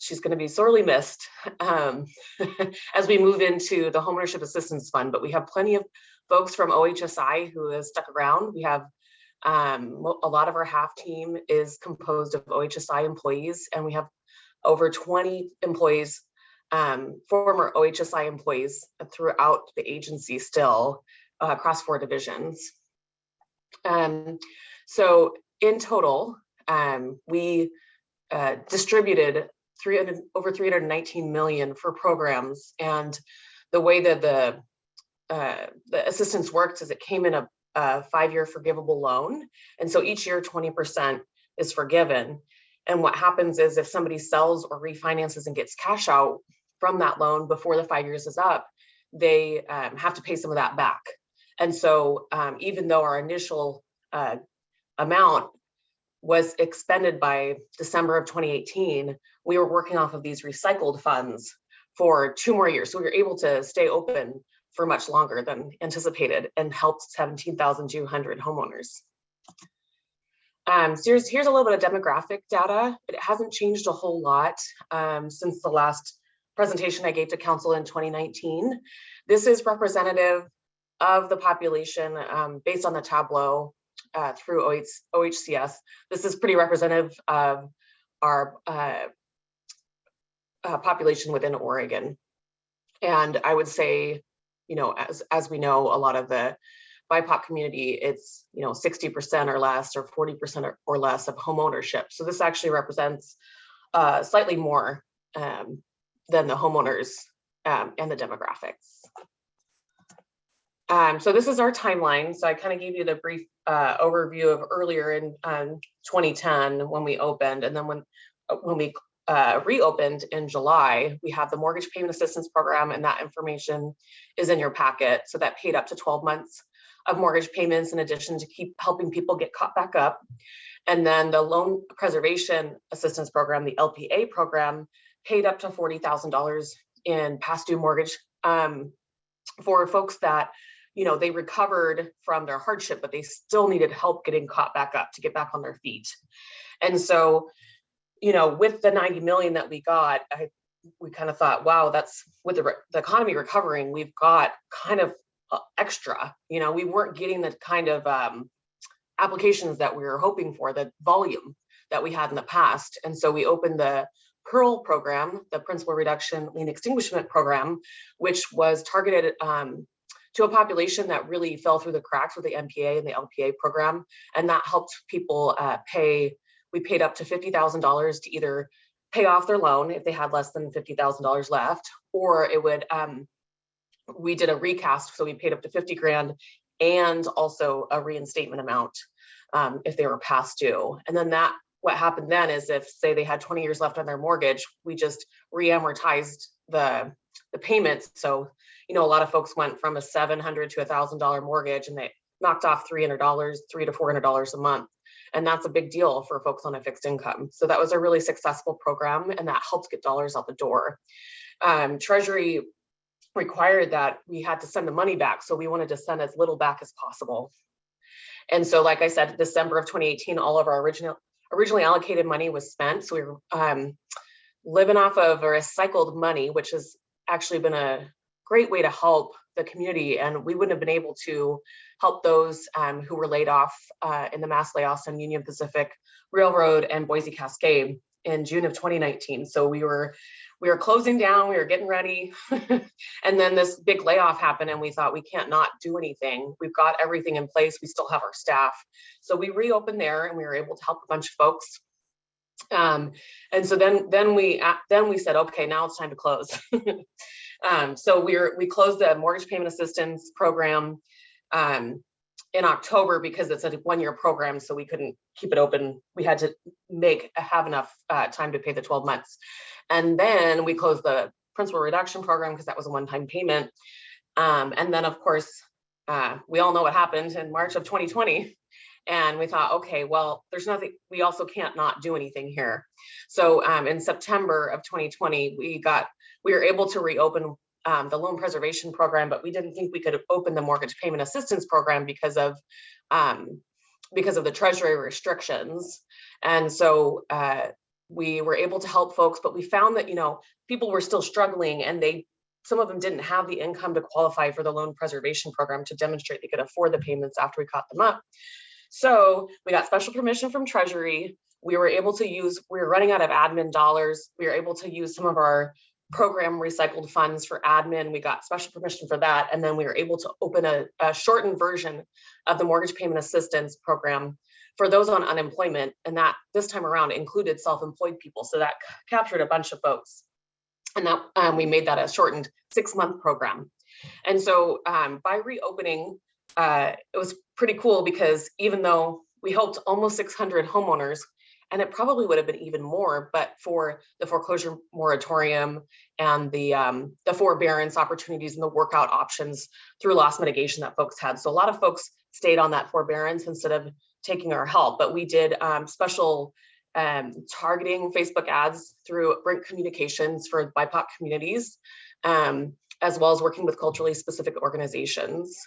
S16: she's going to be sorely missed as we move into the Homeownership Assistance Fund. But we have plenty of folks from OHSI who have stuck around. We have a lot of our HAF team is composed of OHSI employees, and we have over 20 employees, former OHSI employees throughout the agency still across 4 divisions. So
S8: in total, we distributed over 319 million for programs. And the way that the assistance works is it came in a 5-year forgivable loan. And so each year 20% is forgiven. And what happens is if somebody sells or refinances and gets cash out from that loan before the 5 years is up, they have to pay some of that back. And so even though our initial amount was expended by December of 2018, we were working off of these recycled funds for 2 more years. So we were able to stay open for much longer than anticipated and helped 17,200 homeowners. So here's a little bit of demographic data. It hasn't changed a whole lot since the last presentation I gave to council in 2019. This is representative of the population based on the tableau through OHCS. This is pretty representative of our population within Oregon. And I would say, you know, as we know, a lot of the BIPOC community, it's, you know, 60% or less or 40% or less of home ownership. So this actually represents slightly more than the homeowners and the demographics. So this is our timeline. So I kind of gave you the brief overview of earlier in 2010 when we opened, and then when we reopened in July, we have the mortgage payment assistance program, and that information is in your packet. So that paid up to 12 months of mortgage payments in addition to keep helping people get caught back up. And then the loan preservation assistance program, the LPA program, paid up to $40,000 in past due mortgage for folks that, you know, they recovered from their hardship, but they still needed help getting caught back up to get back on their feet. And so, you know, with the 90 million that we got, we kind of thought, wow, that's with the economy recovering, we've got kind of extra. You know, we weren't getting the kind of applications that we were hoping for, the volume that we had in the past. And so we opened the PEARL program, the Principal Reduction Lien Extinguishment program, which was targeted to a population that really fell through the cracks with the MPA and the LPA program. And that helped people we paid up to $50,000 to either pay off their loan if they had less than $50,000 left, or it would, we did a recast. So we paid up to 50 grand and also a reinstatement amount if they were past due. And then what happened then is if, say, they had 20 years left on their mortgage, we just re-amortized the payments. So, you know, a lot of folks went from a $700 to $1,000 mortgage and they knocked off $300, $300 to $400 a month. And that's a big deal for folks on a fixed income. So that was a really successful program, and that helps get dollars out the door. Treasury required that we had to send the money back. So we wanted to send as little back as possible. And so, like I said, December of 2018, all of our originally allocated money was spent. So we were living off of a recycled money, which has actually been a great way to help the community. And we wouldn't have been able to help those who were laid off in the mass layoffs on Union Pacific Railroad and Boise Cascade in June of 2019. So we were closing down, we were getting ready. And then this big layoff happened and we thought, we can't not do anything. We've got everything in place. We still have our staff. So we reopened there and we were able to help a bunch of folks. And so then we said, okay, now it's time to close. So we closed the mortgage payment assistance program in October because it's a 1-year program, so we couldn't keep it open. We had to have enough time to pay the 12 months. And then we closed the principal reduction program because that was a one-time payment. And then of course, we all know what happened in March of 2020. And we thought, okay, well, there's nothing, we also can't not do anything here. So in September of 2020, we were able to reopen the loan preservation program, but we didn't think we could open the mortgage payment assistance program because of the Treasury restrictions. And so we were able to help folks, but we found that, you know, people were still struggling and some of them didn't have the income to qualify for the loan preservation program to demonstrate they could afford the payments after we caught them up. So we got special permission from Treasury. We were running out of admin dollars. We were able to use some of our program recycled funds for admin. We got special permission for that. And then we were able to open a shortened version of the mortgage payment assistance program for those on unemployment, and that this time around included self-employed people. So that captured a bunch of folks. And that we made that a shortened 6-month program. And so by reopening, it was pretty cool because even though we helped almost 600 homeowners, and it probably would have been even more, but for the foreclosure moratorium and the forbearance opportunities and the workout options through loss mitigation that folks had. So a lot of folks stayed on that forbearance instead of taking our help, but we did special targeting Facebook ads through Brink Communications for BIPOC communities, as well as working with culturally specific organizations.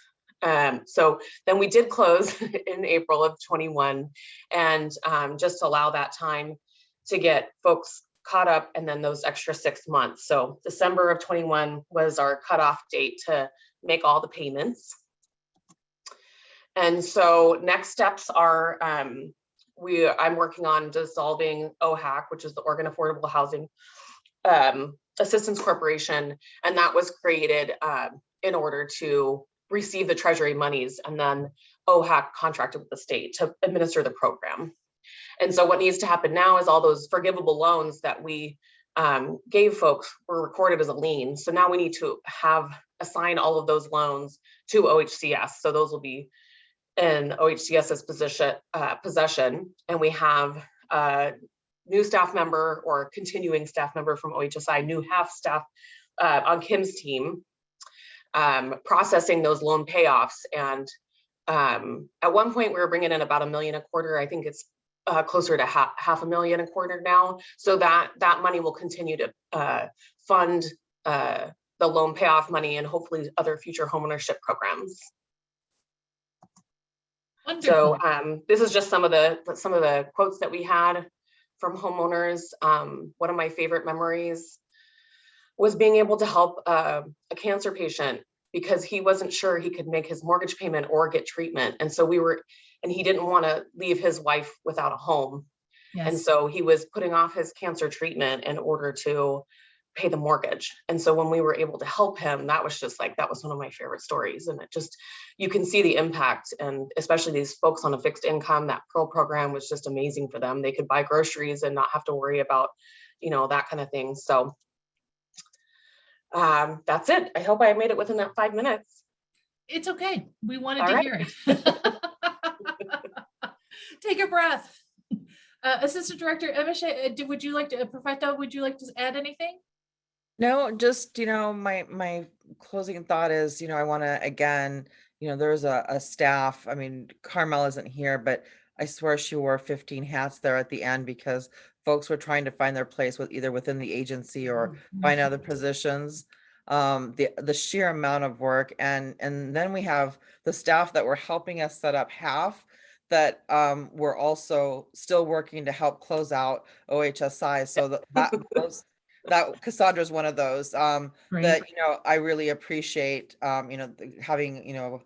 S8: So then we did close in April of 21, and just allow that time to get folks caught up, and then those extra 6 months. So December of 21 was our cutoff date to make all the payments. And so next steps are, I'm working on dissolving OHAC, which is the Oregon Affordable Housing Assistance Corporation, and that was created in order to receive the Treasury monies, and then OHAC contracted with the state to administer the program. And so what needs to happen now is all those forgivable loans that we gave folks were recorded as a lien. So now we need to assign all of those loans to OHCS. So those will be in OHCS's possession, and we have a new staff member or continuing staff member from OHSI, new half staff on Kim's team, processing those loan payoffs. And at one point we were bringing in about $1 million a quarter. I think it's closer to half a million a quarter now. So that money will continue to fund the loan payoff money and hopefully other future homeownership programs.
S3: Wonderful.
S8: So this is just some of the quotes that we had from homeowners. One of my favorite memories was being able to help a cancer patient because he wasn't sure he could make his mortgage payment or get treatment. And so he didn't want to leave his wife without a home.
S3: Yes.
S8: And so he was putting off his cancer treatment in order to pay the mortgage. And so when we were able to help him, that was one of my favorite stories. And it just, you can see the impact, and especially these folks on a fixed income, that Pearl program was just amazing for them. They could buy groceries and not have to worry about, that kind of thing. So that's it. I hope I made it within that 5 minutes.
S3: It's okay. We wanted to hear it. Take a breath. Assistant Director Emisha, would you like to, Perfetto, would you like to add anything?
S17: No, just, my closing thought is, I want to, again, there's a staff, I mean, Carmel isn't here, but I swear she wore 15 hats there at the end because folks were trying to find their place either within the agency or find other positions. The sheer amount of work, and then we have the staff that were helping us set up half that we're also still working to help close out OHSI. So that Cassandra's one of those that I really appreciate, having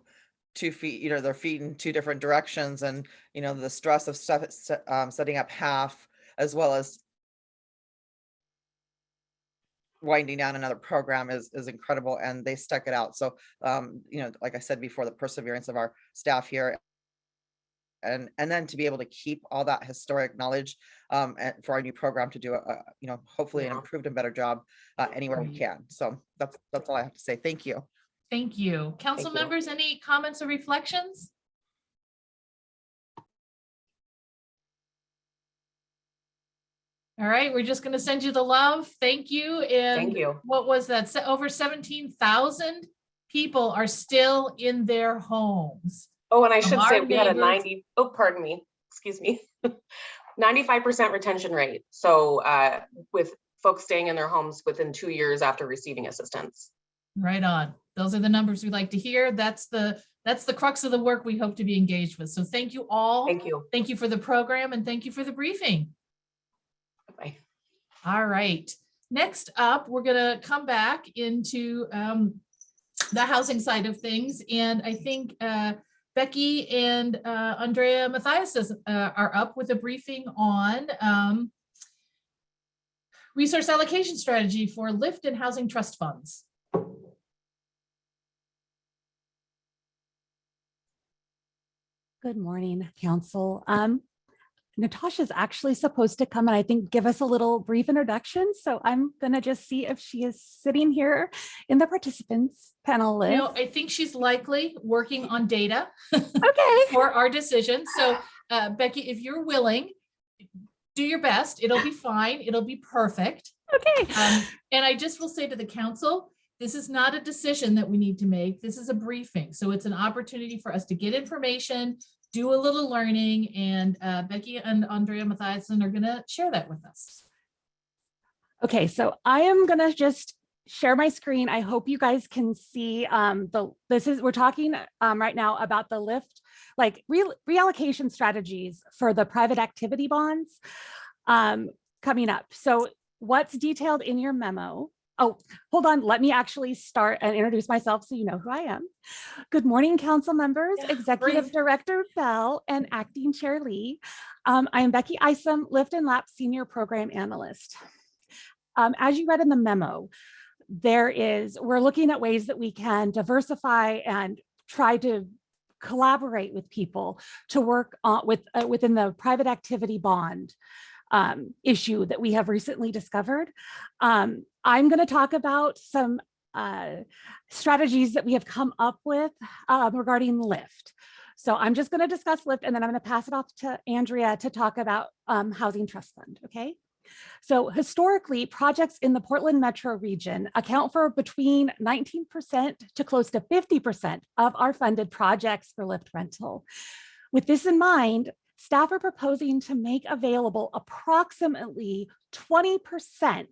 S17: 2 feet, their feet in 2 different directions, and the stress of setting up half as well as winding down another program is incredible, and they stuck it out. So like I said before, the perseverance of our staff here. And then to be able to keep all that historic knowledge for our new program to do hopefully an improved and better job anywhere we can. So that's all I have to say. Thank you.
S3: Thank you. Council members, any comments or reflections? All right, we're just going to send you the love. Thank you. And
S8: thank you.
S3: What was that? Over 17,000 people are still in their homes.
S8: Oh, and I should say we had a 95% retention rate. So with folks staying in their homes within 2 years after receiving assistance.
S3: Right on. Those are the numbers we like to hear. That's the crux of the work we hope to be engaged with. So thank you all.
S8: Thank you.
S3: Thank you for the program, and thank you for the briefing.
S8: Bye.
S3: All right. Next up, we're going to come back into the housing side of things. And I think Becky and Andrea Mathias are up with a briefing on resource allocation strategy for LIFT and housing trust funds.
S9: Good morning, Council. Natasha's actually supposed to come and I think give us a little brief introduction. So I'm going to just see if she is sitting here in the participants panel list.
S3: You know, I think she's likely working on data
S9: okay.
S3: for our decision. So Becky, if you're willing, do your best. It'll be fine. It'll be perfect.
S9: Okay.
S3: And I just will say to the council, this is not a decision that we need to make. This is a briefing. So it's an opportunity for us to get information, do a little learning, and Becky and Andrea Mathiasen are going to share that with us.
S9: Okay, so I am going to just share my screen. I hope you guys can see we're talking right now about the LIFT, like reallocation strategies for the private activity bonds coming up. So what's detailed in your memo? Oh, hold on. Let me actually start and introduce myself so you know who I am. Good morning, council members, Executive Director Bell, and Acting Chair Lee. I am Becky Isom, Lift and Lap Senior Program Analyst. As you read in the memo, we're looking at ways that we can diversify and try to collaborate with people to work within the private activity bond issue that we have recently discovered. I'm going to talk about some strategies that we have come up with regarding LIFT. So I'm just going to discuss LIFT and then I'm going to pass it off to Andrea to talk about Housing Trust Fund, okay? So historically, projects in the Portland metro region account for between 19% to close to 50% of our funded projects for LIFT rental. With this in mind, staff are proposing to make available approximately 20%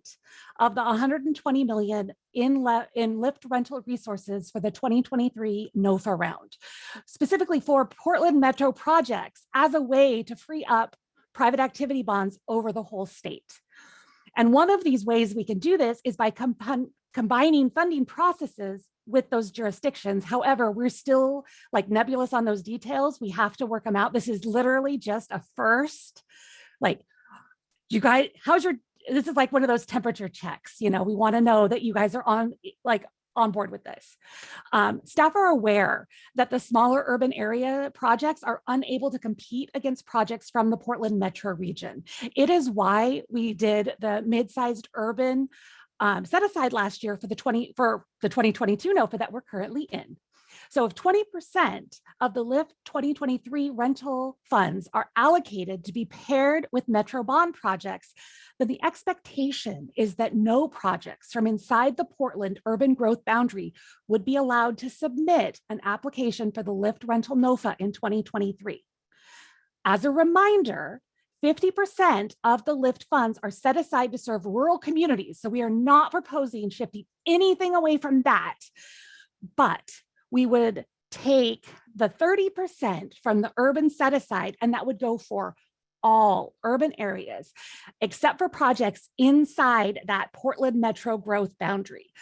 S9: of the $120 million in LIFT rental resources for the 2023 NOFA round, specifically for Portland metro projects as a way to free up private activity bonds over the whole state. And one of these ways we can do this is by combining funding processes with those jurisdictions. However, we're still like nebulous on those details. We have to work them out. This is literally just a first, like, you guys, this is like one of those temperature checks. You know, we want to know that you guys are on board with this. Staff are aware that the smaller urban area projects are unable to compete against projects from the Portland metro region. It is why we did the mid-sized urban set aside last year for the 2022 NOFA that we're currently in. So if 20% of the LIFT 2023 rental funds are allocated to be paired with metro bond projects, then the expectation is that no projects from inside the Portland urban growth boundary would be allowed to submit an application for the LIFT rental NOFA in 2023. As a reminder, 50% of the LIFT funds are set aside to serve rural communities. So we are not proposing shifting anything away from that, but we would take the 30% from the urban set aside, and that would go for all urban areas, except for projects inside that Portland metro growth boundary.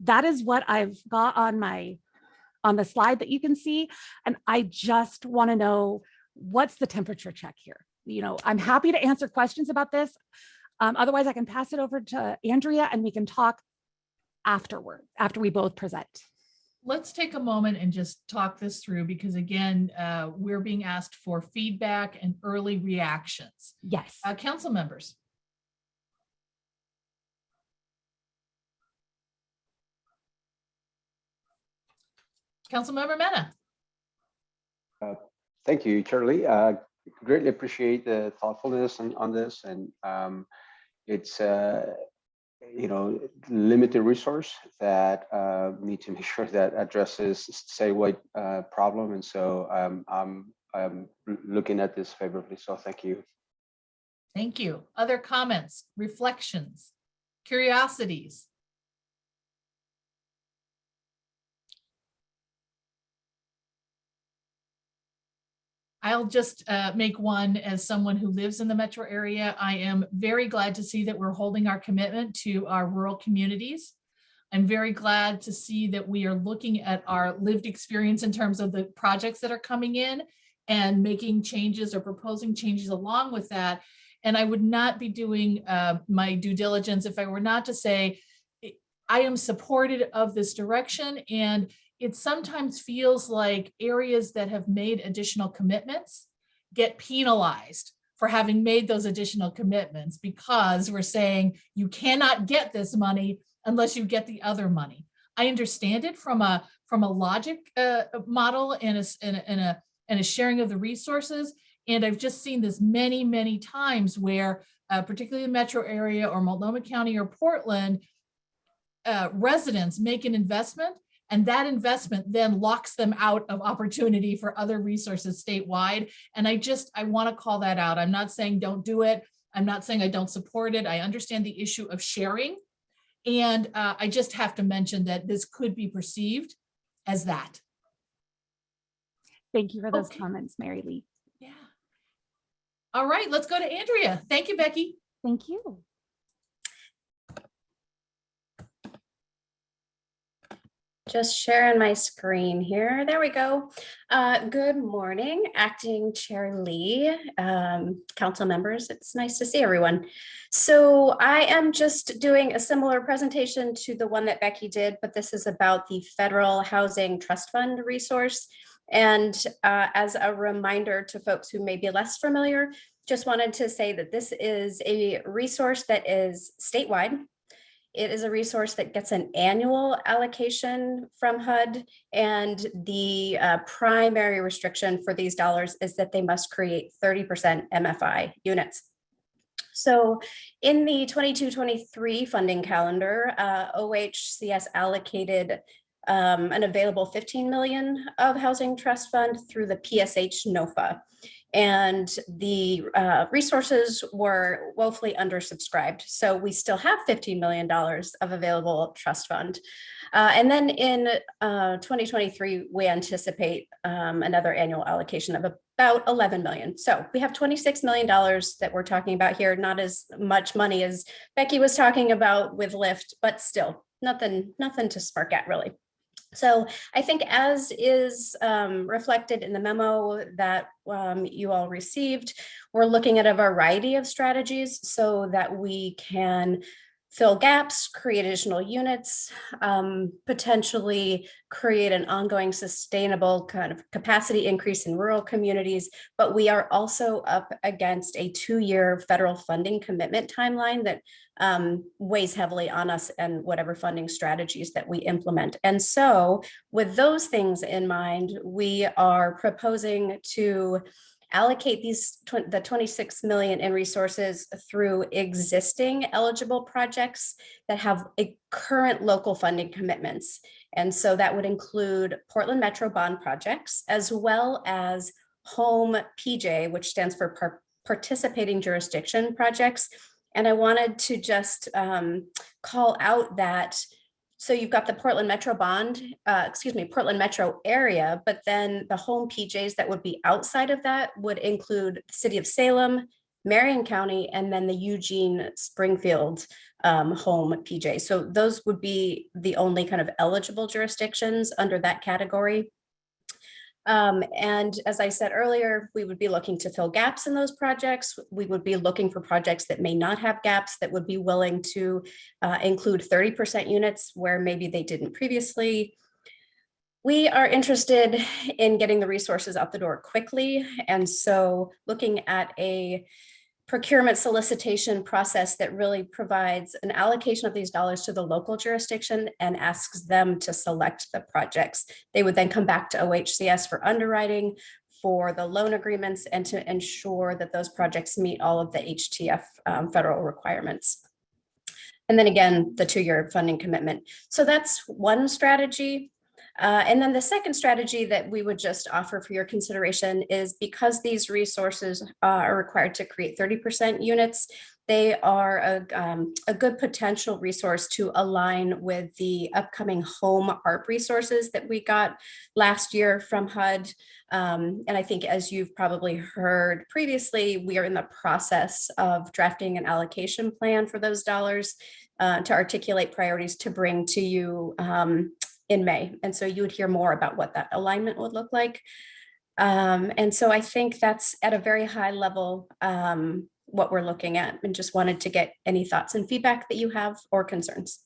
S9: That is what I've got on the slide that you can see. And I just want to know, what's the temperature check here? You know, I'm happy to answer questions about this. Otherwise, I can pass it over to Andrea and we can talk afterward, after we both present.
S3: Let's take a moment and just talk this through because again, we're being asked for feedback and early reactions.
S9: Yes.
S3: Council members. Councilmember Mena.
S12: Thank you, Charlie. Greatly appreciate the thoughtfulness on this, and it's limited resource that we need to make sure that addresses statewide problem, and so I'm looking at this favorably. So thank you.
S3: Thank you. Other comments, reflections, curiosities? I'll just make one as someone who lives in the metro area. I am very glad to see that we're holding our commitment to our rural communities. I'm very glad to see that we are looking at our lived experience in terms of the projects that are coming in and making changes or proposing changes along with that. And I would not be doing my due diligence if I were not to say I am supportive of this direction. And it sometimes feels like areas that have made additional commitments get penalized for having made those additional commitments, because we're saying you cannot get this money unless you get the other money. I understand it from a logic model and a sharing of the resources. And I've just seen this many, many times where, particularly the metro area or Multnomah County or Portland, residents make an investment, and that investment then locks them out of opportunity for other resources statewide. And I want to call that out. I'm not saying don't do it. I'm not saying I don't support it. I understand the issue of sharing. And I just have to mention that this could be perceived as that.
S9: Thank you for those comments, Mary Lee.
S3: Yeah. All right, let's go to Andrea. Thank you, Becky.
S9: Thank you.
S11: Just sharing my screen here. There we go. Good morning, Acting Chair Lee, council members. It's nice to see everyone. So I am just doing a similar presentation to the one that Becky did, but this is about the Federal Housing Trust Fund resource. And as a reminder to folks who may be less familiar, just wanted to say that this is a resource that is statewide. It is a resource that gets an annual allocation from HUD, and the primary restriction for these dollars is that they must create 30% MFI units. So in the 22-23 funding calendar, OHCS allocated an available $15 million of Housing Trust Fund through the PSH NOFA. And the resources were woefully undersubscribed. So we still have $15 million of available trust fund. And then in 2023, we anticipate another annual allocation of about $11 million. So we have $26 million that we're talking about here, not as much money as Becky was talking about with LIFT, but still nothing to spark at really. So I think, as is reflected in the memo that you all received, we're looking at a variety of strategies so that we can fill gaps, create additional units, potentially create an ongoing sustainable kind of capacity increase in rural communities. But we are also up against a 2-year federal funding commitment timeline that weighs heavily on us and whatever funding strategies that we implement. And so with those things in mind, we are proposing to allocate the 26 million in resources through existing eligible projects that have a current local funding commitments. And so that would include Portland Metro bond projects, as well as Home PJ, which stands for participating jurisdiction projects. And I wanted to just call out that, so you've got the Portland Metro Portland Metro area, but then the Home PJs that would be outside of that would include the city of Salem, Marion County, and then the Eugene Springfield Home PJ. So those would be the only kind of eligible jurisdictions under that category. And as I said earlier, we would be looking to fill gaps in those projects. We would be looking for projects that may not have gaps, that would be willing to include 30% units where maybe they didn't previously. We are interested in getting the resources out the door quickly. And so looking at a procurement solicitation process that really provides an allocation of these dollars to the local jurisdiction and asks them to select the projects. They would then come back to OHCS for underwriting, for the loan agreements, and to ensure that those projects meet all of the HTF federal requirements. And then again, the 2-year funding commitment. So that's one strategy. And then the second strategy that we would just offer for your consideration is, because these resources are required to create 30% units, they are a good potential resource to align with the upcoming home ARP resources that we got last year from HUD. And I think, as you've probably heard previously, we are in the process of drafting an allocation plan for those dollars to articulate priorities to bring to you in May. And so you would hear more about what that alignment would look like. And so I think that's at a very high level what we're looking at, and just wanted to get any thoughts and feedback that you have or concerns.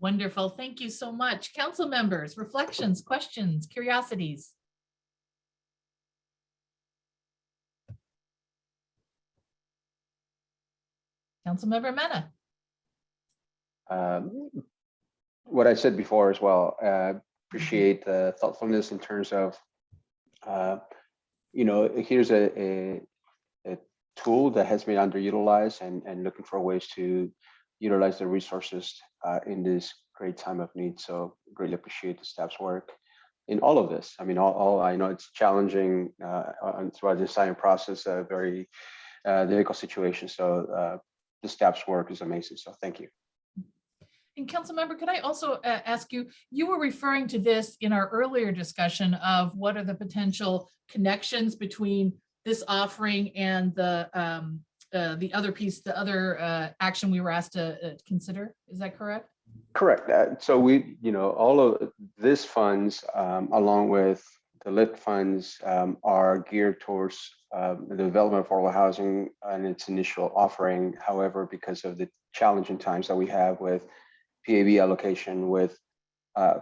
S3: Wonderful. Thank you so much. Council members, reflections, questions, curiosities. Councilmember Mena.
S12: What I said before as well, appreciate the thoughtfulness in terms of, here's a tool that has been underutilized and looking for ways to utilize the resources in this great time of need. So greatly appreciate the staff's work in all of this. I mean, all I know it's challenging throughout the design process, a very difficult situation. So the staff's work is amazing. So thank you.
S3: And Councilmember, could I also ask you, you were referring to this in our earlier discussion of what are the potential connections between this offering and the other piece, the other action we were asked to consider. Is that correct?
S12: Correct. So we, all of this funds, along with the LIFT funds, are geared towards the development of affordable housing and its initial offering. However, because of the challenging times that we have with PAB allocation, with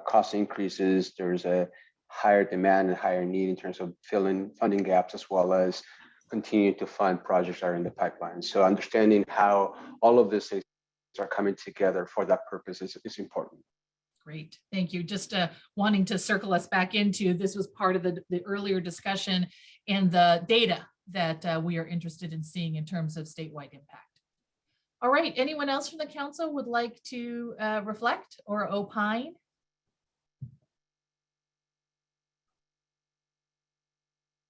S12: cost increases, there's a higher demand and higher need in terms of filling funding gaps, as well as continue to fund projects that are in the pipeline. So understanding how all of these things are coming together for that purpose is important.
S3: Great, thank you. Just wanting to circle us back into, this was part of the earlier discussion and the data that we are interested in seeing in terms of statewide impact. All right, anyone else from the council would like to reflect or opine?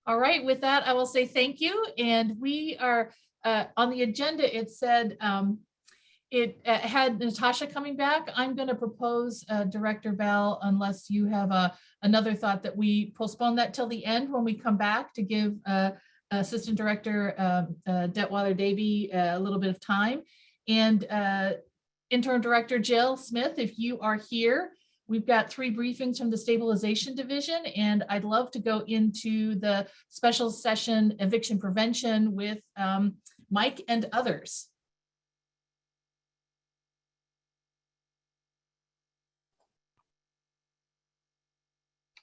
S3: All right, with that, I will say thank you. And we are on the agenda, it said it had Natasha coming back. I'm going to propose Director Bell, unless you have another thought, that we postpone that till the end when we come back to give Assistant Director Detweiler Davy a little bit of time. And Interim Director Jill Smith, if you are here, we've got 3 briefings from the Stabilization Division, and I'd love to go into the special session eviction prevention with Mike and others.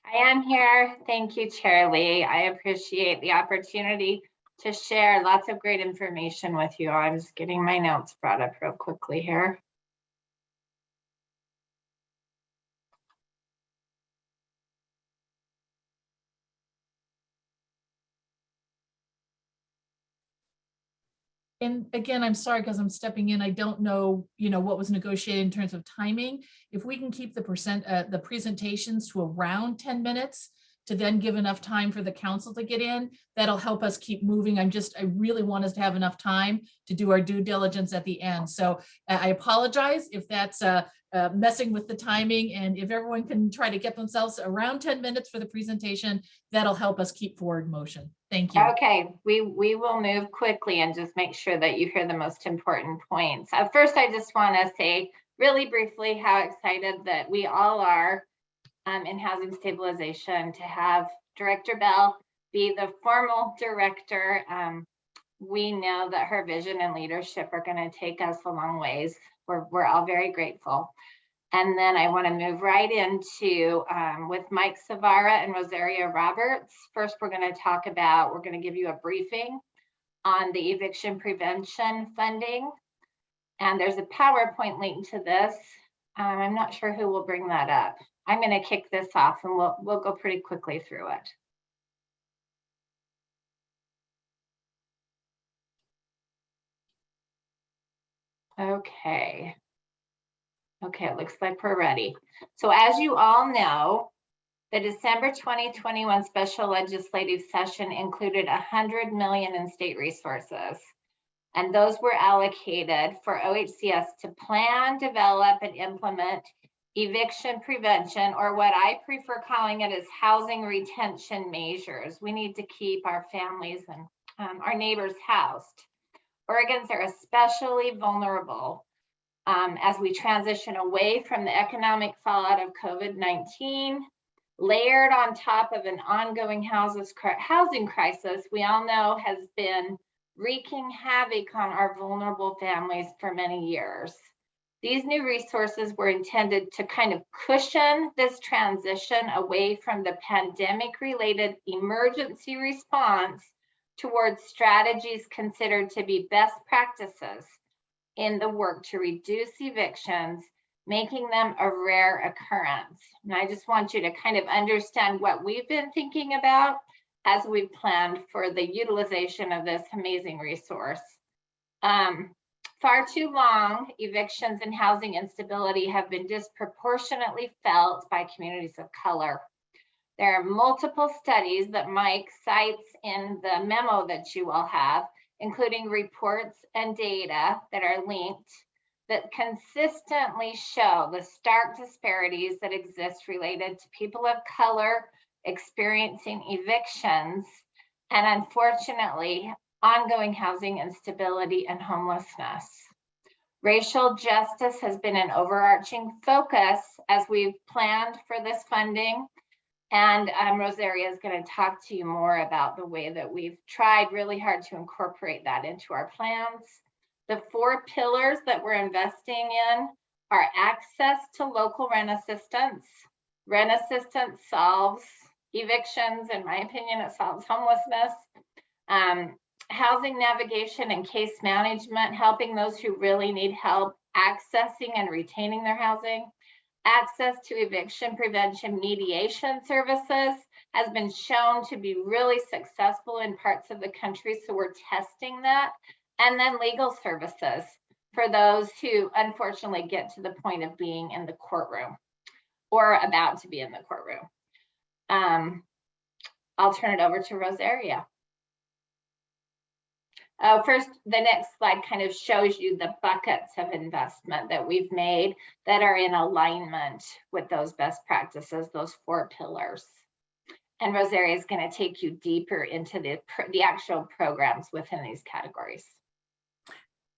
S6: I am here. Thank you, Chair Lee. I appreciate the opportunity to share lots of great information with you. I'm just getting my notes brought up real quickly here.
S3: And again, I'm sorry because I'm stepping in. I don't know, what was negotiated in terms of timing. If we can keep the presentations to around 10 minutes to then give enough time for the council to get in, that'll help us keep moving. I really want us to have enough time to do our due diligence at the end. So I apologize if that's messing with the timing, and if everyone can try to get themselves around 10 minutes for the presentation, that'll help us keep forward motion. Thank you.
S6: Okay, we will move quickly and just make sure that you hear the most important points. First, I just want to say really briefly how excited that we all are in housing stabilization to have Director Bell be the formal director. We know that her vision and leadership are going to take us a long ways. We're all very grateful. And then I want to move right into with Mike Savara and Rosario Roberts. First, we're going to give you a briefing on the eviction prevention funding. And there's a PowerPoint link to this. I'm not sure who will bring that up. I'm going to kick this off and we'll go pretty quickly through it. Okay, it looks like we're ready. So as you all know, the December 2021 special legislative session included $100 million in state resources. And those were allocated for OHCS to plan, develop, and implement eviction prevention, or what I prefer calling it is housing retention measures. We need to keep our families and our neighbors housed. Oregons are especially vulnerable as we transition away from the economic fallout of COVID-19, layered on top of an ongoing housing crisis we all know has been wreaking havoc on our vulnerable families for many years. These new resources were intended to kind of cushion this transition away from the pandemic-related emergency response towards strategies considered to be best practices in the work to reduce evictions, making them a rare occurrence. And I just want you to kind of understand what we've been thinking about as we've planned for the utilization of this amazing resource. Far too long, evictions and housing instability have been disproportionately felt by communities of color. There are multiple studies that Mike cites in the memo that you all have, including reports and data that are linked, that consistently show the stark disparities that exist related to people of color experiencing evictions and, unfortunately, ongoing housing instability and homelessness. Racial justice has been an overarching focus as we've planned for this funding. And Rosaria is going to talk to you more about the way that we've tried really hard to incorporate that into our plans. The 4 pillars that we're investing in are access to local rent assistance. Rent assistance solves evictions. In my opinion, it solves homelessness. Housing navigation and case management, helping those who really need help accessing and retaining their housing. Access to eviction prevention mediation services has been shown to be really successful in parts of the country, so we're testing that. And then legal services for those who unfortunately get to the point of being in the courtroom or about to be in the courtroom. I'll turn it over to Rosaria. First, the next slide kind of shows you the buckets of investment that we've made that are in alignment with those best practices, those 4 pillars. And Rosaria is going to take you deeper into the actual programs within these categories.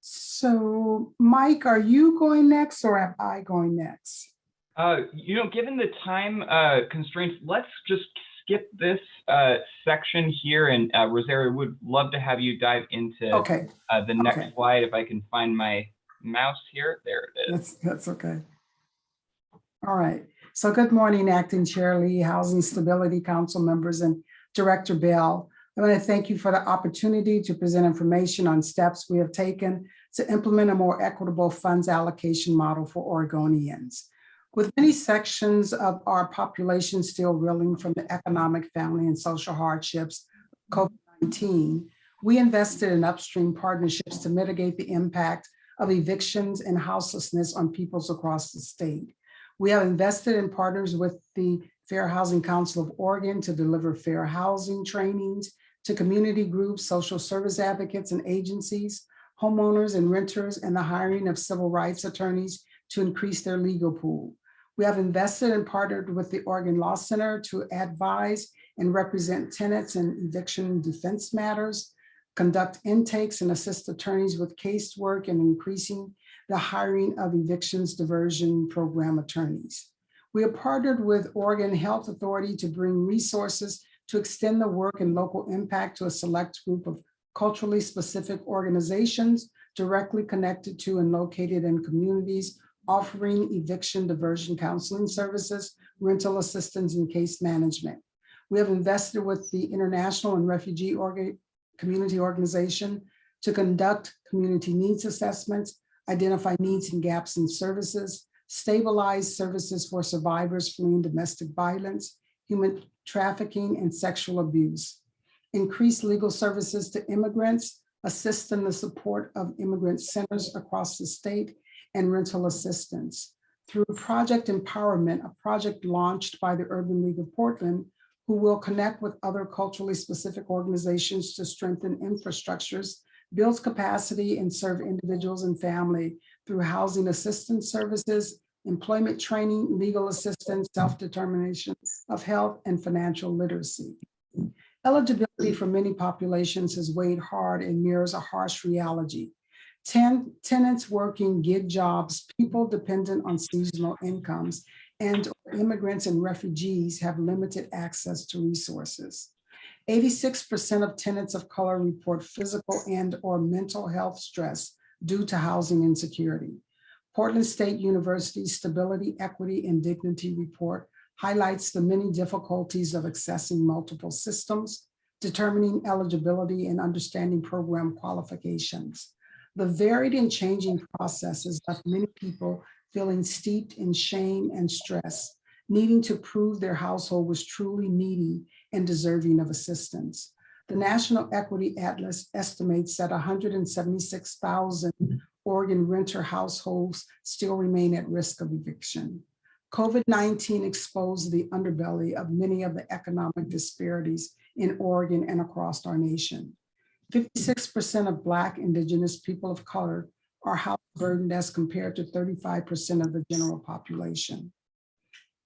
S19: So, Mike, are you going next or am I going next?
S22: Given the time constraints, let's just skip this section here, and Rosaria would love to have you dive into the next slide if I can find my mouse here. There it is.
S19: That's okay. All right. So good morning, Acting Chair Lee, Housing Stability Council members, and Director Bell. I want to thank you for the opportunity to present information on steps we have taken to implement a more equitable funds allocation model for Oregonians. With many sections of our population still reeling from the economic, family, and social hardships of COVID-19, we invested in upstream partnerships to mitigate the impact of evictions and houselessness on peoples across the state. We have invested in partners with the Fair Housing Council of Oregon to deliver fair housing trainings to community groups, social service advocates and agencies, homeowners and renters, and the hiring of civil rights attorneys to increase their legal pool. We have invested and partnered with the Oregon Law Center to advise and represent tenants in eviction defense matters, conduct intakes and assist attorneys with casework, and increasing the hiring of evictions diversion program attorneys. We have partnered with Oregon Health Authority to bring resources to extend the work and local impact to a select group of culturally specific organizations directly connected to and located in communities offering eviction diversion counseling services, rental assistance, and case management. We have invested with the International and Refugee Community Organization to conduct community needs assessments, identify needs and gaps in services, stabilize services for survivors fleeing domestic violence, human trafficking, and sexual abuse, increase legal services to immigrants, assist in the support of immigrant centers across the state, and rental assistance. Through Project Empowerment, a project launched by the Urban League of Portland, who will connect with other culturally specific organizations to strengthen infrastructures, build capacity, and serve individuals and family through housing assistance services, employment training, legal assistance, self-determination of health, and financial literacy. Eligibility for many populations has weighed hard and mirrors a harsh reality. Tenants working gig jobs, people dependent on seasonal incomes, and immigrants and refugees have limited access to resources. 86% of tenants of color report physical and/or mental health stress due to housing insecurity. Portland State University's Stability, Equity, and Dignity Report highlights the many difficulties of accessing multiple systems, determining eligibility, and understanding program qualifications. The varied and changing processes left many people feeling steeped in shame and stress, needing to prove their household was truly needy and deserving of assistance. The National Equity Atlas estimates that 176,000 Oregon renter households still remain at risk of eviction. COVID-19 exposed the underbelly of many of the economic disparities in Oregon and across our nation. 56% of Black, Indigenous people of color are house burdened as compared to 35% of the general population.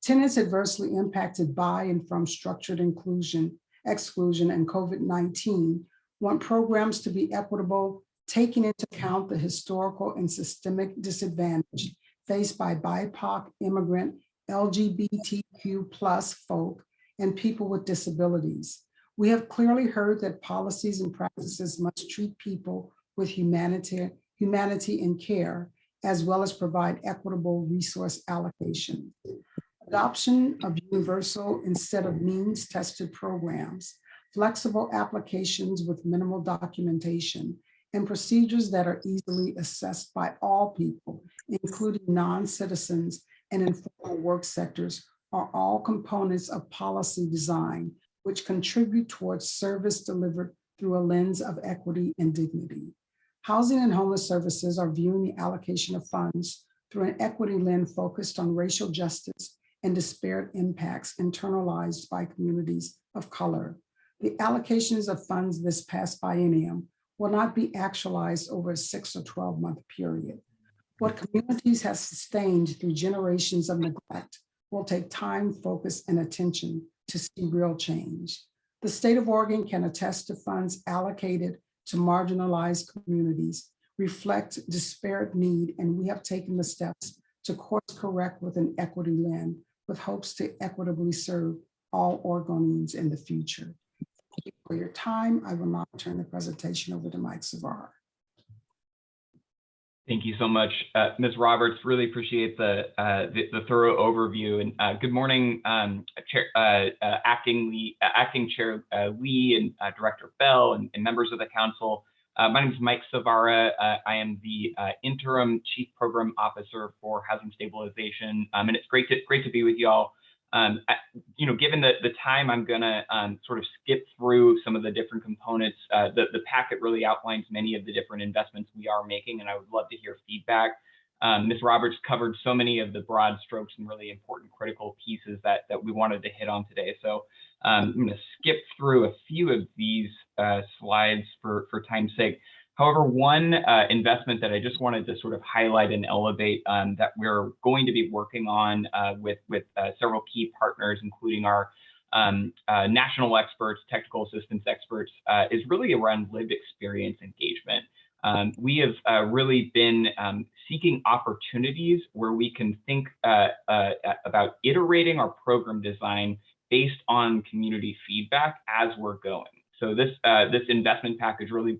S19: Tenants adversely impacted by and from structured exclusion, and COVID-19 want programs to be equitable, taking into account the historical and systemic disadvantage faced by BIPOC, immigrant, LGBTQ+ folk, and people with disabilities. We have clearly heard that policies and practices must treat people with humanity and care, as well as provide equitable resource allocation. Adoption of universal instead of means-tested programs, flexible applications with minimal documentation, and procedures that are easily assessed by all people, including non-citizens and informal work sectors, are all components of policy design, which contribute towards service delivered through a lens of equity and dignity. Housing and Homeless Services are viewing the allocation of funds through an equity lens focused on racial justice and disparate impacts internalized by communities of color. The allocations of funds this past biennium will not be actualized over a 6 or 12-month period. What communities have sustained through generations of neglect will take time, focus, and attention to see real change. The state of Oregon can attest to funds allocated to marginalized communities reflect disparate need, and we have taken the steps to course correct with an equity lens with hopes to equitably serve all Oregonians in the future. Thank you for your time. I will now turn the presentation over to Mike Savara.
S22: Thank you so much, Ms. Roberts. Really appreciate the thorough overview. And good morning, Acting Chair Lee and Director Bell and members of the council. My name is Mike Savara. I am the interim Chief Program Officer for Housing Stabilization, and it's great to be with y'all. Given the time, I'm gonna sort of skip through some of the different components. The packet really outlines many of the different investments we are making, and I would love to hear feedback. Ms. Roberts covered so many of the broad strokes and really important critical pieces that we wanted to hit on today. So I'm gonna skip through a few of these slides for time's sake. However, one investment that I just wanted to sort of highlight and elevate that we're going to be working on with several key partners, including our national experts, technical assistance experts, is really around lived experience engagement. We have really been seeking opportunities where we can think about iterating our program design based on community feedback as we're going. So this investment package really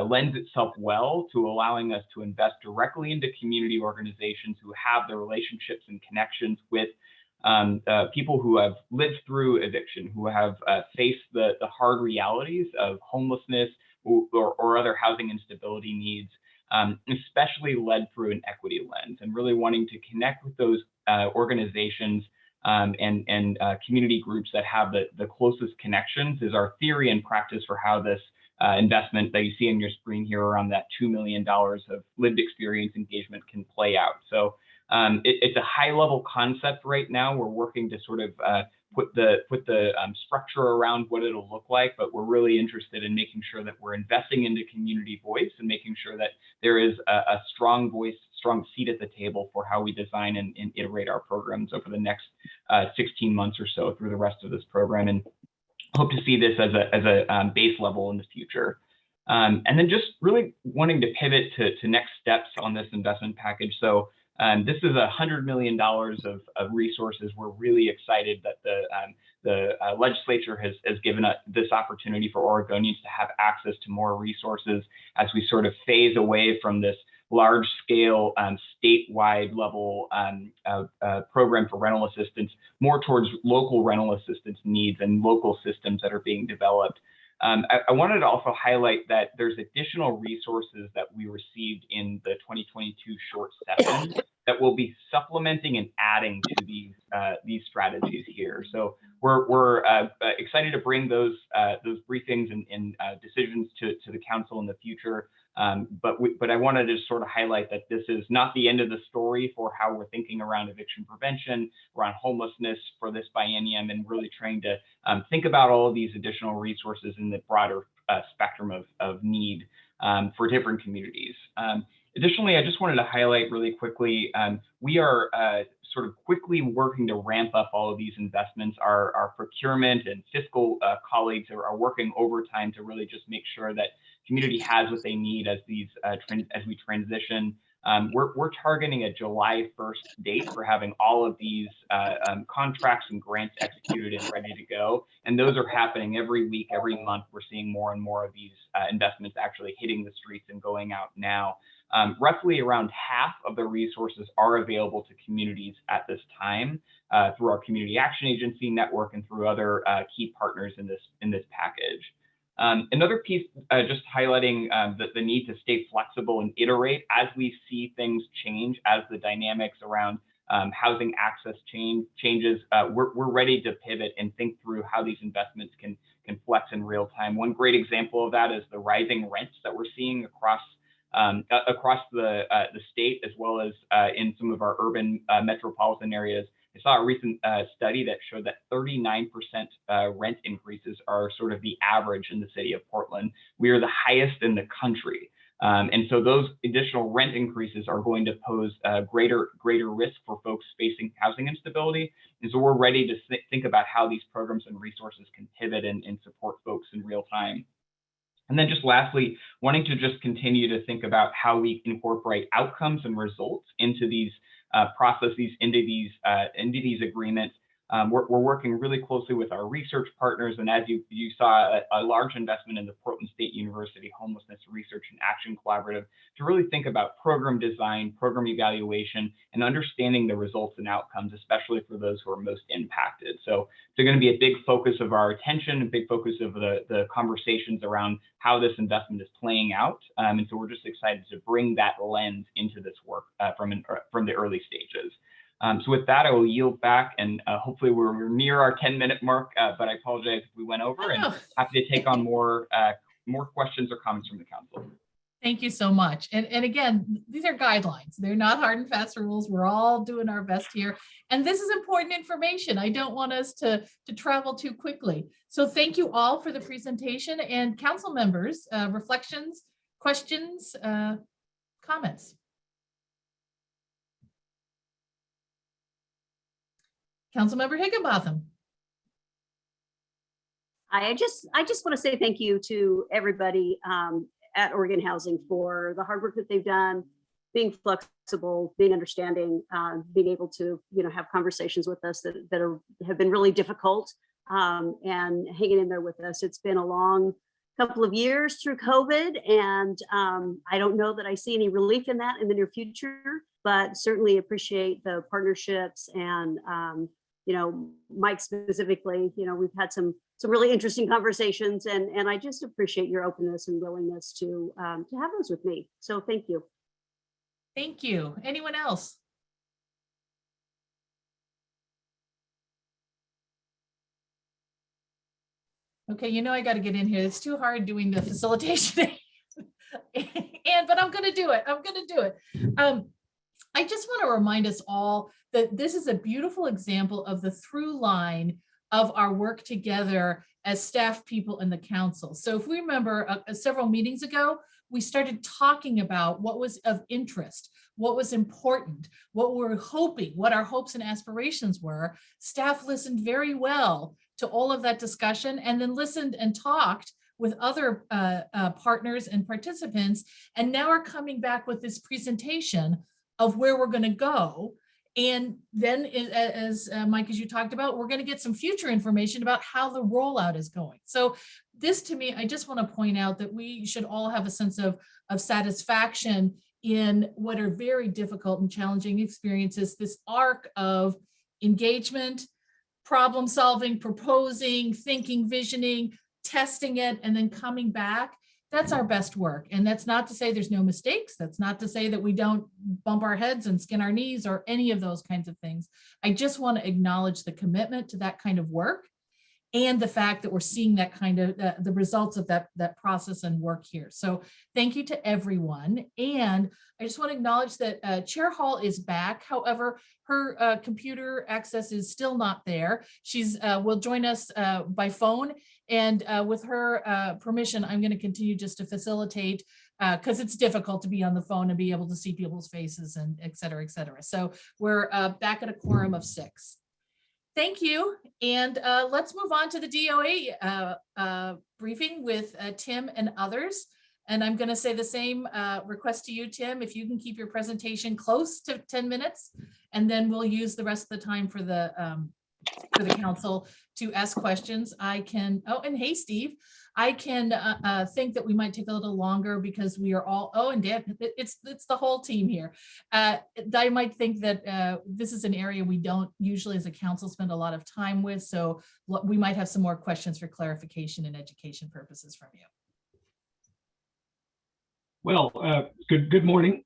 S22: lends itself well to allowing us to invest directly into community organizations who have the relationships and connections with people who have lived through eviction, who have faced the hard realities of homelessness or other housing instability needs, especially led through an equity lens, and really wanting to connect with those organizations and community groups that have the closest connections is our theory and practice for how this investment that you see on your screen here around that $2 million of lived experience engagement can play out. So it's a high level concept right now. We're working to sort of put the structure around what it'll look like, but we're really interested in making sure that we're investing into community voice and making sure that there is a strong voice, strong seat at the table for how we design and iterate our programs over the next 16 months or so through the rest of this program, and hope to see this as a base level in the future. And then just really wanting to pivot to next steps on this investment package. So this is $100 million of resources. We're really excited that the legislature has given us this opportunity for Oregonians to have access to more resources as we sort of phase away from this large scale statewide level program for rental assistance, more towards local rental assistance needs and local systems that are being developed. I wanted to also highlight that there's additional resources that we received in the 2022 short session that will be supplementing and adding to these strategies here. So we're excited to bring those briefings and decisions to the council in the future. But I wanted to sort of highlight that this is not the end of the story for how we're thinking around eviction prevention, around homelessness for this biennium, and really trying to think about all of these additional resources in the broader spectrum of need for different communities. Additionally, I just wanted to highlight really quickly, we are sort of quickly working to ramp up all of these investments. Our procurement and fiscal colleagues are working overtime to really just make sure that community has what they need as we transition. We're targeting a July 1st date for having all of these contracts and grants executed and ready to go. And those are happening every week, every month. We're seeing more and more of these investments actually hitting the streets and going out now. Roughly around half of the resources are available to communities at this time through our Community Action Agency network and through other key partners in this package. Another piece, just highlighting the need to stay flexible and iterate as we see things change, as the dynamics around housing access changes. We're ready to pivot and think through how these investments can flex in real time. One great example of that is the rising rents that we're seeing across the state, as well as in some of our urban metropolitan areas. I saw a recent study that showed that 39% rent increases are sort of the average in the city of Portland. We are the highest in the country. And so those additional rent increases are going to pose greater risk for folks facing housing instability. And so we're ready to think about how these programs and resources can pivot and support folks in real time. And then just lastly, wanting to just continue to think about how we incorporate outcomes and results into these processes, into these agreements. We're working really closely with our research partners, and as you saw, a large investment in the Portland State University Homelessness Research and Action Collaborative to really think about program design, program evaluation, and understanding the results and outcomes, especially for those who are most impacted. So they're going to be a big focus of our attention, a big focus of the conversations around how this investment is playing out. And so we're just excited to bring that lens into this work from the early stages. So with that, I will yield back, and hopefully we're near our 10-minute mark, but I apologize if we went over, and happy to take on more questions or comments from the council.
S3: Thank you so much. And again, these are guidelines. They're not hard and fast rules. We're all doing our best here. And this is important information. I don't want us to travel too quickly. So thank you all for the presentation, and council members, reflections, questions, comments. Councilmember Higginbotham.
S13: I just want to say thank you to everybody at Oregon Housing for the hard work that they've done, being flexible, being understanding, being able to have conversations with us that have been really difficult, and hanging in there with us. It's been a long couple of years through COVID, and I don't know that I see any relief in that in the near future, but certainly appreciate the partnerships and Mike specifically, we've had some really interesting conversations, and I just appreciate your openness and willingness to have those with me. So thank you.
S3: Thank you. Anyone else? Okay, I got to get in here. It's too hard doing the facilitation. But I'm going to do it. I just want to remind us all that this is a beautiful example of the through line of our work together as staff people in the council. So if we remember several meetings ago, we started talking about what was of interest, what was important, what we're hoping, what our hopes and aspirations were. Staff listened very well to all of that discussion, and then listened and talked with other partners and participants, and now are coming back with this presentation of where we're going to go. And then, as Mike, as you talked about, we're going to get some future information about how the rollout is going. So this, to me, I just want to point out that we should all have a sense of satisfaction in what are very difficult and challenging experiences, this arc of engagement, problem solving, proposing, thinking, visioning, testing it, and then coming back. That's our best work. And that's not to say there's no mistakes. That's not to say that we don't bump our heads and skin our knees or any of those kinds of things. I just want to acknowledge the commitment to that kind of work and the fact that we're seeing that kind of the results of that process and work here. So thank you to everyone. And I just want to acknowledge that Chair Hall is back. However, her computer access is still not there. She's will join us by phone. And with her permission, I'm going to continue just to facilitate because it's difficult to be on the phone and be able to see people's faces and et cetera, et cetera. So we're back at a quorum of 6. Thank you. And let's move on to the DOA briefing with Tim and others. And I'm going to say the same request to you, Tim, if you can keep your presentation close to 10 minutes, and then we'll use the rest of the time for the council to ask questions. I can, oh, and hey, Steve, I can think that we might take a little longer because we are all, oh, and Dan, it's the whole team here. I might think that this is an area we don't usually as a council spend a lot of time with. So we might have some more questions for clarification and education purposes from you.
S1: Well, good morning,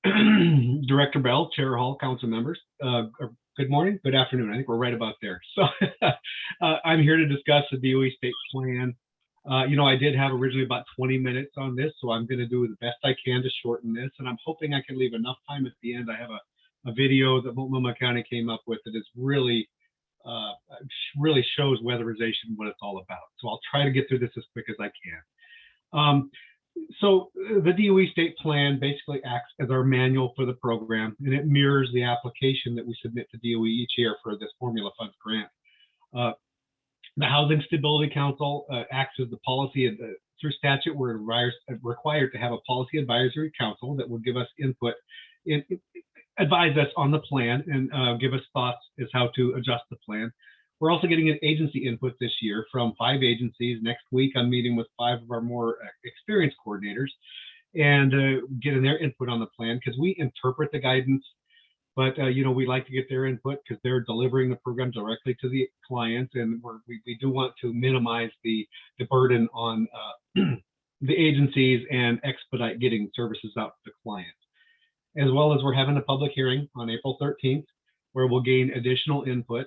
S1: Director Bell, Chair Hall, council members. Good morning, good afternoon. I think we're right about there. So I'm here to discuss the DOE state plan. I did have originally about 20 minutes on this, so I'm going to do the best I can to shorten this. And I'm hoping I can leave enough time at the end. I have a video that Multnomah County came up with that is really shows weatherization, what it's all about. So I'll try to get through this as quick as I can. So the DOE state plan basically acts as our manual for the program, and it mirrors the application that we submit to DOE each year for this formula funds grant. The Housing Stability Council acts as the policy through statute. We're required to have a policy advisory council that will give us input, advise us on the plan, and give us thoughts as how to adjust the plan. We're also getting an agency input this year from 5 agencies. Next week, I'm meeting with 5 of our more experienced coordinators and getting their input on the plan because we interpret the guidance, but we like to get their input because they're delivering the program directly to the clients, and we do want to minimize the burden on the agencies and expedite getting services out to the clients. As well as we're having a public hearing on April 13th, where we'll gain additional input.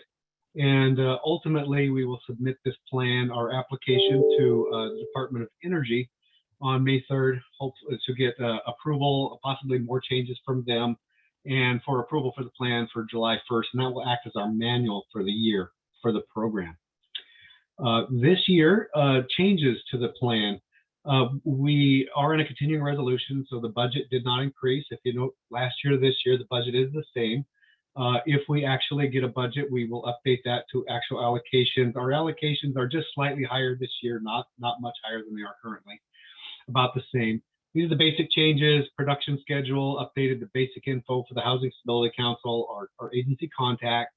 S1: And ultimately, we will submit this plan, our application to the Department of Energy on May 3rd, hopefully to get approval, possibly more changes from them, and for approval for the plan for July 1st. And that will act as our manual for the year for the program. This year, changes to the plan. We are in a continuing resolution, so the budget did not increase. If you note, last year to this year, the budget is the same. If we actually get a budget, we will update that to actual allocations. Our allocations are just slightly higher this year, not much higher than they are currently, about the same. These are the basic changes: production schedule, updated the basic info for the Housing Stability Council, our agency contacts,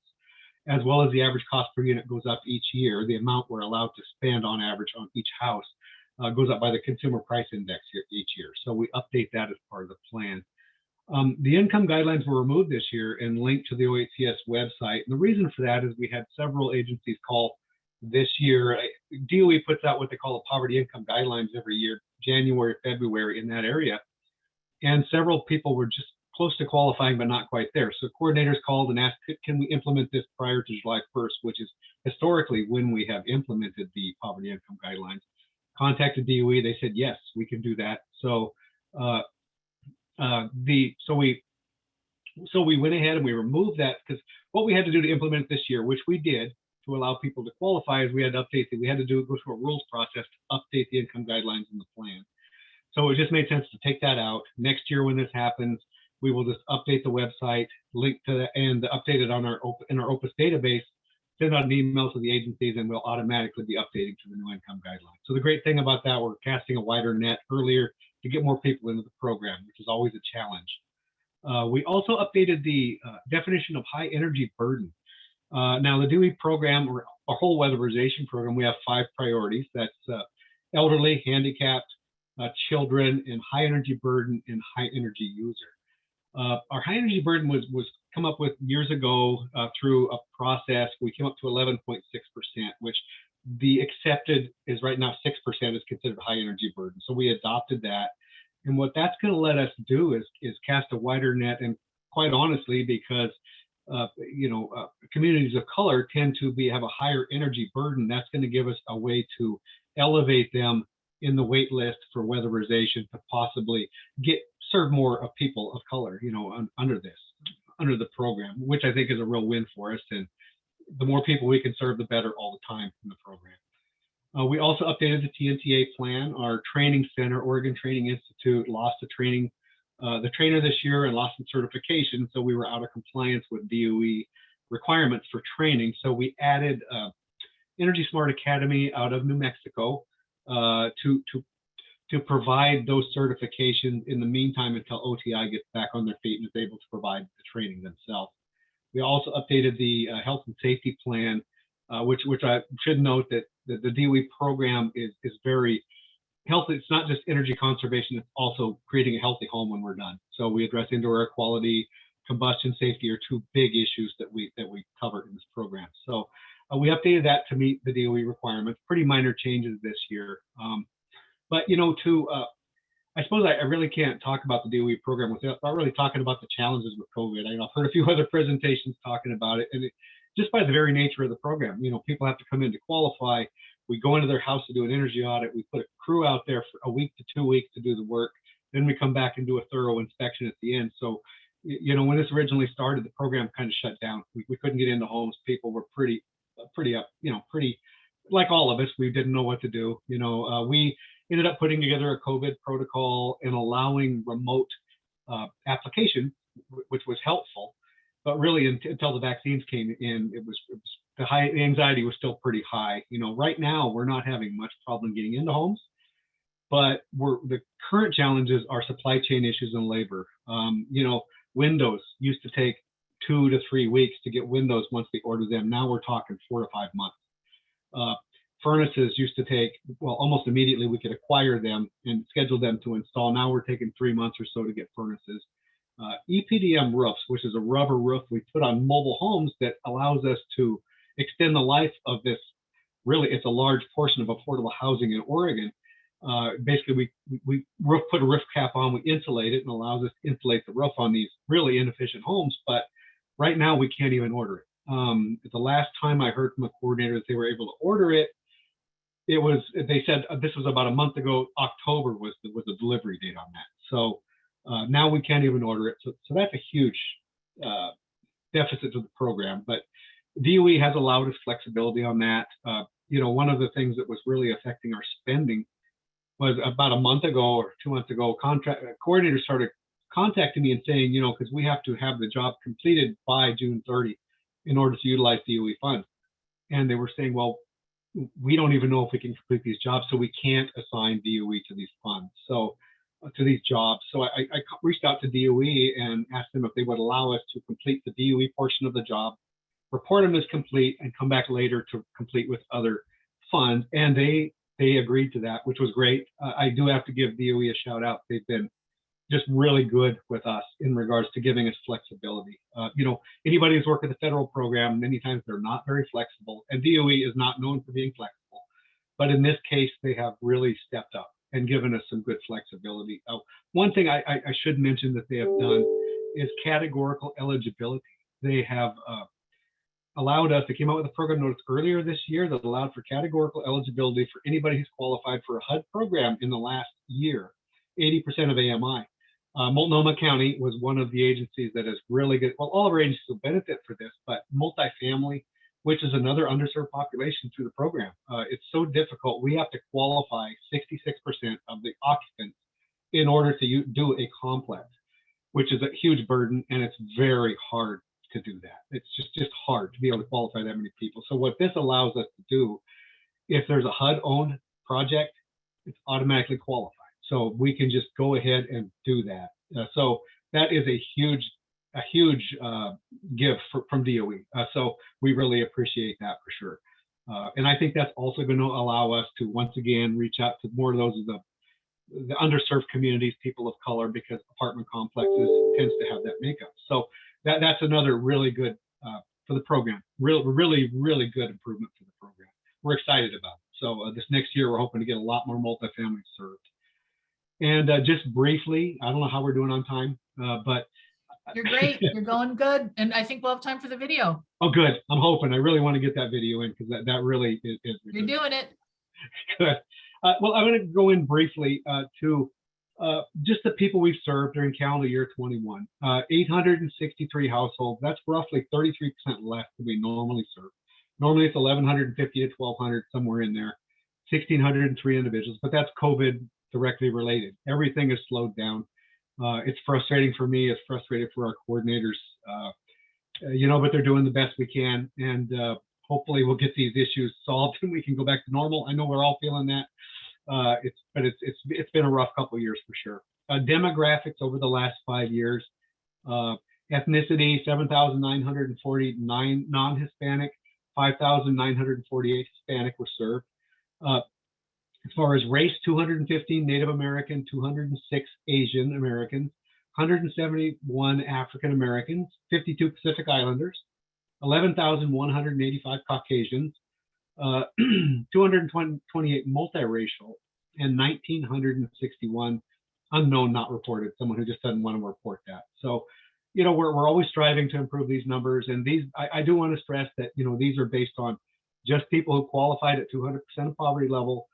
S1: as well as the average cost per unit goes up each year. The amount we're allowed to spend on average on each house goes up by the Consumer Price Index each year. So we update that as part of the plan. The income guidelines were removed this year and linked to the OHCS website. And the reason for that is we had several agencies call this year. DOE puts out what they call a poverty income guidelines every year, January, February, in that area. And several people were just close to qualifying, but not quite there. So coordinators called and asked, can we implement this prior to July 1st, which is historically when we have implemented the poverty income guidelines. Contacted DOE, they said, yes, we can do that. So we went ahead and we removed that, because what we had to do to implement this year, which we did to allow people to qualify, is we had to update it. We had to go through a rules process to update the income guidelines in the plan. So it just made sense to take that out. Next year when this happens, we will just update the website, link to that, and update it on in our Opus database, send out an email to the agencies, and we'll automatically be updating to the new income guidelines. So the great thing about that, we're casting a wider net earlier to get more people into the program, which is always a challenge. We also updated the definition of high energy burden. Now the DOE program, or our whole weatherization program, we have 5 priorities. That's elderly, handicapped, children, and high energy burden and high energy user. Our high energy burden was come up with years ago through a process. We came up to 11.6%, which the accepted is right now 6% is considered high energy burden. So we adopted that. And what that's going to let us do is cast a wider net. And quite honestly, because communities of color tend to have a higher energy burden, that's going to give us a way to elevate them in the wait list for weatherization to possibly serve more of people of color, under the program, which I think is a real win for us. And the more people we can serve, the better all the time in the program. We also updated the TNTA plan. Our training center, Oregon Training Institute, lost the trainer this year and lost some certification. So we were out of compliance with DOE requirements for training. So we added Energy Smart Academy out of New Mexico to provide those certifications in the meantime until OTI gets back on their feet and is able to provide the training themselves. We also updated the health and safety plan, which I should note that the DOE program is very healthy. It's not just energy conservation, it's also creating a healthy home when we're done. So we address indoor air quality, combustion safety are two big issues that we covered in this program. So we updated that to meet the DOE requirements, pretty minor changes this year. But I suppose I really can't talk about the DOE program without really talking about the challenges with COVID. I've heard a few other presentations talking about it, and just by the very nature of the program, people have to come in to qualify. We go into their house to do an energy audit. We put a crew out there for a week to 2 weeks to do the work. Then we come back and do a thorough inspection at the end. So, when this originally started, the program kind of shut down. We couldn't get into homes. People were pretty like all of us. We didn't know what to do. We ended up putting together a COVID protocol and allowing remote application, which was helpful. But really, until the vaccines came in, the anxiety was still pretty high. Right now we're not having much problem getting into homes, but the current challenges are supply chain issues and labor. Windows used to take 2 to 3 weeks to get windows once we order them. Now we're talking 4 to 5 months. Furnaces used to take, almost immediately we could acquire them and schedule them to install. Now we're taking 3 months or so to get furnaces. EPDM roofs, which is a rubber roof we put on mobile homes that allows us to extend the life of this. Really, it's a large portion of affordable housing in Oregon. Basically, we put a roof cap on, we insulate it, and allows us to insulate the roof on these really inefficient homes. But right now, we can't even order it. The last time I heard from a coordinator that they were able to order it, they said this was about a month ago. October was the delivery date on that. So now we can't even order it. So that's a huge deficit to the program. But DOE has allowed us flexibility on that. One of the things that was really affecting our spending was about a month ago or 2 months ago, coordinators started contacting me and saying, because we have to have the job completed by June 30 in order to utilize DOE funds. And they were saying, well, we don't even know if we can complete these jobs, so we can't assign DOE to these funds. So to these jobs. So I reached out to DOE and asked them if they would allow us to complete the DOE portion of the job, report them as complete, and come back later to complete with other funds. And they agreed to that, which was great. I do have to give DOE a shout out. They've been just really good with us in regards to giving us flexibility. Anybody who's worked at the federal program, many times they're not very flexible, and DOE is not known for being flexible. But in this case, they have really stepped up and given us some good flexibility. One thing I should mention that they have done is categorical eligibility. They have allowed us, they came out with a program notice earlier this year that allowed for categorical eligibility for anybody who's qualified for a HUD program in the last year, 80% of AMI. Multnomah County was one of the agencies that is really good. Well, all of our agencies will benefit for this, but multifamily, which is another underserved population through the program. It's so difficult. We have to qualify 66% of the occupants in order to do a complex, which is a huge burden, and it's very hard to do that. It's just hard to be able to qualify that many people. So what this allows us to do, if there's a HUD-owned project, it's automatically qualified. So we can just go ahead and do that. So that is a huge gift from DOE. So we really appreciate that for sure. And I think that's also going to allow us to once again reach out to more of those of the underserved communities, people of color, because apartment complexes tends to have that makeup. So that's another really good for the program. Really good improvement for the program. We're excited about it. So this next year, we're hoping to get a lot more multifamily served. And just briefly, I don't know how we're doing on time, but
S3: you're great. You're going good. And I think we'll have time for the video.
S1: Oh, good. I'm hoping. I really want to get that video in because that really is
S3: You're doing it.
S1: good. Well, I'm going to go in briefly to just the people we've served during calendar year 21. 863 households. That's roughly 33% less than we normally serve. Normally it's 1,150 to 1,200, somewhere in there. 1,603 individuals, but that's COVID directly related. Everything is slowed down. It's frustrating for me. It's frustrating for our coordinators. But they're doing the best we can, and hopefully we'll get these issues solved and we can go back to normal. I know we're all feeling that. It's been a rough couple of years for sure. Demographics over the last 5 years. Ethnicity 7,949 non-Hispanic, 5,948 Hispanic were served. As far as race, 215 Native American, 206 Asian Americans, 171 African Americans, 52 Pacific Islanders, 11,185 Caucasians, 228 multiracial, and 1,961 unknown, not reported, someone who just doesn't want to report that. So, we're always striving to improve these numbers. And these, I do want to stress that, these are based on just people who qualified at 200% of poverty level.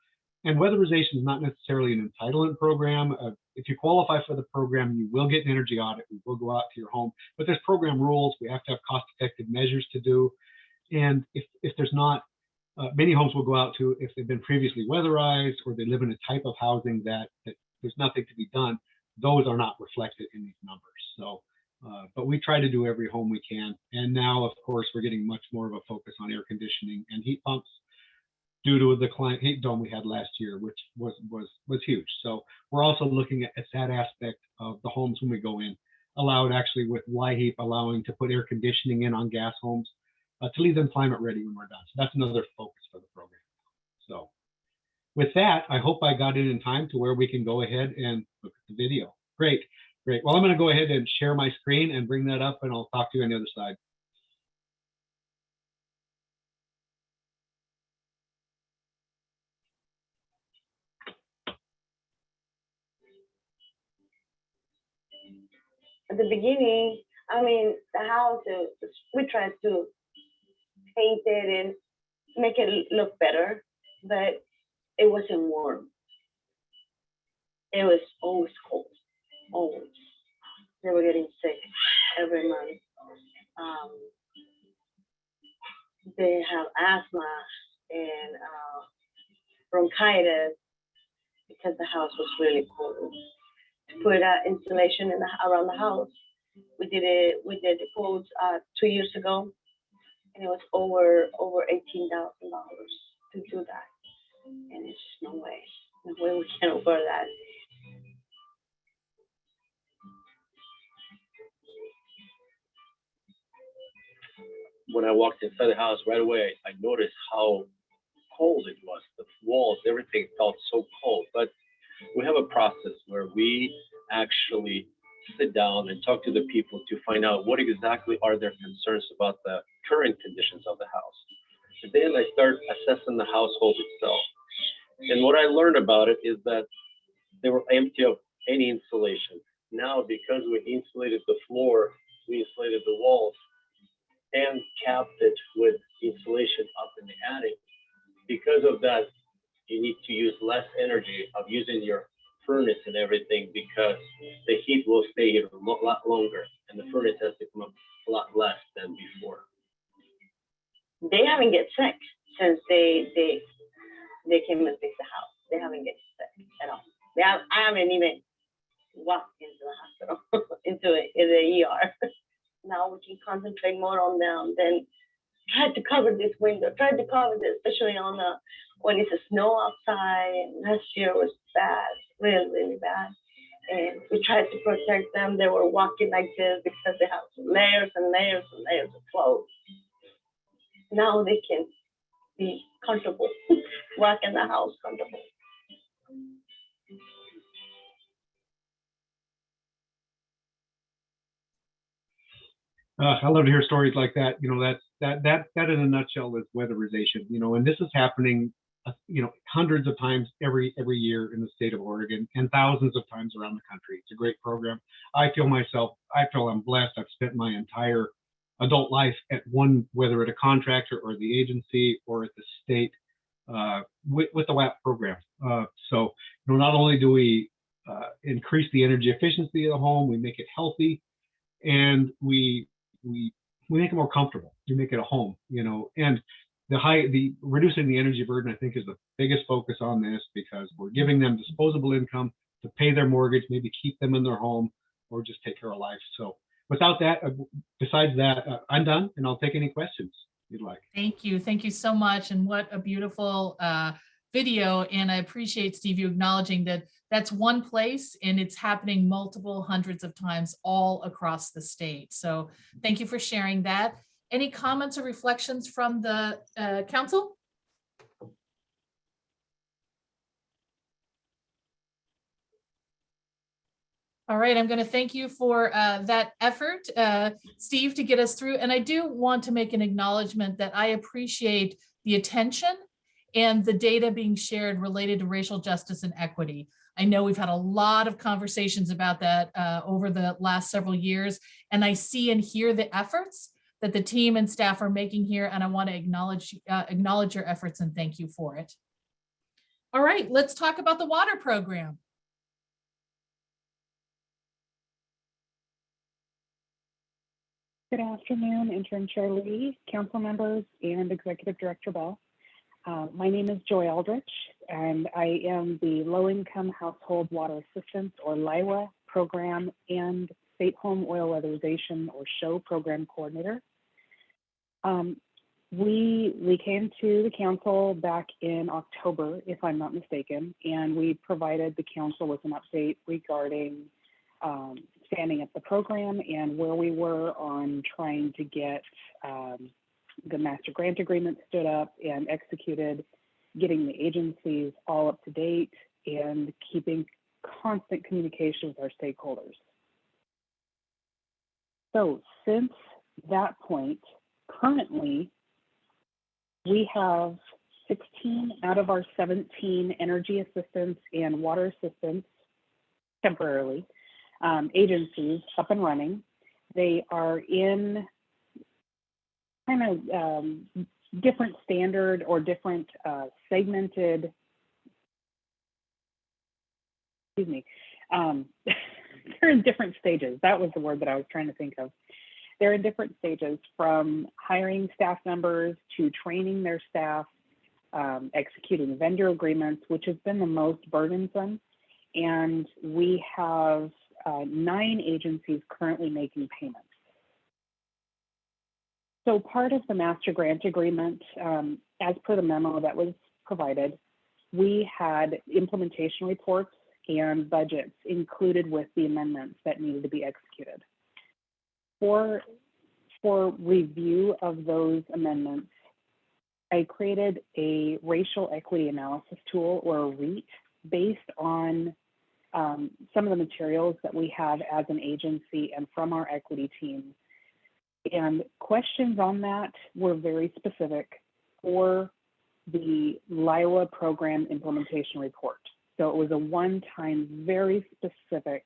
S1: And weatherization is not necessarily an entitlement program. If you qualify for the program, you will get an energy audit. We will go out to your home, but there's program rules. We have to have cost-effective measures to do. And if there's not, many homes will go out to, if they've been previously weatherized or they live in a type of housing that there's nothing to be done, those are not reflected in these numbers. So, but we try to do every home we can. And now, of course, we're getting much more of a focus on air conditioning and heat pumps, due to the client heat dome we had last year, which was huge. So we're also looking at that aspect of the homes when we go in, allowed actually with LIHEAP allowing to put air conditioning in on gas homes to leave them climate ready when we're done. So that's another focus for the program. So with that, I hope I got it in time to where we can go ahead and look at the video. Great. Well, I'm going to go ahead and share my screen and bring that up, and I'll talk to you on the other side.
S4: At the beginning, the house, we tried to paint it and make it look better, but it wasn't warm. It was always cold, always. They were getting sick every month. They have asthma and bronchitis because the house was really cold. To put insulation around the house, we did the quotes 2 years ago, and it was over $18,000 to do that, and it's just no way we can afford that.
S18: When I walked inside the house right away, I noticed how cold it was. The walls, everything felt so cold. But we have a process where we actually sit down and talk to the people to find out what exactly are their concerns about the current conditions of the house. And then I start assessing the household itself. And what I learned about it is that they were empty of any insulation. Now, because we insulated the floor, we insulated the walls, and capped it with insulation up in the attic. Because of that, you need to use less energy of using your furnace and everything, because the heat will stay here a lot longer, and the furnace has to come up a lot less than before.
S4: They haven't get sick since they came and fixed the house. They haven't get sick at all. I haven't even walked into the hospital, into the ER. Now we can concentrate more on them than try to cover this window, try to cover this, especially on when it's a snow outside. And last year was bad, really, really bad. And we tried to protect them. They were walking like this because they have layers and layers and layers of clothes. Now they can be comfortable, walk in the house comfortable.
S1: I love to hear stories like that. You know, that in a nutshell is weatherization. You know, and this is happening, you know, hundreds of times every year in the state of Oregon and thousands of times around the country. It's a great program. I feel I'm blessed. I've spent my entire adult life at one, whether at a contractor or the agency or at the state, with the WAP program. So, you know, not only do we increase the energy efficiency of the home, we make it healthy, and we make it more comfortable. We make it a home, you know, and the reducing the energy burden, I think, is the biggest focus on this, because we're giving them disposable income to pay their mortgage, maybe keep them in their home, or just take care of life. So without that, besides that, I'm done, and I'll take any questions you'd like.
S3: Thank you. Thank you so much. And what a beautiful video. And I appreciate, Steve, you acknowledging that that's one place and it's happening multiple hundreds of times all across the state. So thank you for sharing that. Any comments or reflections from the council? All right, I'm going to thank you for that effort, Steve, to get us through. And I do want to make an acknowledgement that I appreciate the attention and the data being shared related to racial justice and equity. I know we've had a lot of conversations about that over the last several years, and I see and hear the efforts that the team and staff are making here, and I want to acknowledge your efforts and thank you for it. All right, let's talk about the water program.
S5: Good afternoon, Interim Chair Lee, council members, and Executive Director Bell. My name is Joy Aldrich, and I am the Low Income Household Water Assistance, or LIWA, program and State Home Oil Weatherization, or SHOW, program coordinator. We came to the council back in October, if I'm not mistaken, and we provided the council with an update regarding standing up the program and where we were on trying to get the master grant agreement stood up and executed, getting the agencies all up to date, and keeping constant communication with our stakeholders. So since that point, currently, we have 16 out of our 17 energy assistance and water assistance temporarily agencies up and running. They are in kind of different standard or different segmented, excuse me, they're in different stages. That was the word that I was trying to think of. They're in different stages, from hiring staff members to training their staff, executing vendor agreements, which has been the most burdensome. And we have 9 agencies currently making payments. So part of the master grant agreement, as per the memo that was provided, we had implementation reports and budgets included with the amendments that needed to be executed. For review of those amendments, I created a racial equity analysis tool, or a REAT, based on some of the materials that we have as an agency and from our equity team. And questions on that were very specific for the LIWA program implementation report. So it was a one-time, very specific,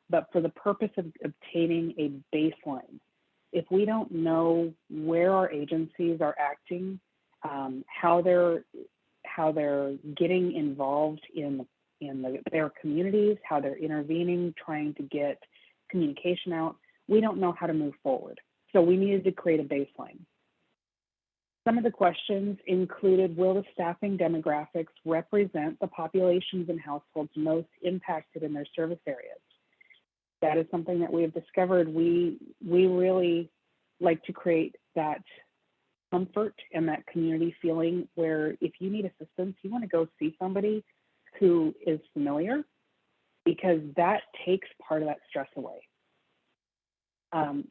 S5: but for the purpose of obtaining a baseline. If we don't know where our agencies are acting, how they're getting involved in their communities, how they're intervening, trying to get communication out, we don't know how to move forward. So we needed to create a baseline. Some of the questions included, will the staffing demographics represent the populations and households most impacted in their service areas? That is something that we have discovered. We really like to create that comfort and that community feeling where if you need assistance, you want to go see somebody who is familiar, because that takes part of that stress away.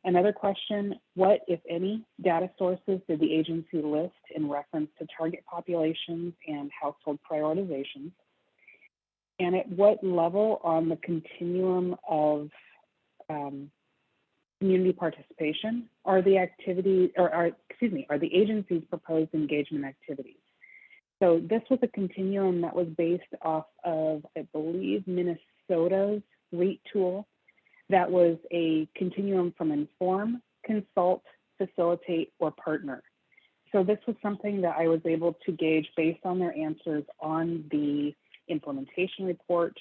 S5: Another question, what, if any, data sources did the agency list in reference to target populations and household prioritizations? And at what level on the continuum of community participation are the activities, are the agency's proposed engagement activities. So this was a continuum that was based off of, I believe, Minnesota's REIT tool that was a continuum from inform, consult, facilitate, or partner. So this was something that I was able to gauge based on their answers on the implementation report,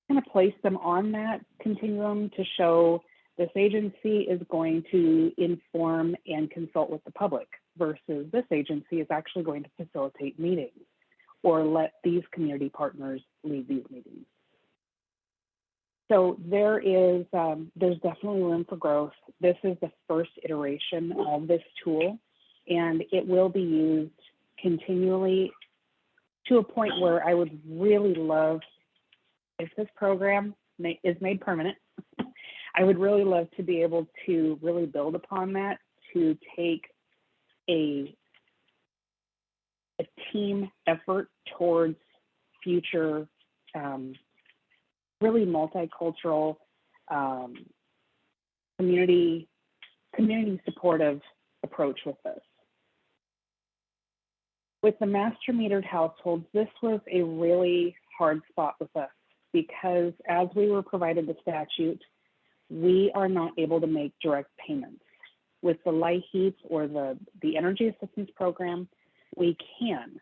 S5: kind of place them on that continuum to show this agency is going to inform and consult with the public versus this agency is actually going to facilitate meetings or let these community partners lead these meetings. So there's definitely room for growth. This is the first iteration of this tool, and it will be used continually to a point where I would really love, if this program is made permanent, I would really love to be able to really build upon that, to take a team effort towards future really multicultural, community supportive approach with this. With the master metered households, this was a really hard spot with us because as we were provided the statute, we are not able to make direct payments. With the LIHEAP or the Energy Assistance Program, we can.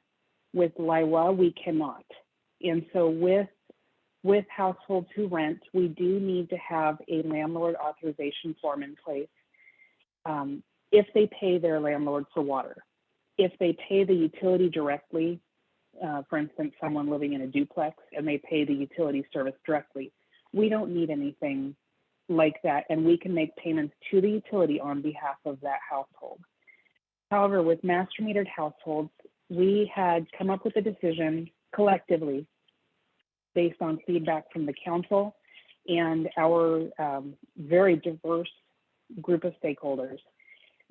S5: With LIWA, we cannot. And so with households who rent, we do need to have a landlord authorization form in place if they pay their landlord for water. If they pay the utility directly, for instance, someone living in a duplex and they pay the utility service directly, we don't need anything like that, and we can make payments to the utility on behalf of that household. However, with master metered households, we had come up with a decision collectively based on feedback from the council and our very diverse group of stakeholders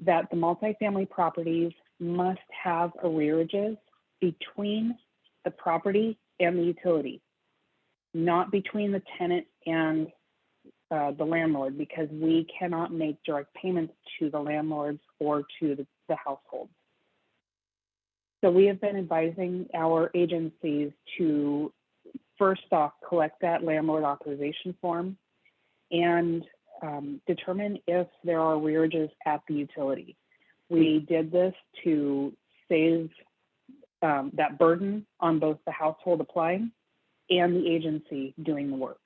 S5: that the multifamily properties must have arrearages between the property and the utility, not between the tenant and the landlord, because we cannot make direct payments to the landlords or to the households. So we have been advising our agencies to first off collect that landlord authorization form and determine if there are arrearages at the utility. We did this to save that burden on both the household applying and the agency doing the work.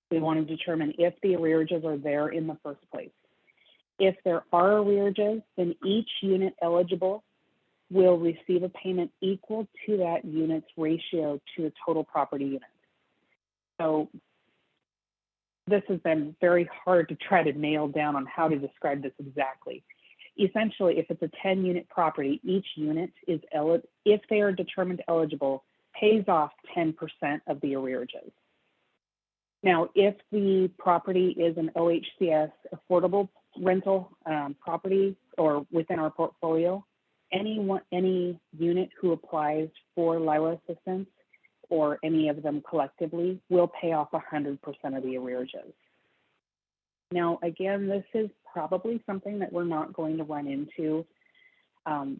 S5: We want to determine if the arrearages are there in the first place. If there are arrearages, then each unit eligible will receive a payment equal to that unit's ratio to the total property unit. So this has been very hard to try to nail down on how to describe this exactly. Essentially, if it's a 10-unit property, each unit is eligible, if they are determined eligible, pays off 10% of the arrearages. Now, if the property is an OHCS affordable rental property or within our portfolio, any unit who applies for LIWA assistance or any of them collectively will pay off 100% of the arrearages. Now, again, this is probably something that we're not going to run into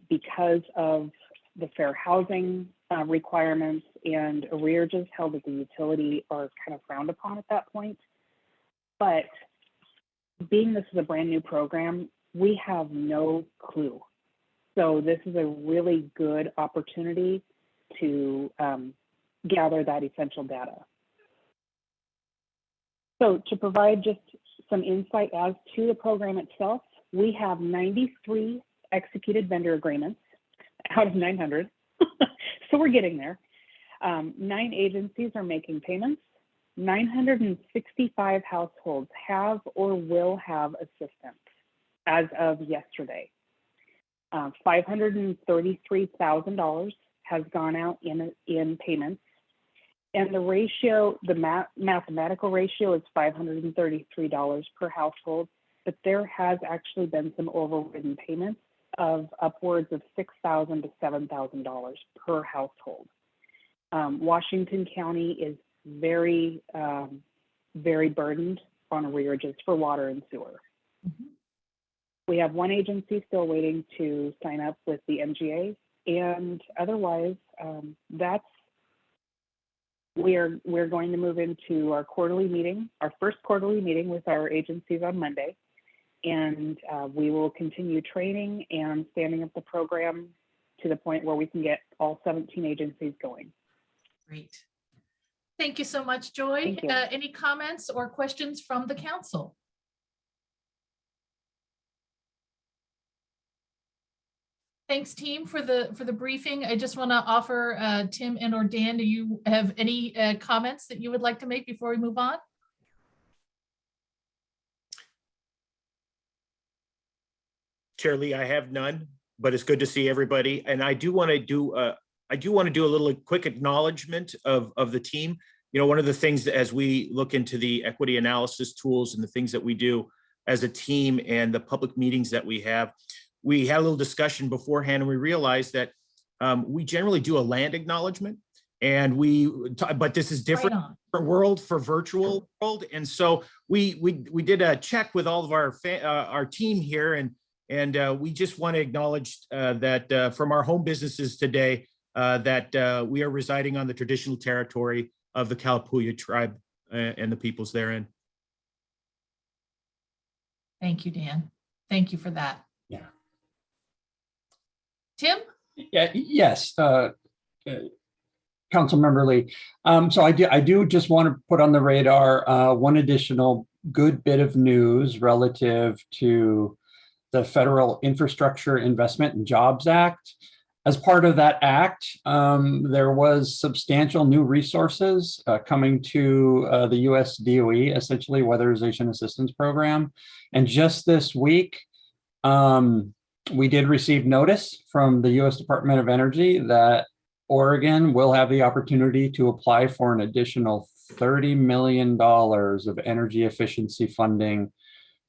S5: because of the fair housing requirements and arrearages held at the utility are kind of frowned upon at that point. But being this is a brand new program, we have no clue. So this is a really good opportunity to gather that essential data. So to provide just some insight as to the program itself, we have 93 executed vendor agreements out of 900. So we're getting there. 9 agencies are making payments. 965 households have or will have assistance as of yesterday. $533,000 has gone out in payments. And the ratio, the mathematical ratio is $533 per household, but there has actually been some overridden payments of upwards of $6,000 to $7,000 per household. Washington County is very, very burdened on arrearages for water and sewer.
S3: Mhm.
S5: We have one agency still waiting to sign up with the MGA, and otherwise, we're going to move into our quarterly meeting, our first quarterly meeting with our agencies on Monday, and we will continue training and standing up the program to the point where we can get all 17 agencies going.
S3: Great. Thank you so much, Joy.
S5: Thank you.
S3: Any comments or questions from the council? Thanks, team, for the briefing. I just want to offer Tim and or Dan, do you have any comments that you would like to make before we move on?
S10: Chair Lee, I have none, but it's good to see everybody. And I do want to do a little quick acknowledgement of the team. You know, one of the things that as we look into the equity analysis tools and the things that we do as a team and the public meetings that we have, we had a little discussion beforehand and we realized that we generally do a land acknowledgement, and but this is different for world, for virtual world. And so we did a check with all of our team here, and we just want to acknowledge that from our home businesses today, that we are residing on the traditional territory of the Kalapuya tribe and the peoples therein.
S3: Thank you, Dan. Thank you for that.
S15: Yeah.
S3: Tim?
S15: Yeah. Yes. Councilmember Lee. So I do just want to put on the radar one additional good bit of news relative to the Federal Infrastructure Investment and Jobs Act. As part of that act, there was substantial new resources coming to the US DOE, essentially Weatherization Assistance Program. And just this week, we did receive notice from the US Department of Energy that Oregon will have the opportunity to apply for an additional $30 million of energy efficiency funding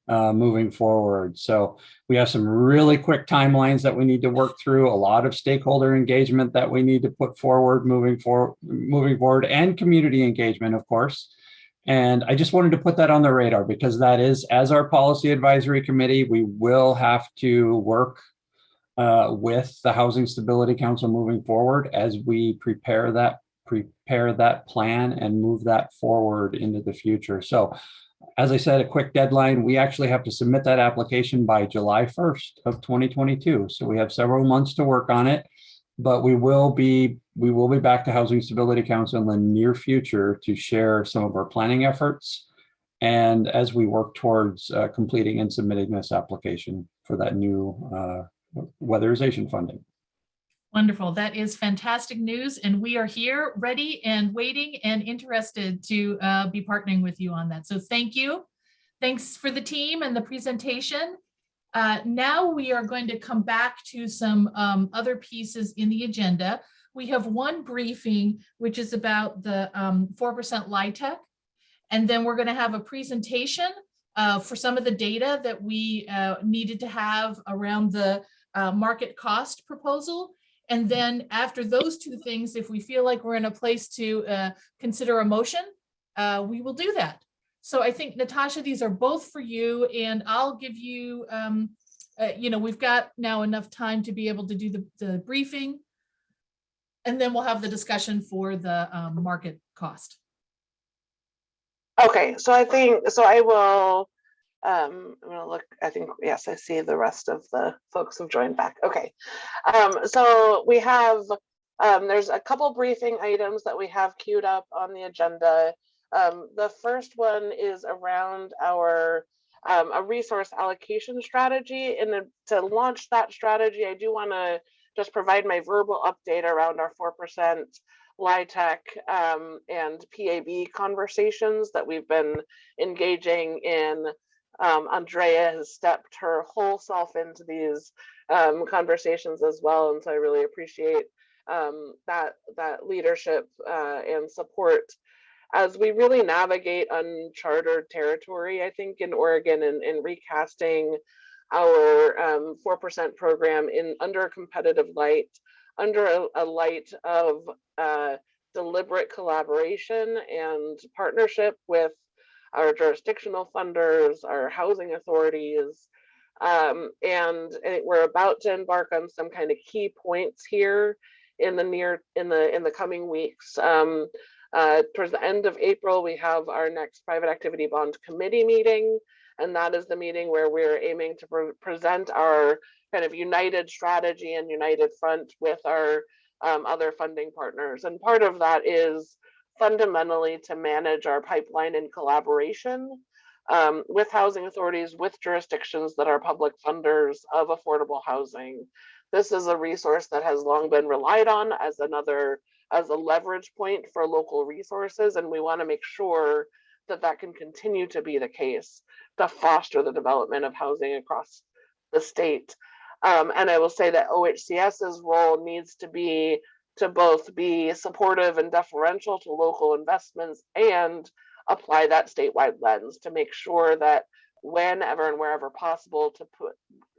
S15: moving forward. So we have some really quick timelines that we need to work through, a lot of stakeholder engagement that we need to put forward moving forward, and community engagement, of course. And I just wanted to put that on the radar because that is, as our policy advisory committee, we will have to work with the Housing Stability Council moving forward as we prepare that plan and move that forward into the future. So as I said, a quick deadline, we actually have to submit that application by July 1st of 2022. So we have several months to work on it, but we will be back to Housing Stability Council in the near future to share some of our planning efforts. And as we work towards completing and submitting this application for that new weatherization funding.
S3: Wonderful. That is fantastic news. And we are here ready and waiting and interested to be partnering with you on that. So thank you. Thanks for the team and the presentation. Now we are going to come back to some other pieces in the agenda. We have one briefing, which is about the 4% LIHTC. And then we're going to have a presentation for some of the data that we needed to have around the market cost proposal. And then after those two things, if we feel like we're in a place to consider a motion, we will do that. So I think, Natasha, these are both for you, and I'll give you, we've got now enough time to be able to do the briefing, and then we'll have the discussion for the market cost.
S20: Okay, so I will, I'm gonna look, I think, yes, I see the rest of the folks have joined back. Okay, so we have, there's a couple briefing items that we have queued up on the agenda. The first one is around our a resource allocation strategy. And to launch that strategy, I do want to just provide my verbal update around our 4% LIHTC and PAB conversations that we've been engaging in. Andrea has stepped her whole self into these conversations as well, and so I really appreciate that leadership and support as we really navigate uncharted territory, I think, in Oregon, and recasting our 4% program under a competitive light, under a light of deliberate collaboration and partnership with our jurisdictional funders, our housing authorities. We're about to embark on some kind of key points here in the coming weeks. Towards the end of April, we have our next private activity bond committee meeting, and that is the meeting where we're aiming to present our kind of united strategy and united front with our other funding partners. And part of that is fundamentally to manage our pipeline in collaboration with housing authorities, with jurisdictions that are public funders of affordable housing. This is a resource that has long been relied on as a leverage point for local resources, and we want to make sure that that can continue to be the case to foster the development of housing across the state. And I will say that OHCS's role needs to be to both be supportive and deferential to local investments and apply that statewide lens to make sure that whenever and wherever possible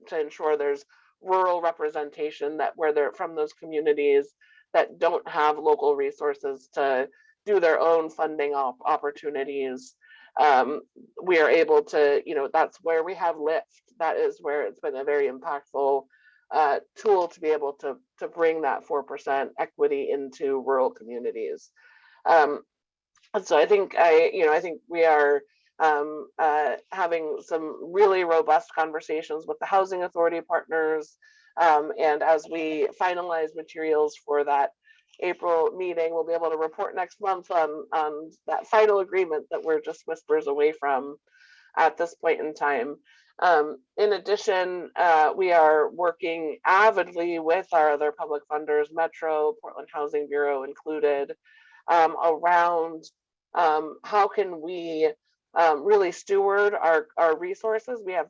S20: to ensure there's rural representation, that where they're from those communities that don't have local resources to do their own funding opportunities, we are able to, that's where we have LIFT. That is where it's been a very impactful tool to be able to bring that 4% equity into rural communities. So I think we are having some really robust conversations with the housing authority partners. And as we finalize materials for that April meeting, we'll be able to report next month on that final agreement that we're just whispers away from at this point in time. In addition, we are working avidly with our other public funders, Metro, Portland Housing Bureau included, around how can we really steward our resources. We have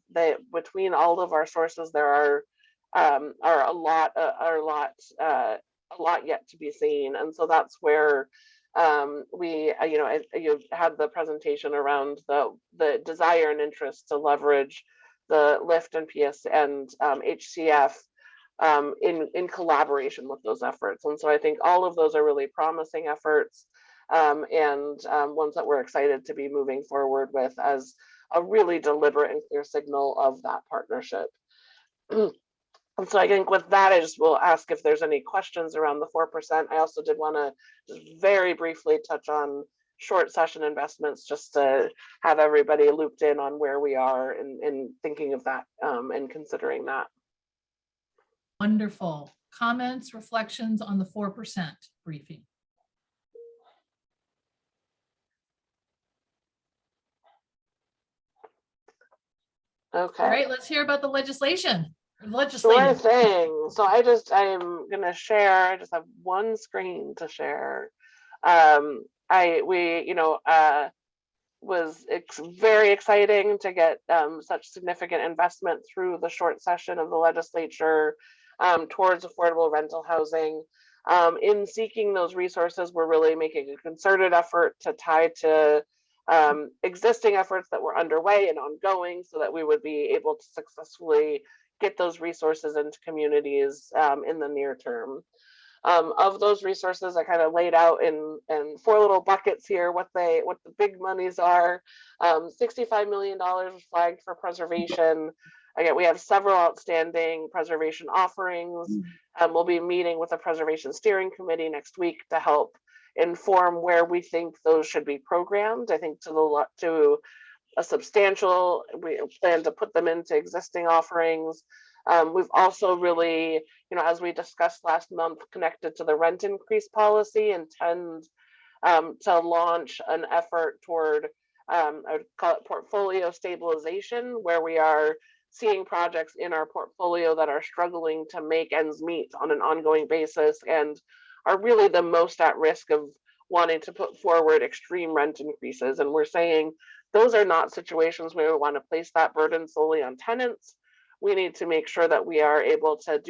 S20: between all of our sources, there are a lot yet to be seen, and so that's where you had the presentation around the desire and interest to leverage the LIFT and PS and HCF in collaboration with those efforts. And so I think all of those are really promising efforts, and ones that we're excited to be moving forward with as a really deliberate and clear signal of that partnership. And so I think with that, I just will ask if there's any questions around the 4%. I also did want to just very briefly touch on short session investments, just to have everybody looped in on where we are in thinking of that and considering that.
S3: Wonderful. Comments, reflections on the 4% briefing?
S20: Okay.
S3: All right, let's hear about the legislation.
S20: Sure thing. So I'm going to share. I just have one screen to share. Was very exciting to get such significant investment through the short session of the legislature towards affordable rental housing. In seeking those resources, we're really making a concerted effort to tie to existing efforts that were underway and ongoing, so that we would be able to successfully get those resources into communities in the near term. Of those resources, I kind of laid out in 4 little buckets here what the big monies are. $65 million flagged for preservation. Again, we have several outstanding preservation offerings. We'll be meeting with the Preservation Steering Committee next week to help inform where we think those should be programmed. I think to a substantial, we plan to put them into existing offerings. We've also really, as we discussed last month, connected to the rent increase policy, intend to launch an effort toward, I would call it portfolio stabilization, where we are seeing projects in our portfolio that are struggling to make ends meet on an ongoing basis and are really the most at risk of wanting to put forward extreme rent increases. And we're saying those are not situations where we want to place that burden solely on tenants. We need to make sure that we are able to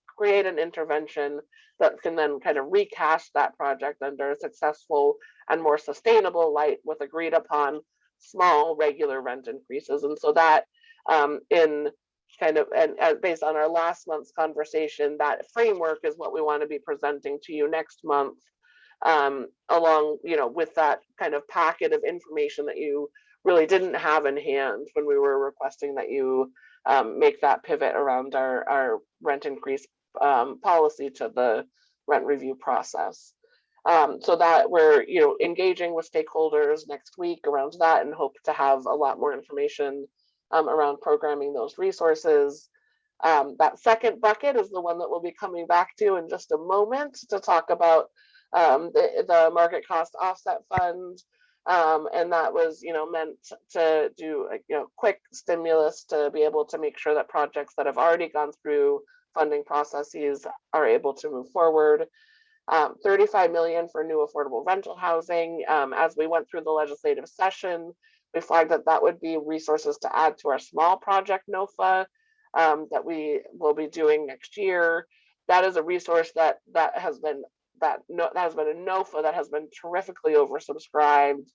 S20: create an intervention that can then kind of recast that project under a successful and more sustainable light with agreed upon small regular rent increases. And so that based on our last month's conversation, that framework is what we want to be presenting to you next month along, with that kind of packet of information that you really didn't have in hand when we were requesting that you make that pivot around our rent increase policy to the rent review process. So that we're, engaging with stakeholders next week around that, and hope to have a lot more information around programming those resources. That second bucket is the one that we'll be coming back to in just a moment to talk about the market cost offset fund. And that was, meant to do a quick stimulus to be able to make sure that projects that have already gone through funding processes are able to move forward. 35 million for new affordable rental housing. As we went through the legislative session, we flagged that that would be resources to add to our small project NOFA that we will be doing next year. That is a resource that has been a NOFA that has been terrifically oversubscribed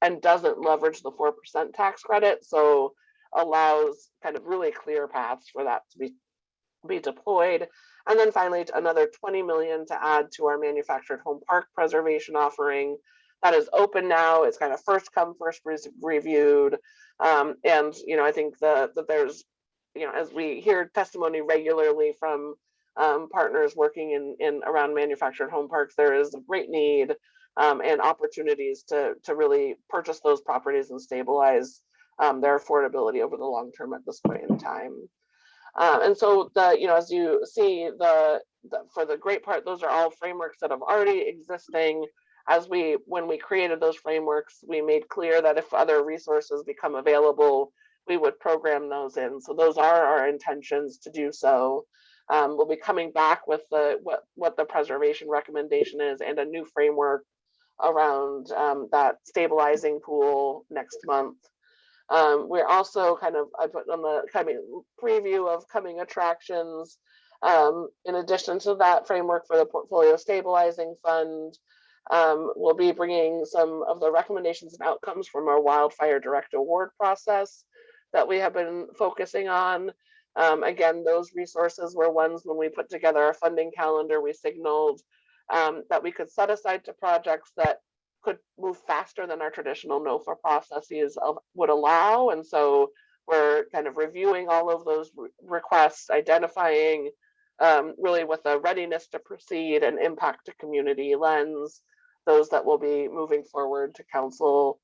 S20: and doesn't leverage the 4% tax credit, so allows kind of really clear paths for that to be deployed. And then finally, another 20 million to add to our manufactured home park preservation offering. That is open now. It's kind of first come, first reviewed. And, I think that there's, as we hear testimony regularly from partners working in around manufactured home parks, there is a great need and opportunities to really purchase those properties and stabilize their affordability over the long term at this point in time. And so as you see, for the great part, those are all frameworks that have already existing. When we created those frameworks, we made clear that if other resources become available, we would program those in. So those are our intentions to do so. We'll be coming back with what the preservation recommendation is and a new framework around that stabilizing pool next month. We're also I put on the coming preview of coming attractions. In addition to that framework for the portfolio stabilizing fund, we'll be bringing some of the recommendations and outcomes from our wildfire direct award process that we have been focusing on. Again, those resources were ones when we put together our funding calendar, we signaled that we could set aside to projects that could move faster than our traditional NOFA processes would allow. And so we're kind of reviewing all of those requests, identifying really with a readiness to proceed and impact to community lens, those that will be moving forward to council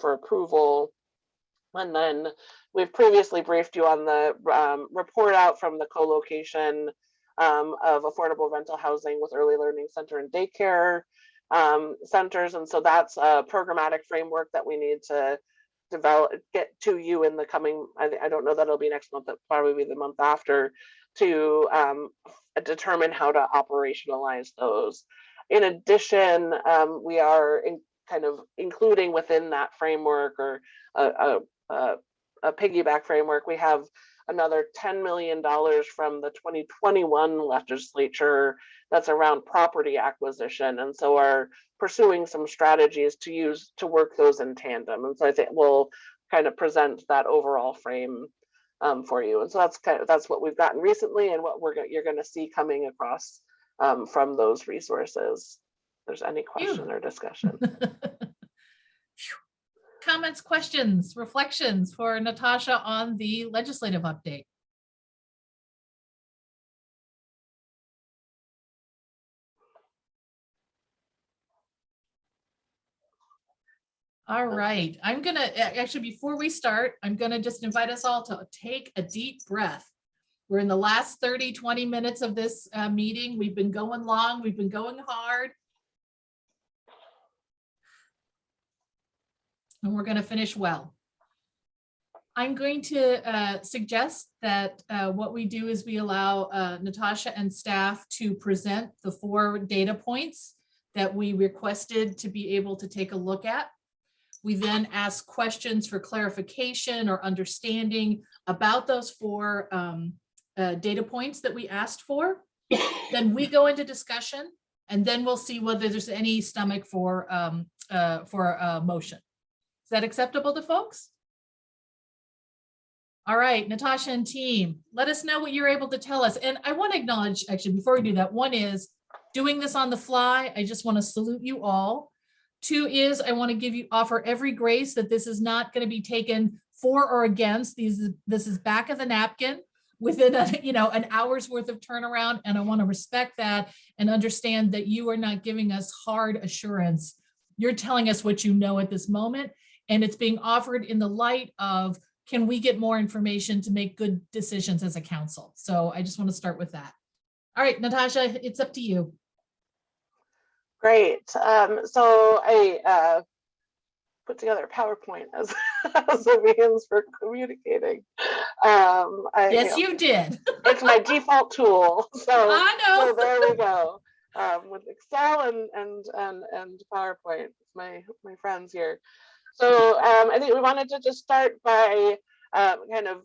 S20: for approval. And then we've previously briefed you on the report out from the co-location of affordable rental housing with early learning center and daycare centers. And so that's a programmatic framework that we need to get to you in the coming, I don't know that it'll be next month, that'll probably be the month after, to determine how to operationalize those. In addition, we are kind of including within that framework or a piggyback framework, we have another $10 million from the 2021 legislature that's around property acquisition. And so are pursuing some strategies to work those in tandem. And so I think we'll kind of present that overall frame for you. And so that's what we've gotten recently and what you're going to see coming across from those resources. If there's any question or discussion.
S3: Comments, questions, reflections for Natasha on the legislative update? All right, I'm gonna actually, before we start, I'm gonna just invite us all to take a deep breath. We're in the last 30-20 minutes of this meeting. We've been going long, we've been going hard. And we're going to finish well. I'm going to suggest that what we do is we allow Natasha and staff to present the 4 data points that we requested to be able to take a look at. We then ask questions for clarification or understanding about those 4 data points that we asked for. Then we go into discussion, and then we'll see whether there's any stomach for a motion. Is that acceptable to folks? All right, Natasha and team, let us know what you're able to tell us. And I want to acknowledge, actually, before we do that, one is doing this on the fly. I just want to salute you all. 2 is I want to offer every grace that this is not going to be taken for or against. This is back of the napkin within an hour's worth of turnaround. And I want to respect that and understand that you are not giving us hard assurance. You're telling us what you know at this moment, and it's being offered in the light of, can we get more information to make good decisions as a council? So I just want to start with that. All right, Natasha, it's up to you.
S20: Great. So I put together a PowerPoint as, as a means for communicating.
S3: Yes, you did.
S20: It's my default tool. So,
S3: I know.
S20: So there we go. With Excel and PowerPoint, my friends here. So I think we wanted to just start by kind of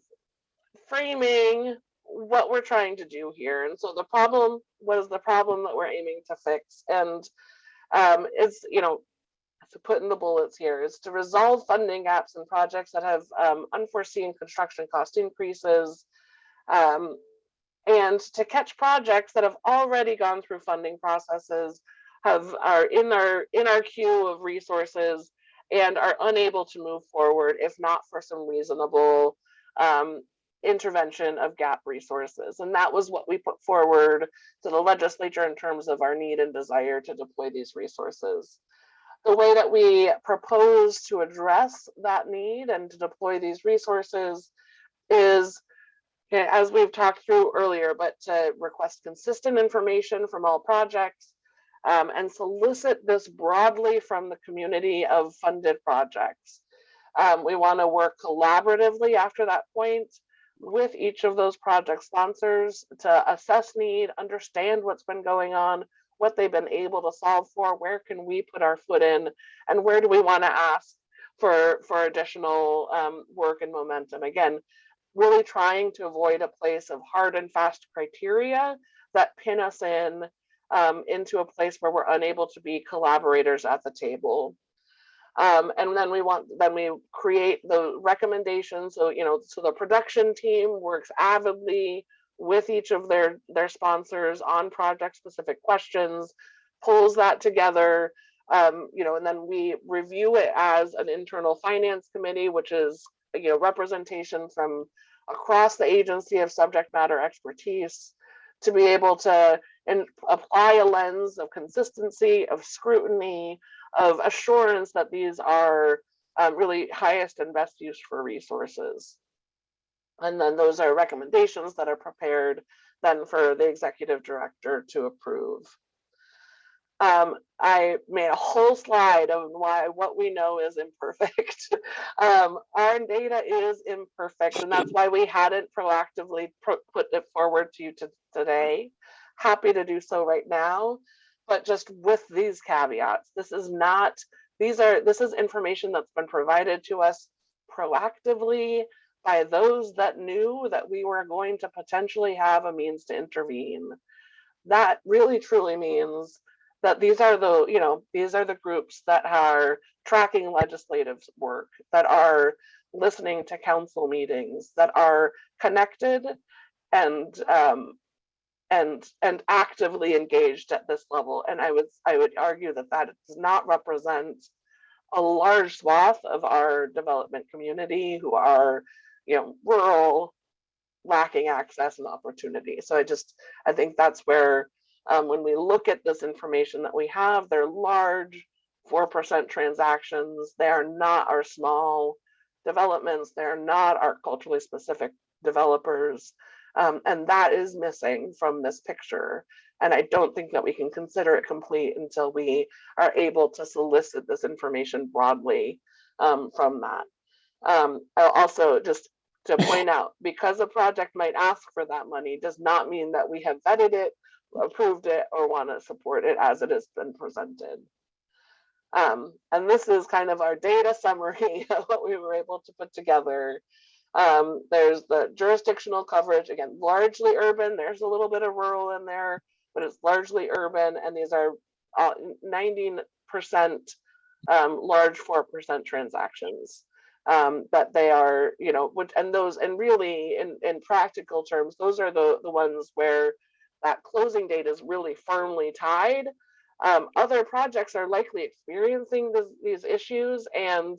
S20: framing what we're trying to do here. And so the problem was the problem that we're aiming to fix. And it's, to put in the bullets here, is to resolve funding gaps in projects that have unforeseen construction cost increases, and to catch projects that have already gone through funding processes, are in our queue of resources and are unable to move forward if not for some reasonable intervention of gap resources. And that was what we put forward to the legislature in terms of our need and desire to deploy these resources. The way that we propose to address that need and to deploy these resources is, as we've talked through earlier, but to request consistent information from all projects and solicit this broadly from the community of funded projects. We want to work collaboratively after that point with each of those project sponsors to assess need, understand what's been going on, what they've been able to solve for, where can we put our foot in, and where do we want to ask for additional work and momentum. Again, really trying to avoid a place of hard and fast criteria that pin us in into a place where we're unable to be collaborators at the table. And then we create the recommendations. So, so the production team works avidly with each of their sponsors on project specific questions, pulls that together, and then we review it as an internal finance committee, which is, representation from across the agency of subject matter expertise to be able to apply a lens of consistency, of scrutiny, of assurance that these are really highest and best use for resources. And then those are recommendations that are prepared then for the executive director to approve. I made a whole slide of what we know is imperfect. Our data is imperfect, and that's why we hadn't proactively put it forward to you today. Happy to do so right now, but just with these caveats. This is information that's been provided to us proactively by those that knew that we were going to potentially have a means to intervene. That really truly means that these are the groups that are tracking legislative work, that are listening to council meetings, that are connected and actively engaged at this level. And I would argue that does not represent a large swath of our development community who are, rural, lacking access and opportunity. So I think that's where, when we look at this information that we have, they're large 4% transactions. They are not our small developments. They're not our culturally specific developers. And that is missing from this picture. And I don't think that we can consider it complete until we are able to solicit this information broadly from that. Also, just to point out, because a project might ask for that money does not mean that we have vetted it, approved it, or want to support it as it has been presented. And this is kind of our data summary of what we were able to put together. There's the jurisdictional coverage, again, largely urban. There's a little bit of rural in there, but it's largely urban. And these are 90% large 4% transactions. That they are, and really in practical terms, those are the ones where that closing date is really firmly tied. Other projects are likely experiencing these issues and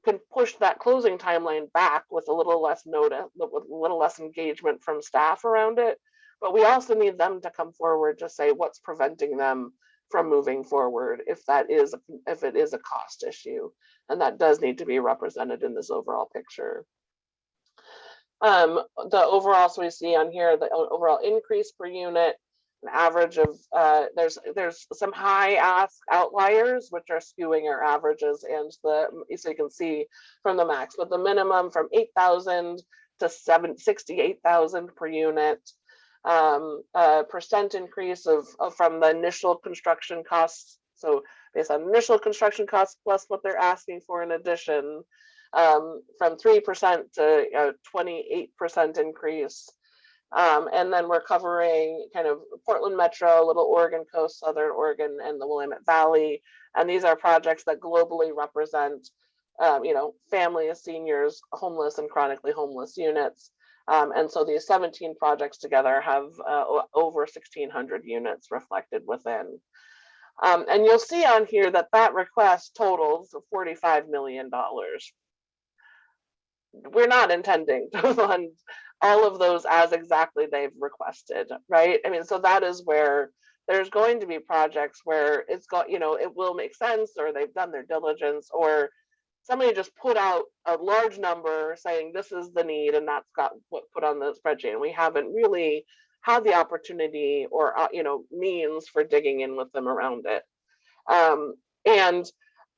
S20: can push that closing timeline back with a little less notice, with a little less engagement from staff around it. But we also need them to come forward to say what's preventing them from moving forward if it is a cost issue, and that does need to be represented in this overall picture. The overall, so we see on here the overall increase per unit, an average of there's some high ask outliers which are skewing our averages, and so you can see from the max, but the minimum from 8,000 to 68,000 per unit. Percent increase from the initial construction costs. So based on initial construction costs plus what they're asking for in addition, from 3% to 28% increase. And then we're covering kind of Portland Metro, Little Oregon Coast, Southern Oregon, and the Willamette Valley. And these are projects that globally represent, families, seniors, homeless, and chronically homeless units. And so these 17 projects together have over 1,600 units reflected within. And you'll see on here that request totals $45 million. We're not intending to fund all of those as exactly they've requested, right? I mean, so that is where there's going to be projects where it will make sense, or they've done their diligence, or somebody just put out a large number saying this is the need, and that's got what put on the spreadsheet, and we haven't really had the opportunity or means for digging in with them around it. And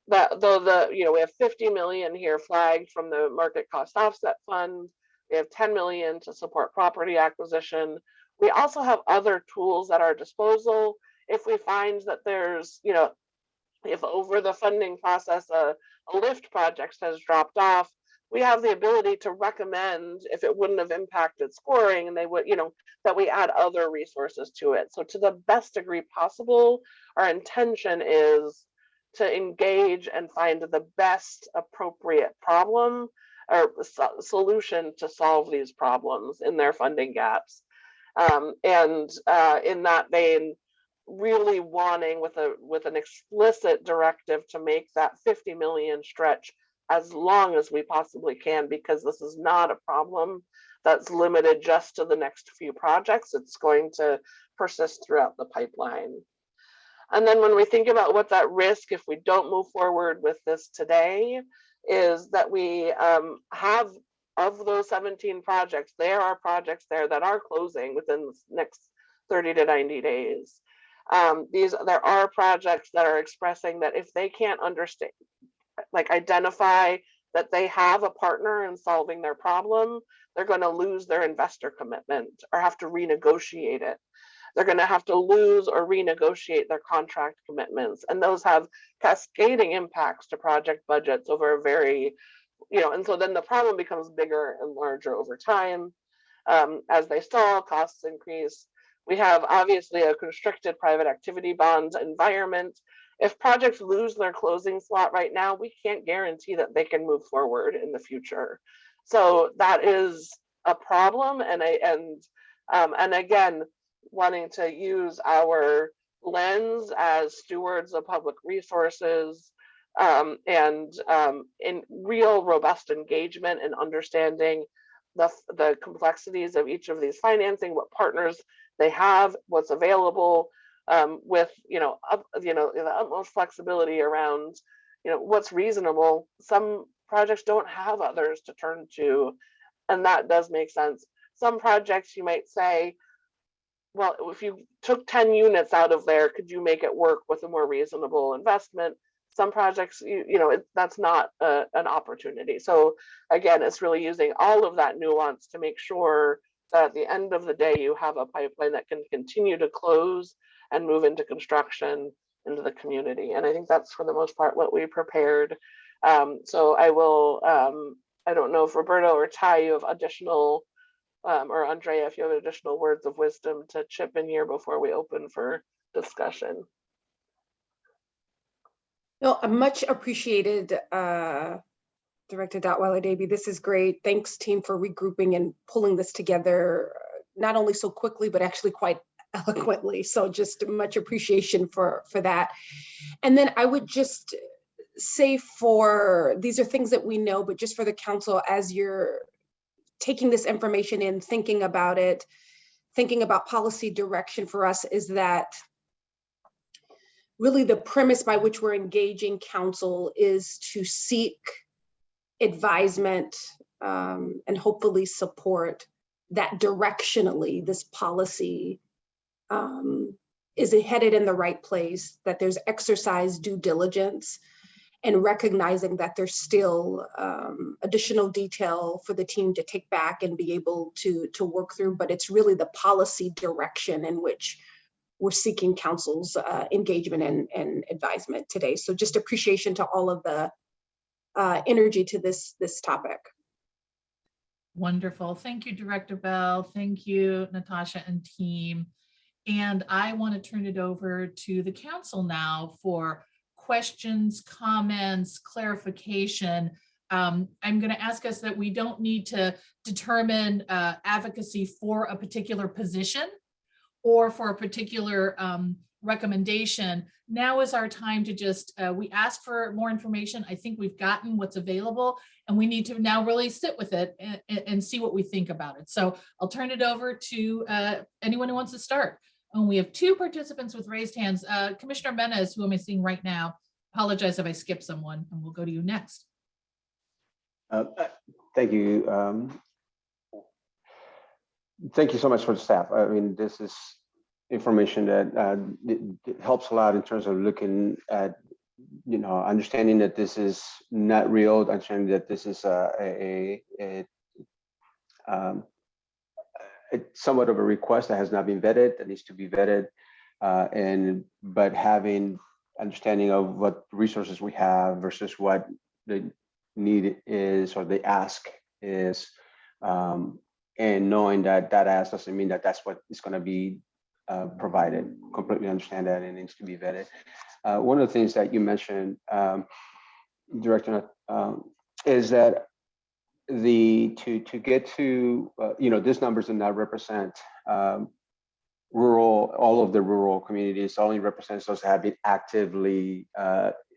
S20: that though we have 50 million here flagged from the market cost offset fund, we have 10 million to support property acquisition. We also have other tools at our disposal if we find that there's if over the funding process a lift project has dropped off, we have the ability to recommend, if it wouldn't have impacted scoring, and they would, that we add other resources to it. So to the best degree possible, our intention is to engage and find the best appropriate problem or solution to solve these problems in their funding gaps. And in that vein, really wanting with an explicit directive to make that 50 million stretch as long as we possibly can, because this is not a problem that's limited just to the next few projects. It's going to persist throughout the pipeline. And then when we think about what that risk, if we don't move forward with this today, is that we have, of those 17 projects, there are projects there that are closing within the next 30 to 90 days. There are projects that are expressing that if they can't understand, identify that they have a partner in solving their problem, they're going to lose their investor commitment or have to renegotiate it. They're going to have to lose or renegotiate their contract commitments. And those have cascading impacts to project budgets over a very, and so then the problem becomes bigger and larger over time. As they stall, costs increase. We have obviously a constricted private activity bonds environment. If projects lose their closing slot right now, we can't guarantee that they can move forward in the future. So that is a problem. And again, wanting to use our lens as stewards of public resources and in real robust engagement and understanding the complexities of each of these financing, what partners they have, what's available, with the utmost flexibility around what's reasonable. Some projects don't have others to turn to, and that does make sense. Some projects you might say, well, if you took 10 units out of there, could you make it work with a more reasonable investment? Some projects, that's not an opportunity. So again, it's really using all of that nuance to make sure that at the end of the day, you have a pipeline that can continue to close and move into construction into the community. And I think that's for the most part what we prepared. So I will, I don't know if Roberto or Ty, you have additional, or Andrea, if you have additional words of wisdom to chip in here before we open for discussion.
S7: No, much appreciated, Director Datwala-Davy. This is great. Thanks, team, for regrouping and pulling this together.
S16: not only so quickly, but actually quite eloquently. So just much appreciation for that. And then I would just say these are things that we know, but just for the council, as you're taking this information in, thinking about it, thinking about policy direction for us, is that really the premise by which we're engaging council is to seek advisement and hopefully support that directionally this policy is headed in the right place, that there's exercised due diligence, and recognizing that there's still additional detail for the team to take back and be able to work through, but it's really the policy direction in which we're seeking council's engagement and advisement today. So just appreciation to all of the energy to this topic.
S3: Wonderful. Thank you, Director Bell. Thank you, Natasha and team. And I want to turn it over to the council now for questions, comments, clarification. I'm going to ask us that we don't need to determine advocacy for a particular position or for a particular recommendation. Now is our time to just, we asked for more information. I think we've gotten what's available, and we need to now really sit with it and see what we think about it. So I'll turn it over to anyone who wants to start. And we have two participants with raised hands. Commissioner Menez, who am I seeing right now? Apologize if I skip someone, and we'll go to you next.
S12: Thank you. Thank you so much for the staff. I mean, this is information that it helps a lot in terms of looking at, understanding that this is not real, understanding that this is it's somewhat of a request that has not been vetted, that needs to be vetted, but having understanding of what resources we have versus what the need is or the ask is, and knowing that ask doesn't mean that that's what is going to be provided. Completely understand that it needs to be vetted. One of the things that you mentioned, Director, is that to get to this numbers do not represent all of the rural communities. Only represents those that have been actively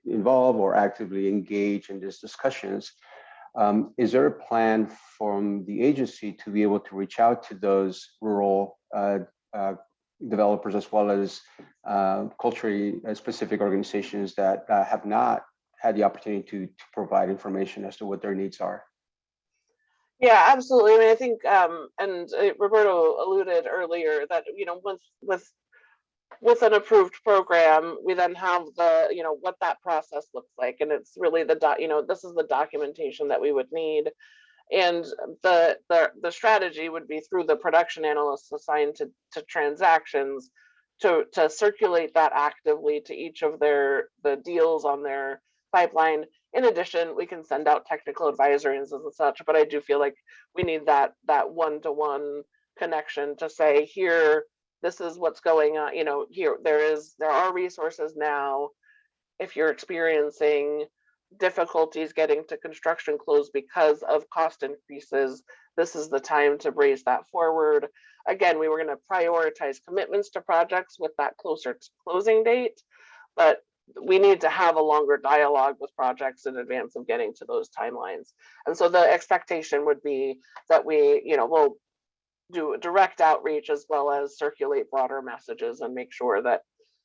S12: involved or actively engaged in these discussions. Is there a plan from the agency to be able to reach out to those rural developers as well as culturally specific organizations that have not had the opportunity to provide information as to what their needs are?
S20: Yeah, absolutely. I mean, I think, and Roberto alluded earlier that, with an approved program, we then have what that process looks like. And it's really this is the documentation that we would need. And the strategy would be through the production analysts assigned to transactions to circulate that actively to each of the deals on their pipeline. In addition, we can send out technical advisories and such, but I do feel like we need that one-to-one connection to say, here, this is what's going on. Here there are resources now. If you're experiencing difficulties getting to construction close because of cost increases, this is the time to raise that forward. Again, we were going to prioritize commitments to projects with that closer to closing date, but we need to have a longer dialogue with projects in advance of getting to those timelines. And so the expectation would be that we'll do direct outreach as well as circulate broader messages and make sure that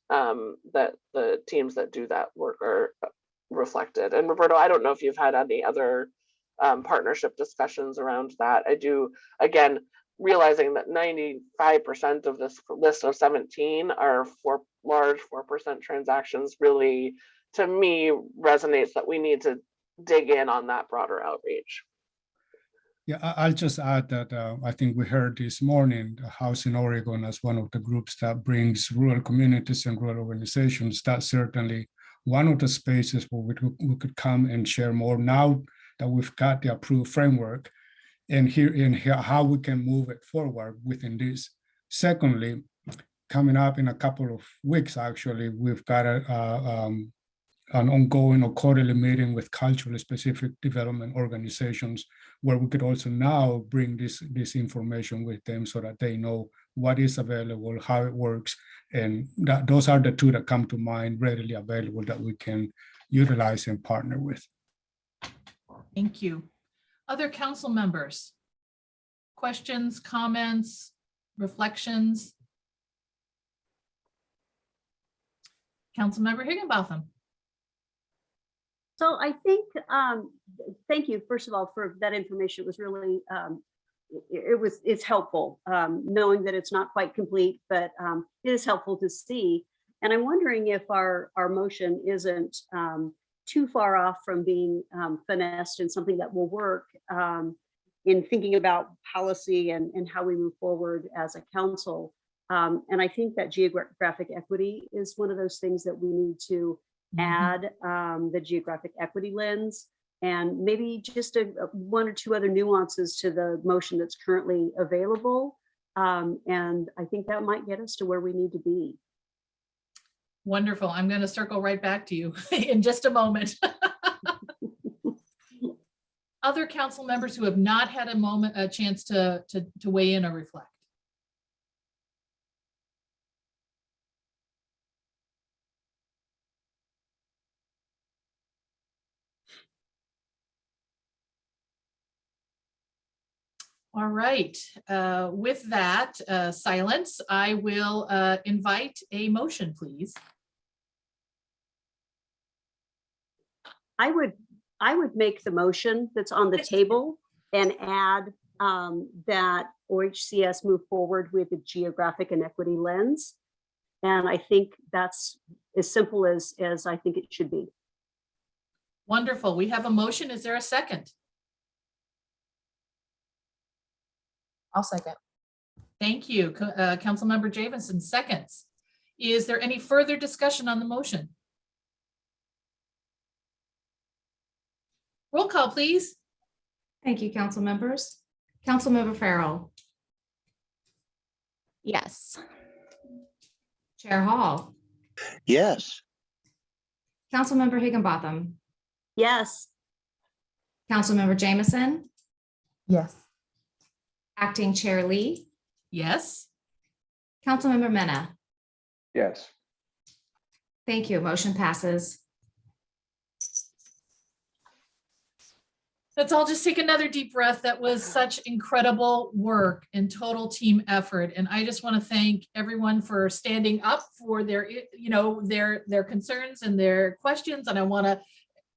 S20: that the teams that do that work are reflected. And Roberto, I don't know if you've had any other partnership discussions around that. I do, again, realizing that 95% of this list of 17 are for large 4% transactions really, to me, resonates that we need to dig in on that broader outreach.
S14: Yeah, I'll just add that I think we heard this morning the House in Oregon as one of the groups that brings rural communities and rural organizations. That's certainly one of the spaces where we could come and share more now that we've got the approved framework and here how we can move it forward within this. Secondly, coming up in a couple of weeks, actually, we've got an ongoing or quarterly meeting with culturally specific development organizations, where we could also now bring this information with them so that they know what is available, how it works. And those are the two that come to mind readily available that we can utilize and partner with.
S3: Thank you. Other council members? Questions, comments, reflections? Councilmember Higginbotham.
S13: So I think, thank you, first of all, for that information. It was really, it's helpful, knowing that it's not quite complete, but it is helpful to see. And I'm wondering if our motion isn't too far off from being finessed and something that will work in thinking about policy and how we move forward as a council. And I think that geographic equity is one of those things that we need to add, the geographic equity lens, and maybe just one or two other nuances to the motion that's currently available. And I think that might get us to where we need to be.
S3: Wonderful. I'm going to circle right back to you in just a moment. Other council members who have not had a chance to weigh in or reflect. All right, with that silence, I will invite a motion, please.
S13: I would make the motion that's on the table and add that OHCS move forward with the geographic and equity lens. And I think that's as simple as I think it should be.
S3: Wonderful. We have a motion. Is there a second?
S2: I'll second.
S3: Thank you. Councilmember Jamison seconds. Is there any further discussion on the motion? Roll call, please.
S2: Thank you, council members. Councilmember Farrell.
S21: Yes.
S2: Chair Hall.
S23: Yes.
S2: Councilmember Higginbotham.
S13: Yes.
S2: Councilmember Jamison.
S19: Yes.
S2: Acting Chair Lee.
S3: Yes.
S2: Councilmember Mena.
S12: Yes.
S2: Thank you. Motion passes.
S3: Let's all just take another deep breath. That was such incredible work and total team effort. And I just want to thank everyone for standing up for their, their concerns and their questions. And I want to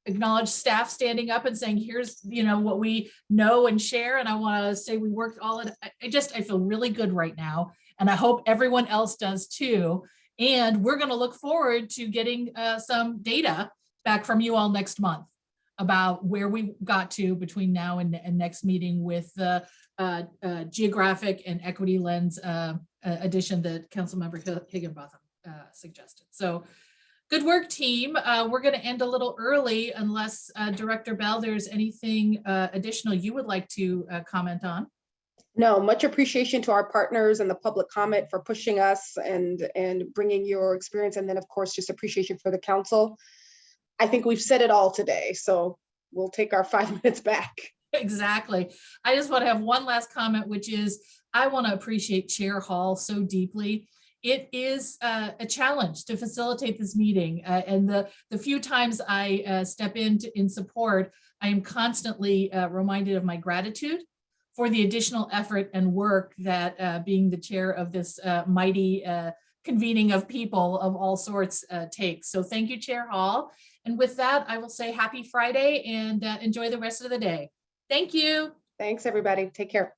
S3: acknowledge staff standing up and saying, here's, what we know and share. And I want to say we worked all in. I feel really good right now. And I hope everyone else does too. And we're going to look forward to getting some data back from you all next month about where we got to between now and next meeting with the geographic and equity lens addition that Councilmember Higginbotham suggested. So good work, team. We're going to end a little early unless Director Bell, there's anything additional you would like to comment on.
S16: No, much appreciation to our partners and the public comment for pushing us and bringing your experience. And then of course, just appreciation for the council. I think we've said it all today, so we'll take our 5 minutes back.
S3: Exactly. I just want to have one last comment, which is I want to appreciate Chair Hall so deeply. It is a challenge to facilitate this meeting. And the few times I step in support, I am constantly reminded of my gratitude for the additional effort and work that being the chair of this mighty convening of people of all sorts takes. So thank you, Chair Hall. And with that, I will say happy Friday and enjoy the rest of the day. Thank you.
S16: Thanks, everybody. Take care.